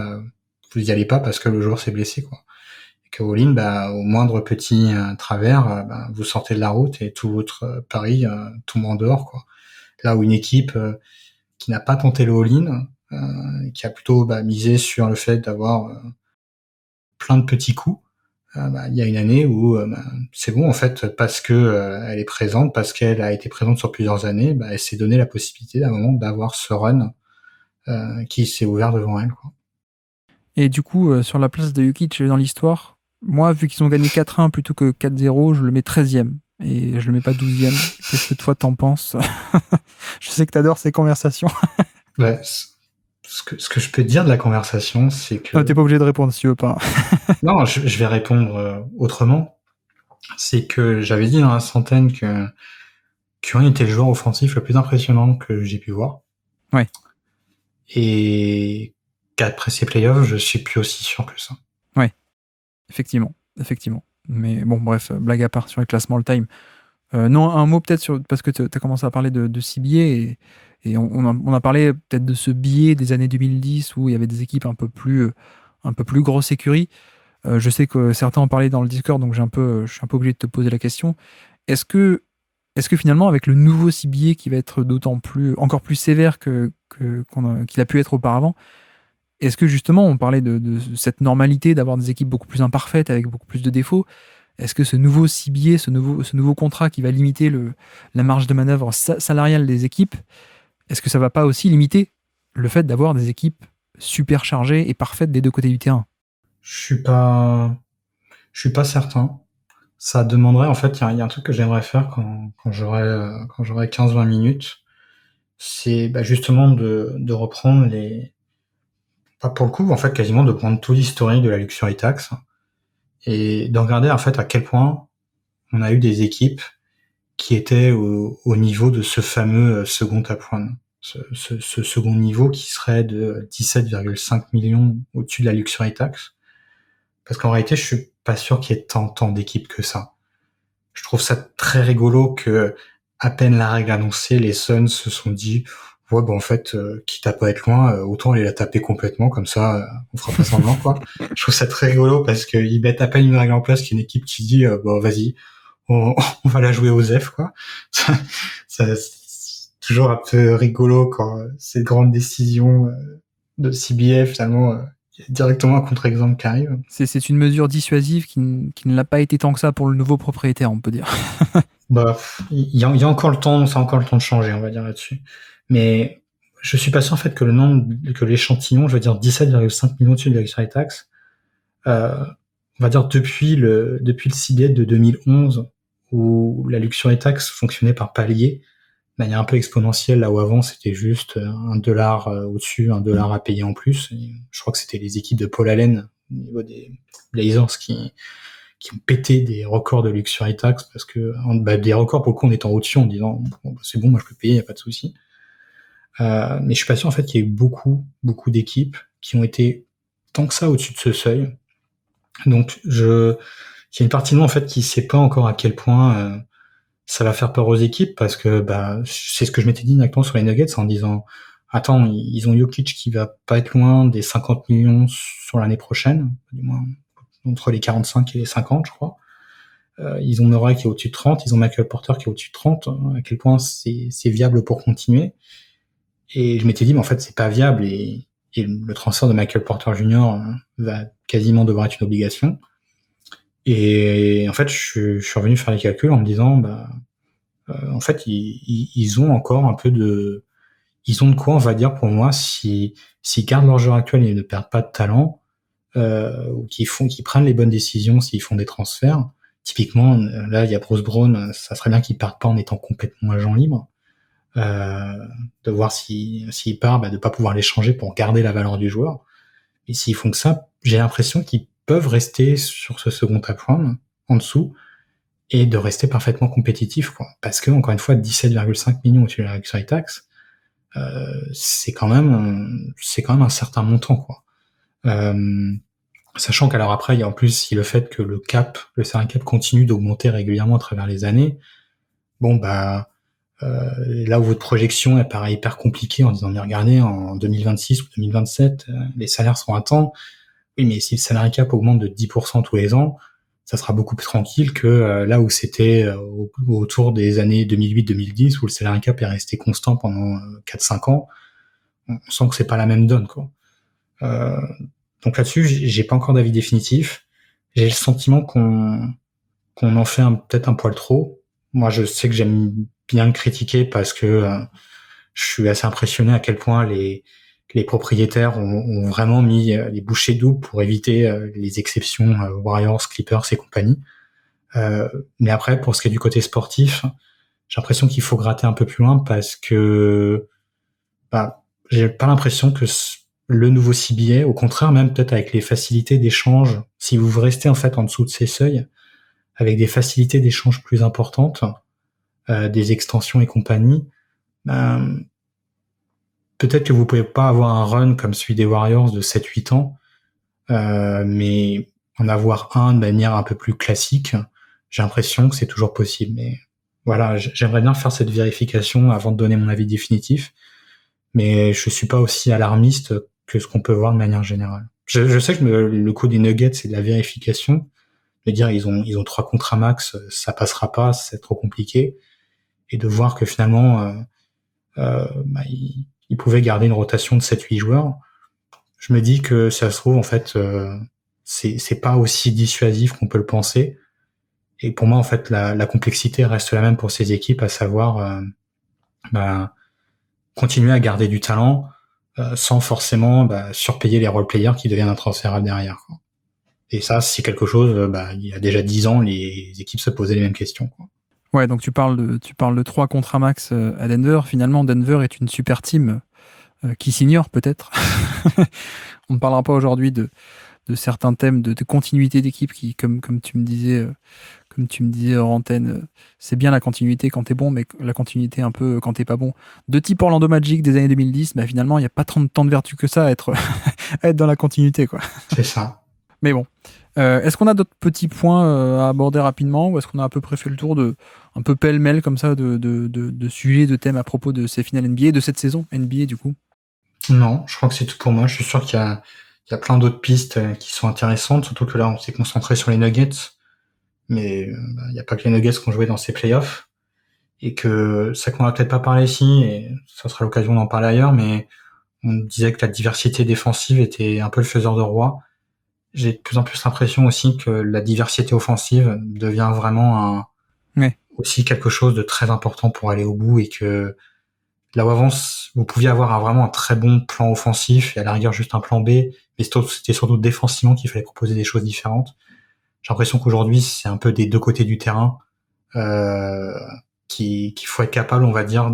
vous y allez pas parce que le joueur s'est blessé, quoi. Et que all-in, au moindre petit travers, vous sortez de la route et tout votre pari tombe en dehors, quoi. Là où une équipe qui n'a pas tenté le all-in, qui a plutôt misé sur le fait d'avoir plein de petits coups, il y a une année où c'est bon en fait parce que elle est présente, parce qu'elle a été présente sur plusieurs années, elle s'est donné la possibilité d'un moment d'avoir ce run qui s'est ouvert devant elle, quoi. Et du coup, sur la place de Jokic dans l'histoire, moi, vu qu'ils ont gagné 4-1 plutôt que 4-0, je le mets 13e. Et je le mets pas 12e. Qu'est-ce que toi t'en penses? Je sais que t'adores ces conversations. Ouais, ce que je peux te dire de la conversation, c'est que... Non, t'es pas obligé de répondre si tu veux pas. Non, je vais répondre autrement. C'est que j'avais dit dans la centaine que Curry était le joueur offensif le plus impressionnant que j'ai pu voir. Ouais. Et qu'après ces playoffs, je suis plus aussi sûr que ça. Ouais, effectivement. Mais bon, bref, blague à part sur les classements all-time. Non, un mot peut-être parce que tu as commencé à parler de CBA et on a parlé peut-être de ce billet des années 2010 où il y avait des équipes un peu plus grosse écurie. Je sais que certains en parlaient dans le Discord, donc je suis un peu obligé de te poser la question. Est-ce que finalement, avec le nouveau CBA qui va être encore plus sévère qu'il a pu être auparavant, est-ce que justement, on parlait de cette normalité d'avoir des équipes beaucoup plus imparfaites avec beaucoup plus de défauts? Est-ce que ce nouveau CBA, ce nouveau contrat qui va limiter la marge de manœuvre salariale des équipes, est-ce que ça va pas aussi limiter le fait d'avoir des équipes super chargées et parfaites des deux côtés du terrain? Je suis pas certain. Ça demanderait, en fait, il y a un truc que j'aimerais faire quand j'aurai 15-20 minutes. C'est justement de reprendre pas pour le coup, en fait, quasiment de prendre tout l'historique de la luxury tax et de regarder, en fait, à quel point on a eu des équipes qui étaient au niveau de ce fameux second top one. Ce second niveau qui serait de 17,5 millions au-dessus de la luxury tax. Parce qu'en réalité, je suis pas sûr qu'il y ait tant d'équipes que ça. je trouve ça très rigolo que, à peine la règle annoncée, les Suns se sont dit, ouais, bah en fait, quitte à pas être loin, autant aller la taper complètement, comme ça, on fera pas semblant, quoi. Je trouve ça très rigolo parce qu'ils mettent à peine une règle en place qu'une équipe qui dit, bon, vas-y, on, on va la jouer aux F, quoi. C'est toujours un peu rigolo quand cette grande décision de CBA, finalement, il y a directement un contre-exemple qui arrive. C'est une mesure dissuasive qui ne l'a pas été tant que ça pour le nouveau propriétaire, on peut dire. Bah, il y a encore le temps, ça a encore le temps de changer, on va dire là-dessus. Mais je suis pas sûr en fait que le nombre, que l'échantillon, je veux dire 17,5 millions dessus avec sur les taxes, on va dire depuis le CBA de 2011 où la luxury tax fonctionnait par palier, de manière un peu exponentielle, là où avant c'était juste $1 au-dessus, $1 à payer en plus. Et je crois que c'était les équipes de Paul Allen au niveau des Blazers qui ont pété des records de luxury tax parce que des records pour le coup en étant au-dessus en disant bon, bah, c'est bon, moi je peux payer, y a pas de souci. Mais je suis pas sûr en fait qu'il y ait eu beaucoup d'équipes qui ont été tant que ça au-dessus de ce seuil. Donc il y a une partie de moi en fait qui sait pas encore à quel point ça va faire peur aux équipes parce que bah c'est ce que je m'étais dit directement sur les Nuggets en disant attends, ils ont Jokic qui va pas être loin des 50 millions sur l'année prochaine, du moins entre les 45 et les 50 je crois. Ils ont Murray qui est au-dessus de 30, ils ont Michael Porter qui est au-dessus de 30, à quel point c'est viable pour continuer. Et je m'étais dit mais en fait c'est pas viable et le transfert de Michael Porter Jr. Va quasiment devoir être une obligation. Et en fait, je suis revenu faire les calculs en me disant, en fait, ils ont encore un peu ils ont de quoi, on va dire, pour moi, s'ils gardent leur joueur actuel et ne perdent pas de talent, ou qu'ils prennent les bonnes décisions s'ils font des transferts. Typiquement, là, il y a Bruce Brown, ça serait bien qu'il parte pas en étant complètement agent libre. De voir s'il part, de pas pouvoir l'échanger pour garder la valeur du joueur. Et s'ils font que ça, j'ai l'impression qu'ils peuvent rester sur ce second appoint en dessous et de rester parfaitement compétitifs, quoi. Parce que, encore une fois, 17,5 millions au-dessus de la luxury tax, c'est quand même un certain montant, quoi. Sachant qu'alors après, il y a en plus le fait que le salary cap continue d'augmenter régulièrement à travers les années. Bon, là où votre projection elle paraît hyper compliquée en disant mais regardez en 2026 ou 2027 les salaires seront à temps. Oui, mais si le salary cap augmente de 10% tous les ans, ça sera beaucoup plus tranquille que là où c'était autour des années 2008-2010 où le salary cap est resté constant pendant 4-5 ans. On sent que c'est pas la même donne, quoi. Donc là-dessus, j'ai pas encore d'avis définitif. J'ai le sentiment qu'on en fait peut-être un poil trop. Moi, je sais que j'aime bien le critiquer parce que je suis assez impressionné à quel point les propriétaires ont vraiment mis les bouchées doubles pour éviter les exceptions Warriors, Clippers et compagnie. Mais après, pour ce qui est du côté sportif, j'ai l'impression qu'il faut gratter un peu plus loin parce que j'ai pas l'impression que le nouveau CBA, au contraire, même peut-être avec les facilités d'échange, si vous restez en fait en dessous de ces seuils, avec des facilités d'échange plus importantes, des extensions et compagnie, peut-être que vous pouvez pas avoir un run comme celui des Warriors de 7-8 ans, mais en avoir un de manière un peu plus classique, j'ai l'impression que c'est toujours possible. Mais voilà, j'aimerais bien faire cette vérification avant de donner mon avis définitif, mais je suis pas aussi alarmiste que ce qu'on peut voir de manière générale. Je sais que le coup des Nuggets, c'est de la vérification, de dire ils ont 3 contrats max, ça passera pas, c'est trop compliqué, et de voir que finalement ils pouvaient garder une rotation de 7-8 joueurs. Je me dis que ça se trouve en fait c'est pas aussi dissuasif qu'on peut le penser, et pour moi en fait la complexité reste la même pour ces équipes, à savoir continuer à garder du talent sans forcément surpayer les role-players qui deviennent intransférables derrière, quoi. Et ça, c'est quelque chose, il y a déjà 10 ans, les équipes se posaient les mêmes questions, quoi. Ouais, donc tu parles de 3 contrats max à Denver. Finalement, Denver est une super team qui s'ignore peut-être. On ne parlera pas aujourd'hui de certains thèmes de continuité d'équipe qui, comme tu me disais hors antenne, c'est bien la continuité quand t'es bon, mais la continuité un peu quand t'es pas bon. De type Orlando Magic des années 2010, finalement, il n'y a pas tant de vertu que ça à être dans la continuité, quoi. C'est ça. Mais bon. Est-ce qu'on a d'autres petits points à aborder rapidement ou est-ce qu'on a à peu près fait le tour de un peu pêle-mêle comme ça de sujets, de thèmes à propos de ces finales NBA, de cette saison NBA du coup? Non, je crois que c'est tout pour moi. Je suis sûr qu'il y a plein d'autres pistes qui sont intéressantes, surtout que là, on s'est concentré sur les Nuggets. Mais il n'y a pas que les Nuggets qui ont joué dans ces playoffs. Et que ça qu'on va peut-être pas parler ici, et ça sera l'occasion d'en parler ailleurs, mais on disait que la diversité défensive était un peu le faiseur de roi. J'ai de plus en plus l'impression aussi que la diversité offensive devient vraiment aussi quelque chose de très important pour aller au bout et que là où avant, vous pouviez avoir vraiment un très bon plan offensif et à la rigueur juste un plan B, mais c'était surtout défensivement qu'il fallait proposer des choses différentes. J'ai l'impression qu'aujourd'hui, c'est un peu des deux côtés du terrain qu'il faut être capable, on va dire,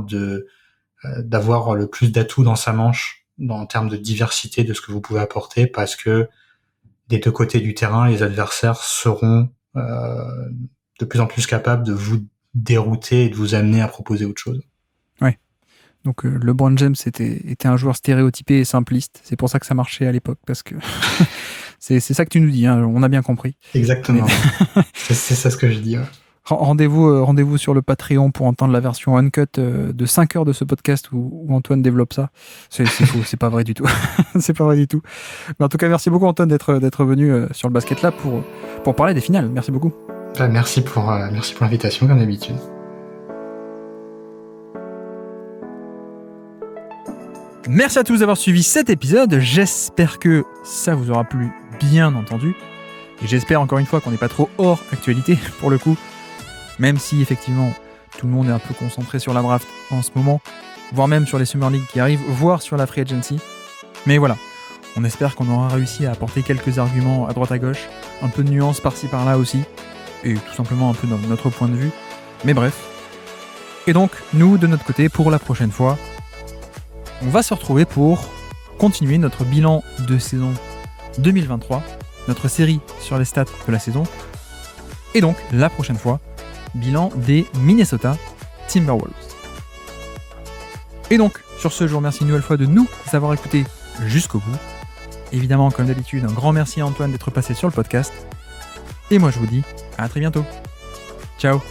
d'avoir le plus d'atouts dans sa manche en termes de diversité de ce que vous pouvez apporter parce que des deux côtés du terrain, les adversaires seront de plus en plus capables de vous dérouter et de vous amener à proposer autre chose. Ouais. Donc LeBron James était un joueur stéréotypé et simpliste. C'est pour ça que ça marchait à l'époque, parce que c'est ça que tu nous dis, hein, on a bien compris. Exactement. C'est ça ce que je dis. Ouais. Rendez-vous sur le Patreon pour entendre la version uncut de 5 heures de ce podcast où Antoine développe ça. C'est faux, c'est pas vrai du tout. C'est pas vrai du tout. Mais en tout cas, merci beaucoup Antoine d'être venu sur le Basket Lab pour parler des finales. Merci beaucoup. Merci pour l'invitation comme d'habitude. Merci à tous d'avoir suivi cet épisode. J'espère que ça vous aura plu, bien entendu. Et j'espère encore une fois qu'on n'est pas trop hors actualité pour le coup. Même si effectivement tout le monde est un peu concentré sur la draft en ce moment, voire même sur les Summer League qui arrivent, voire sur la Free Agency. Mais voilà, on espère qu'on aura réussi à apporter quelques arguments à droite à gauche, un peu de nuance par-ci par-là aussi, et tout simplement un peu notre point de vue. Mais bref. Et donc, nous, de notre côté, pour la prochaine fois, on va se retrouver pour continuer notre bilan de saison 2023, notre série sur les stats de la saison. Et donc, la prochaine fois, bilan des Minnesota Timberwolves. Et donc, sur ce, je vous remercie une nouvelle fois de nous avoir écoutés jusqu'au bout. Évidemment, comme d'habitude, un grand merci à Antoine d'être passé sur le podcast. Et moi, je vous dis à très bientôt. Ciao.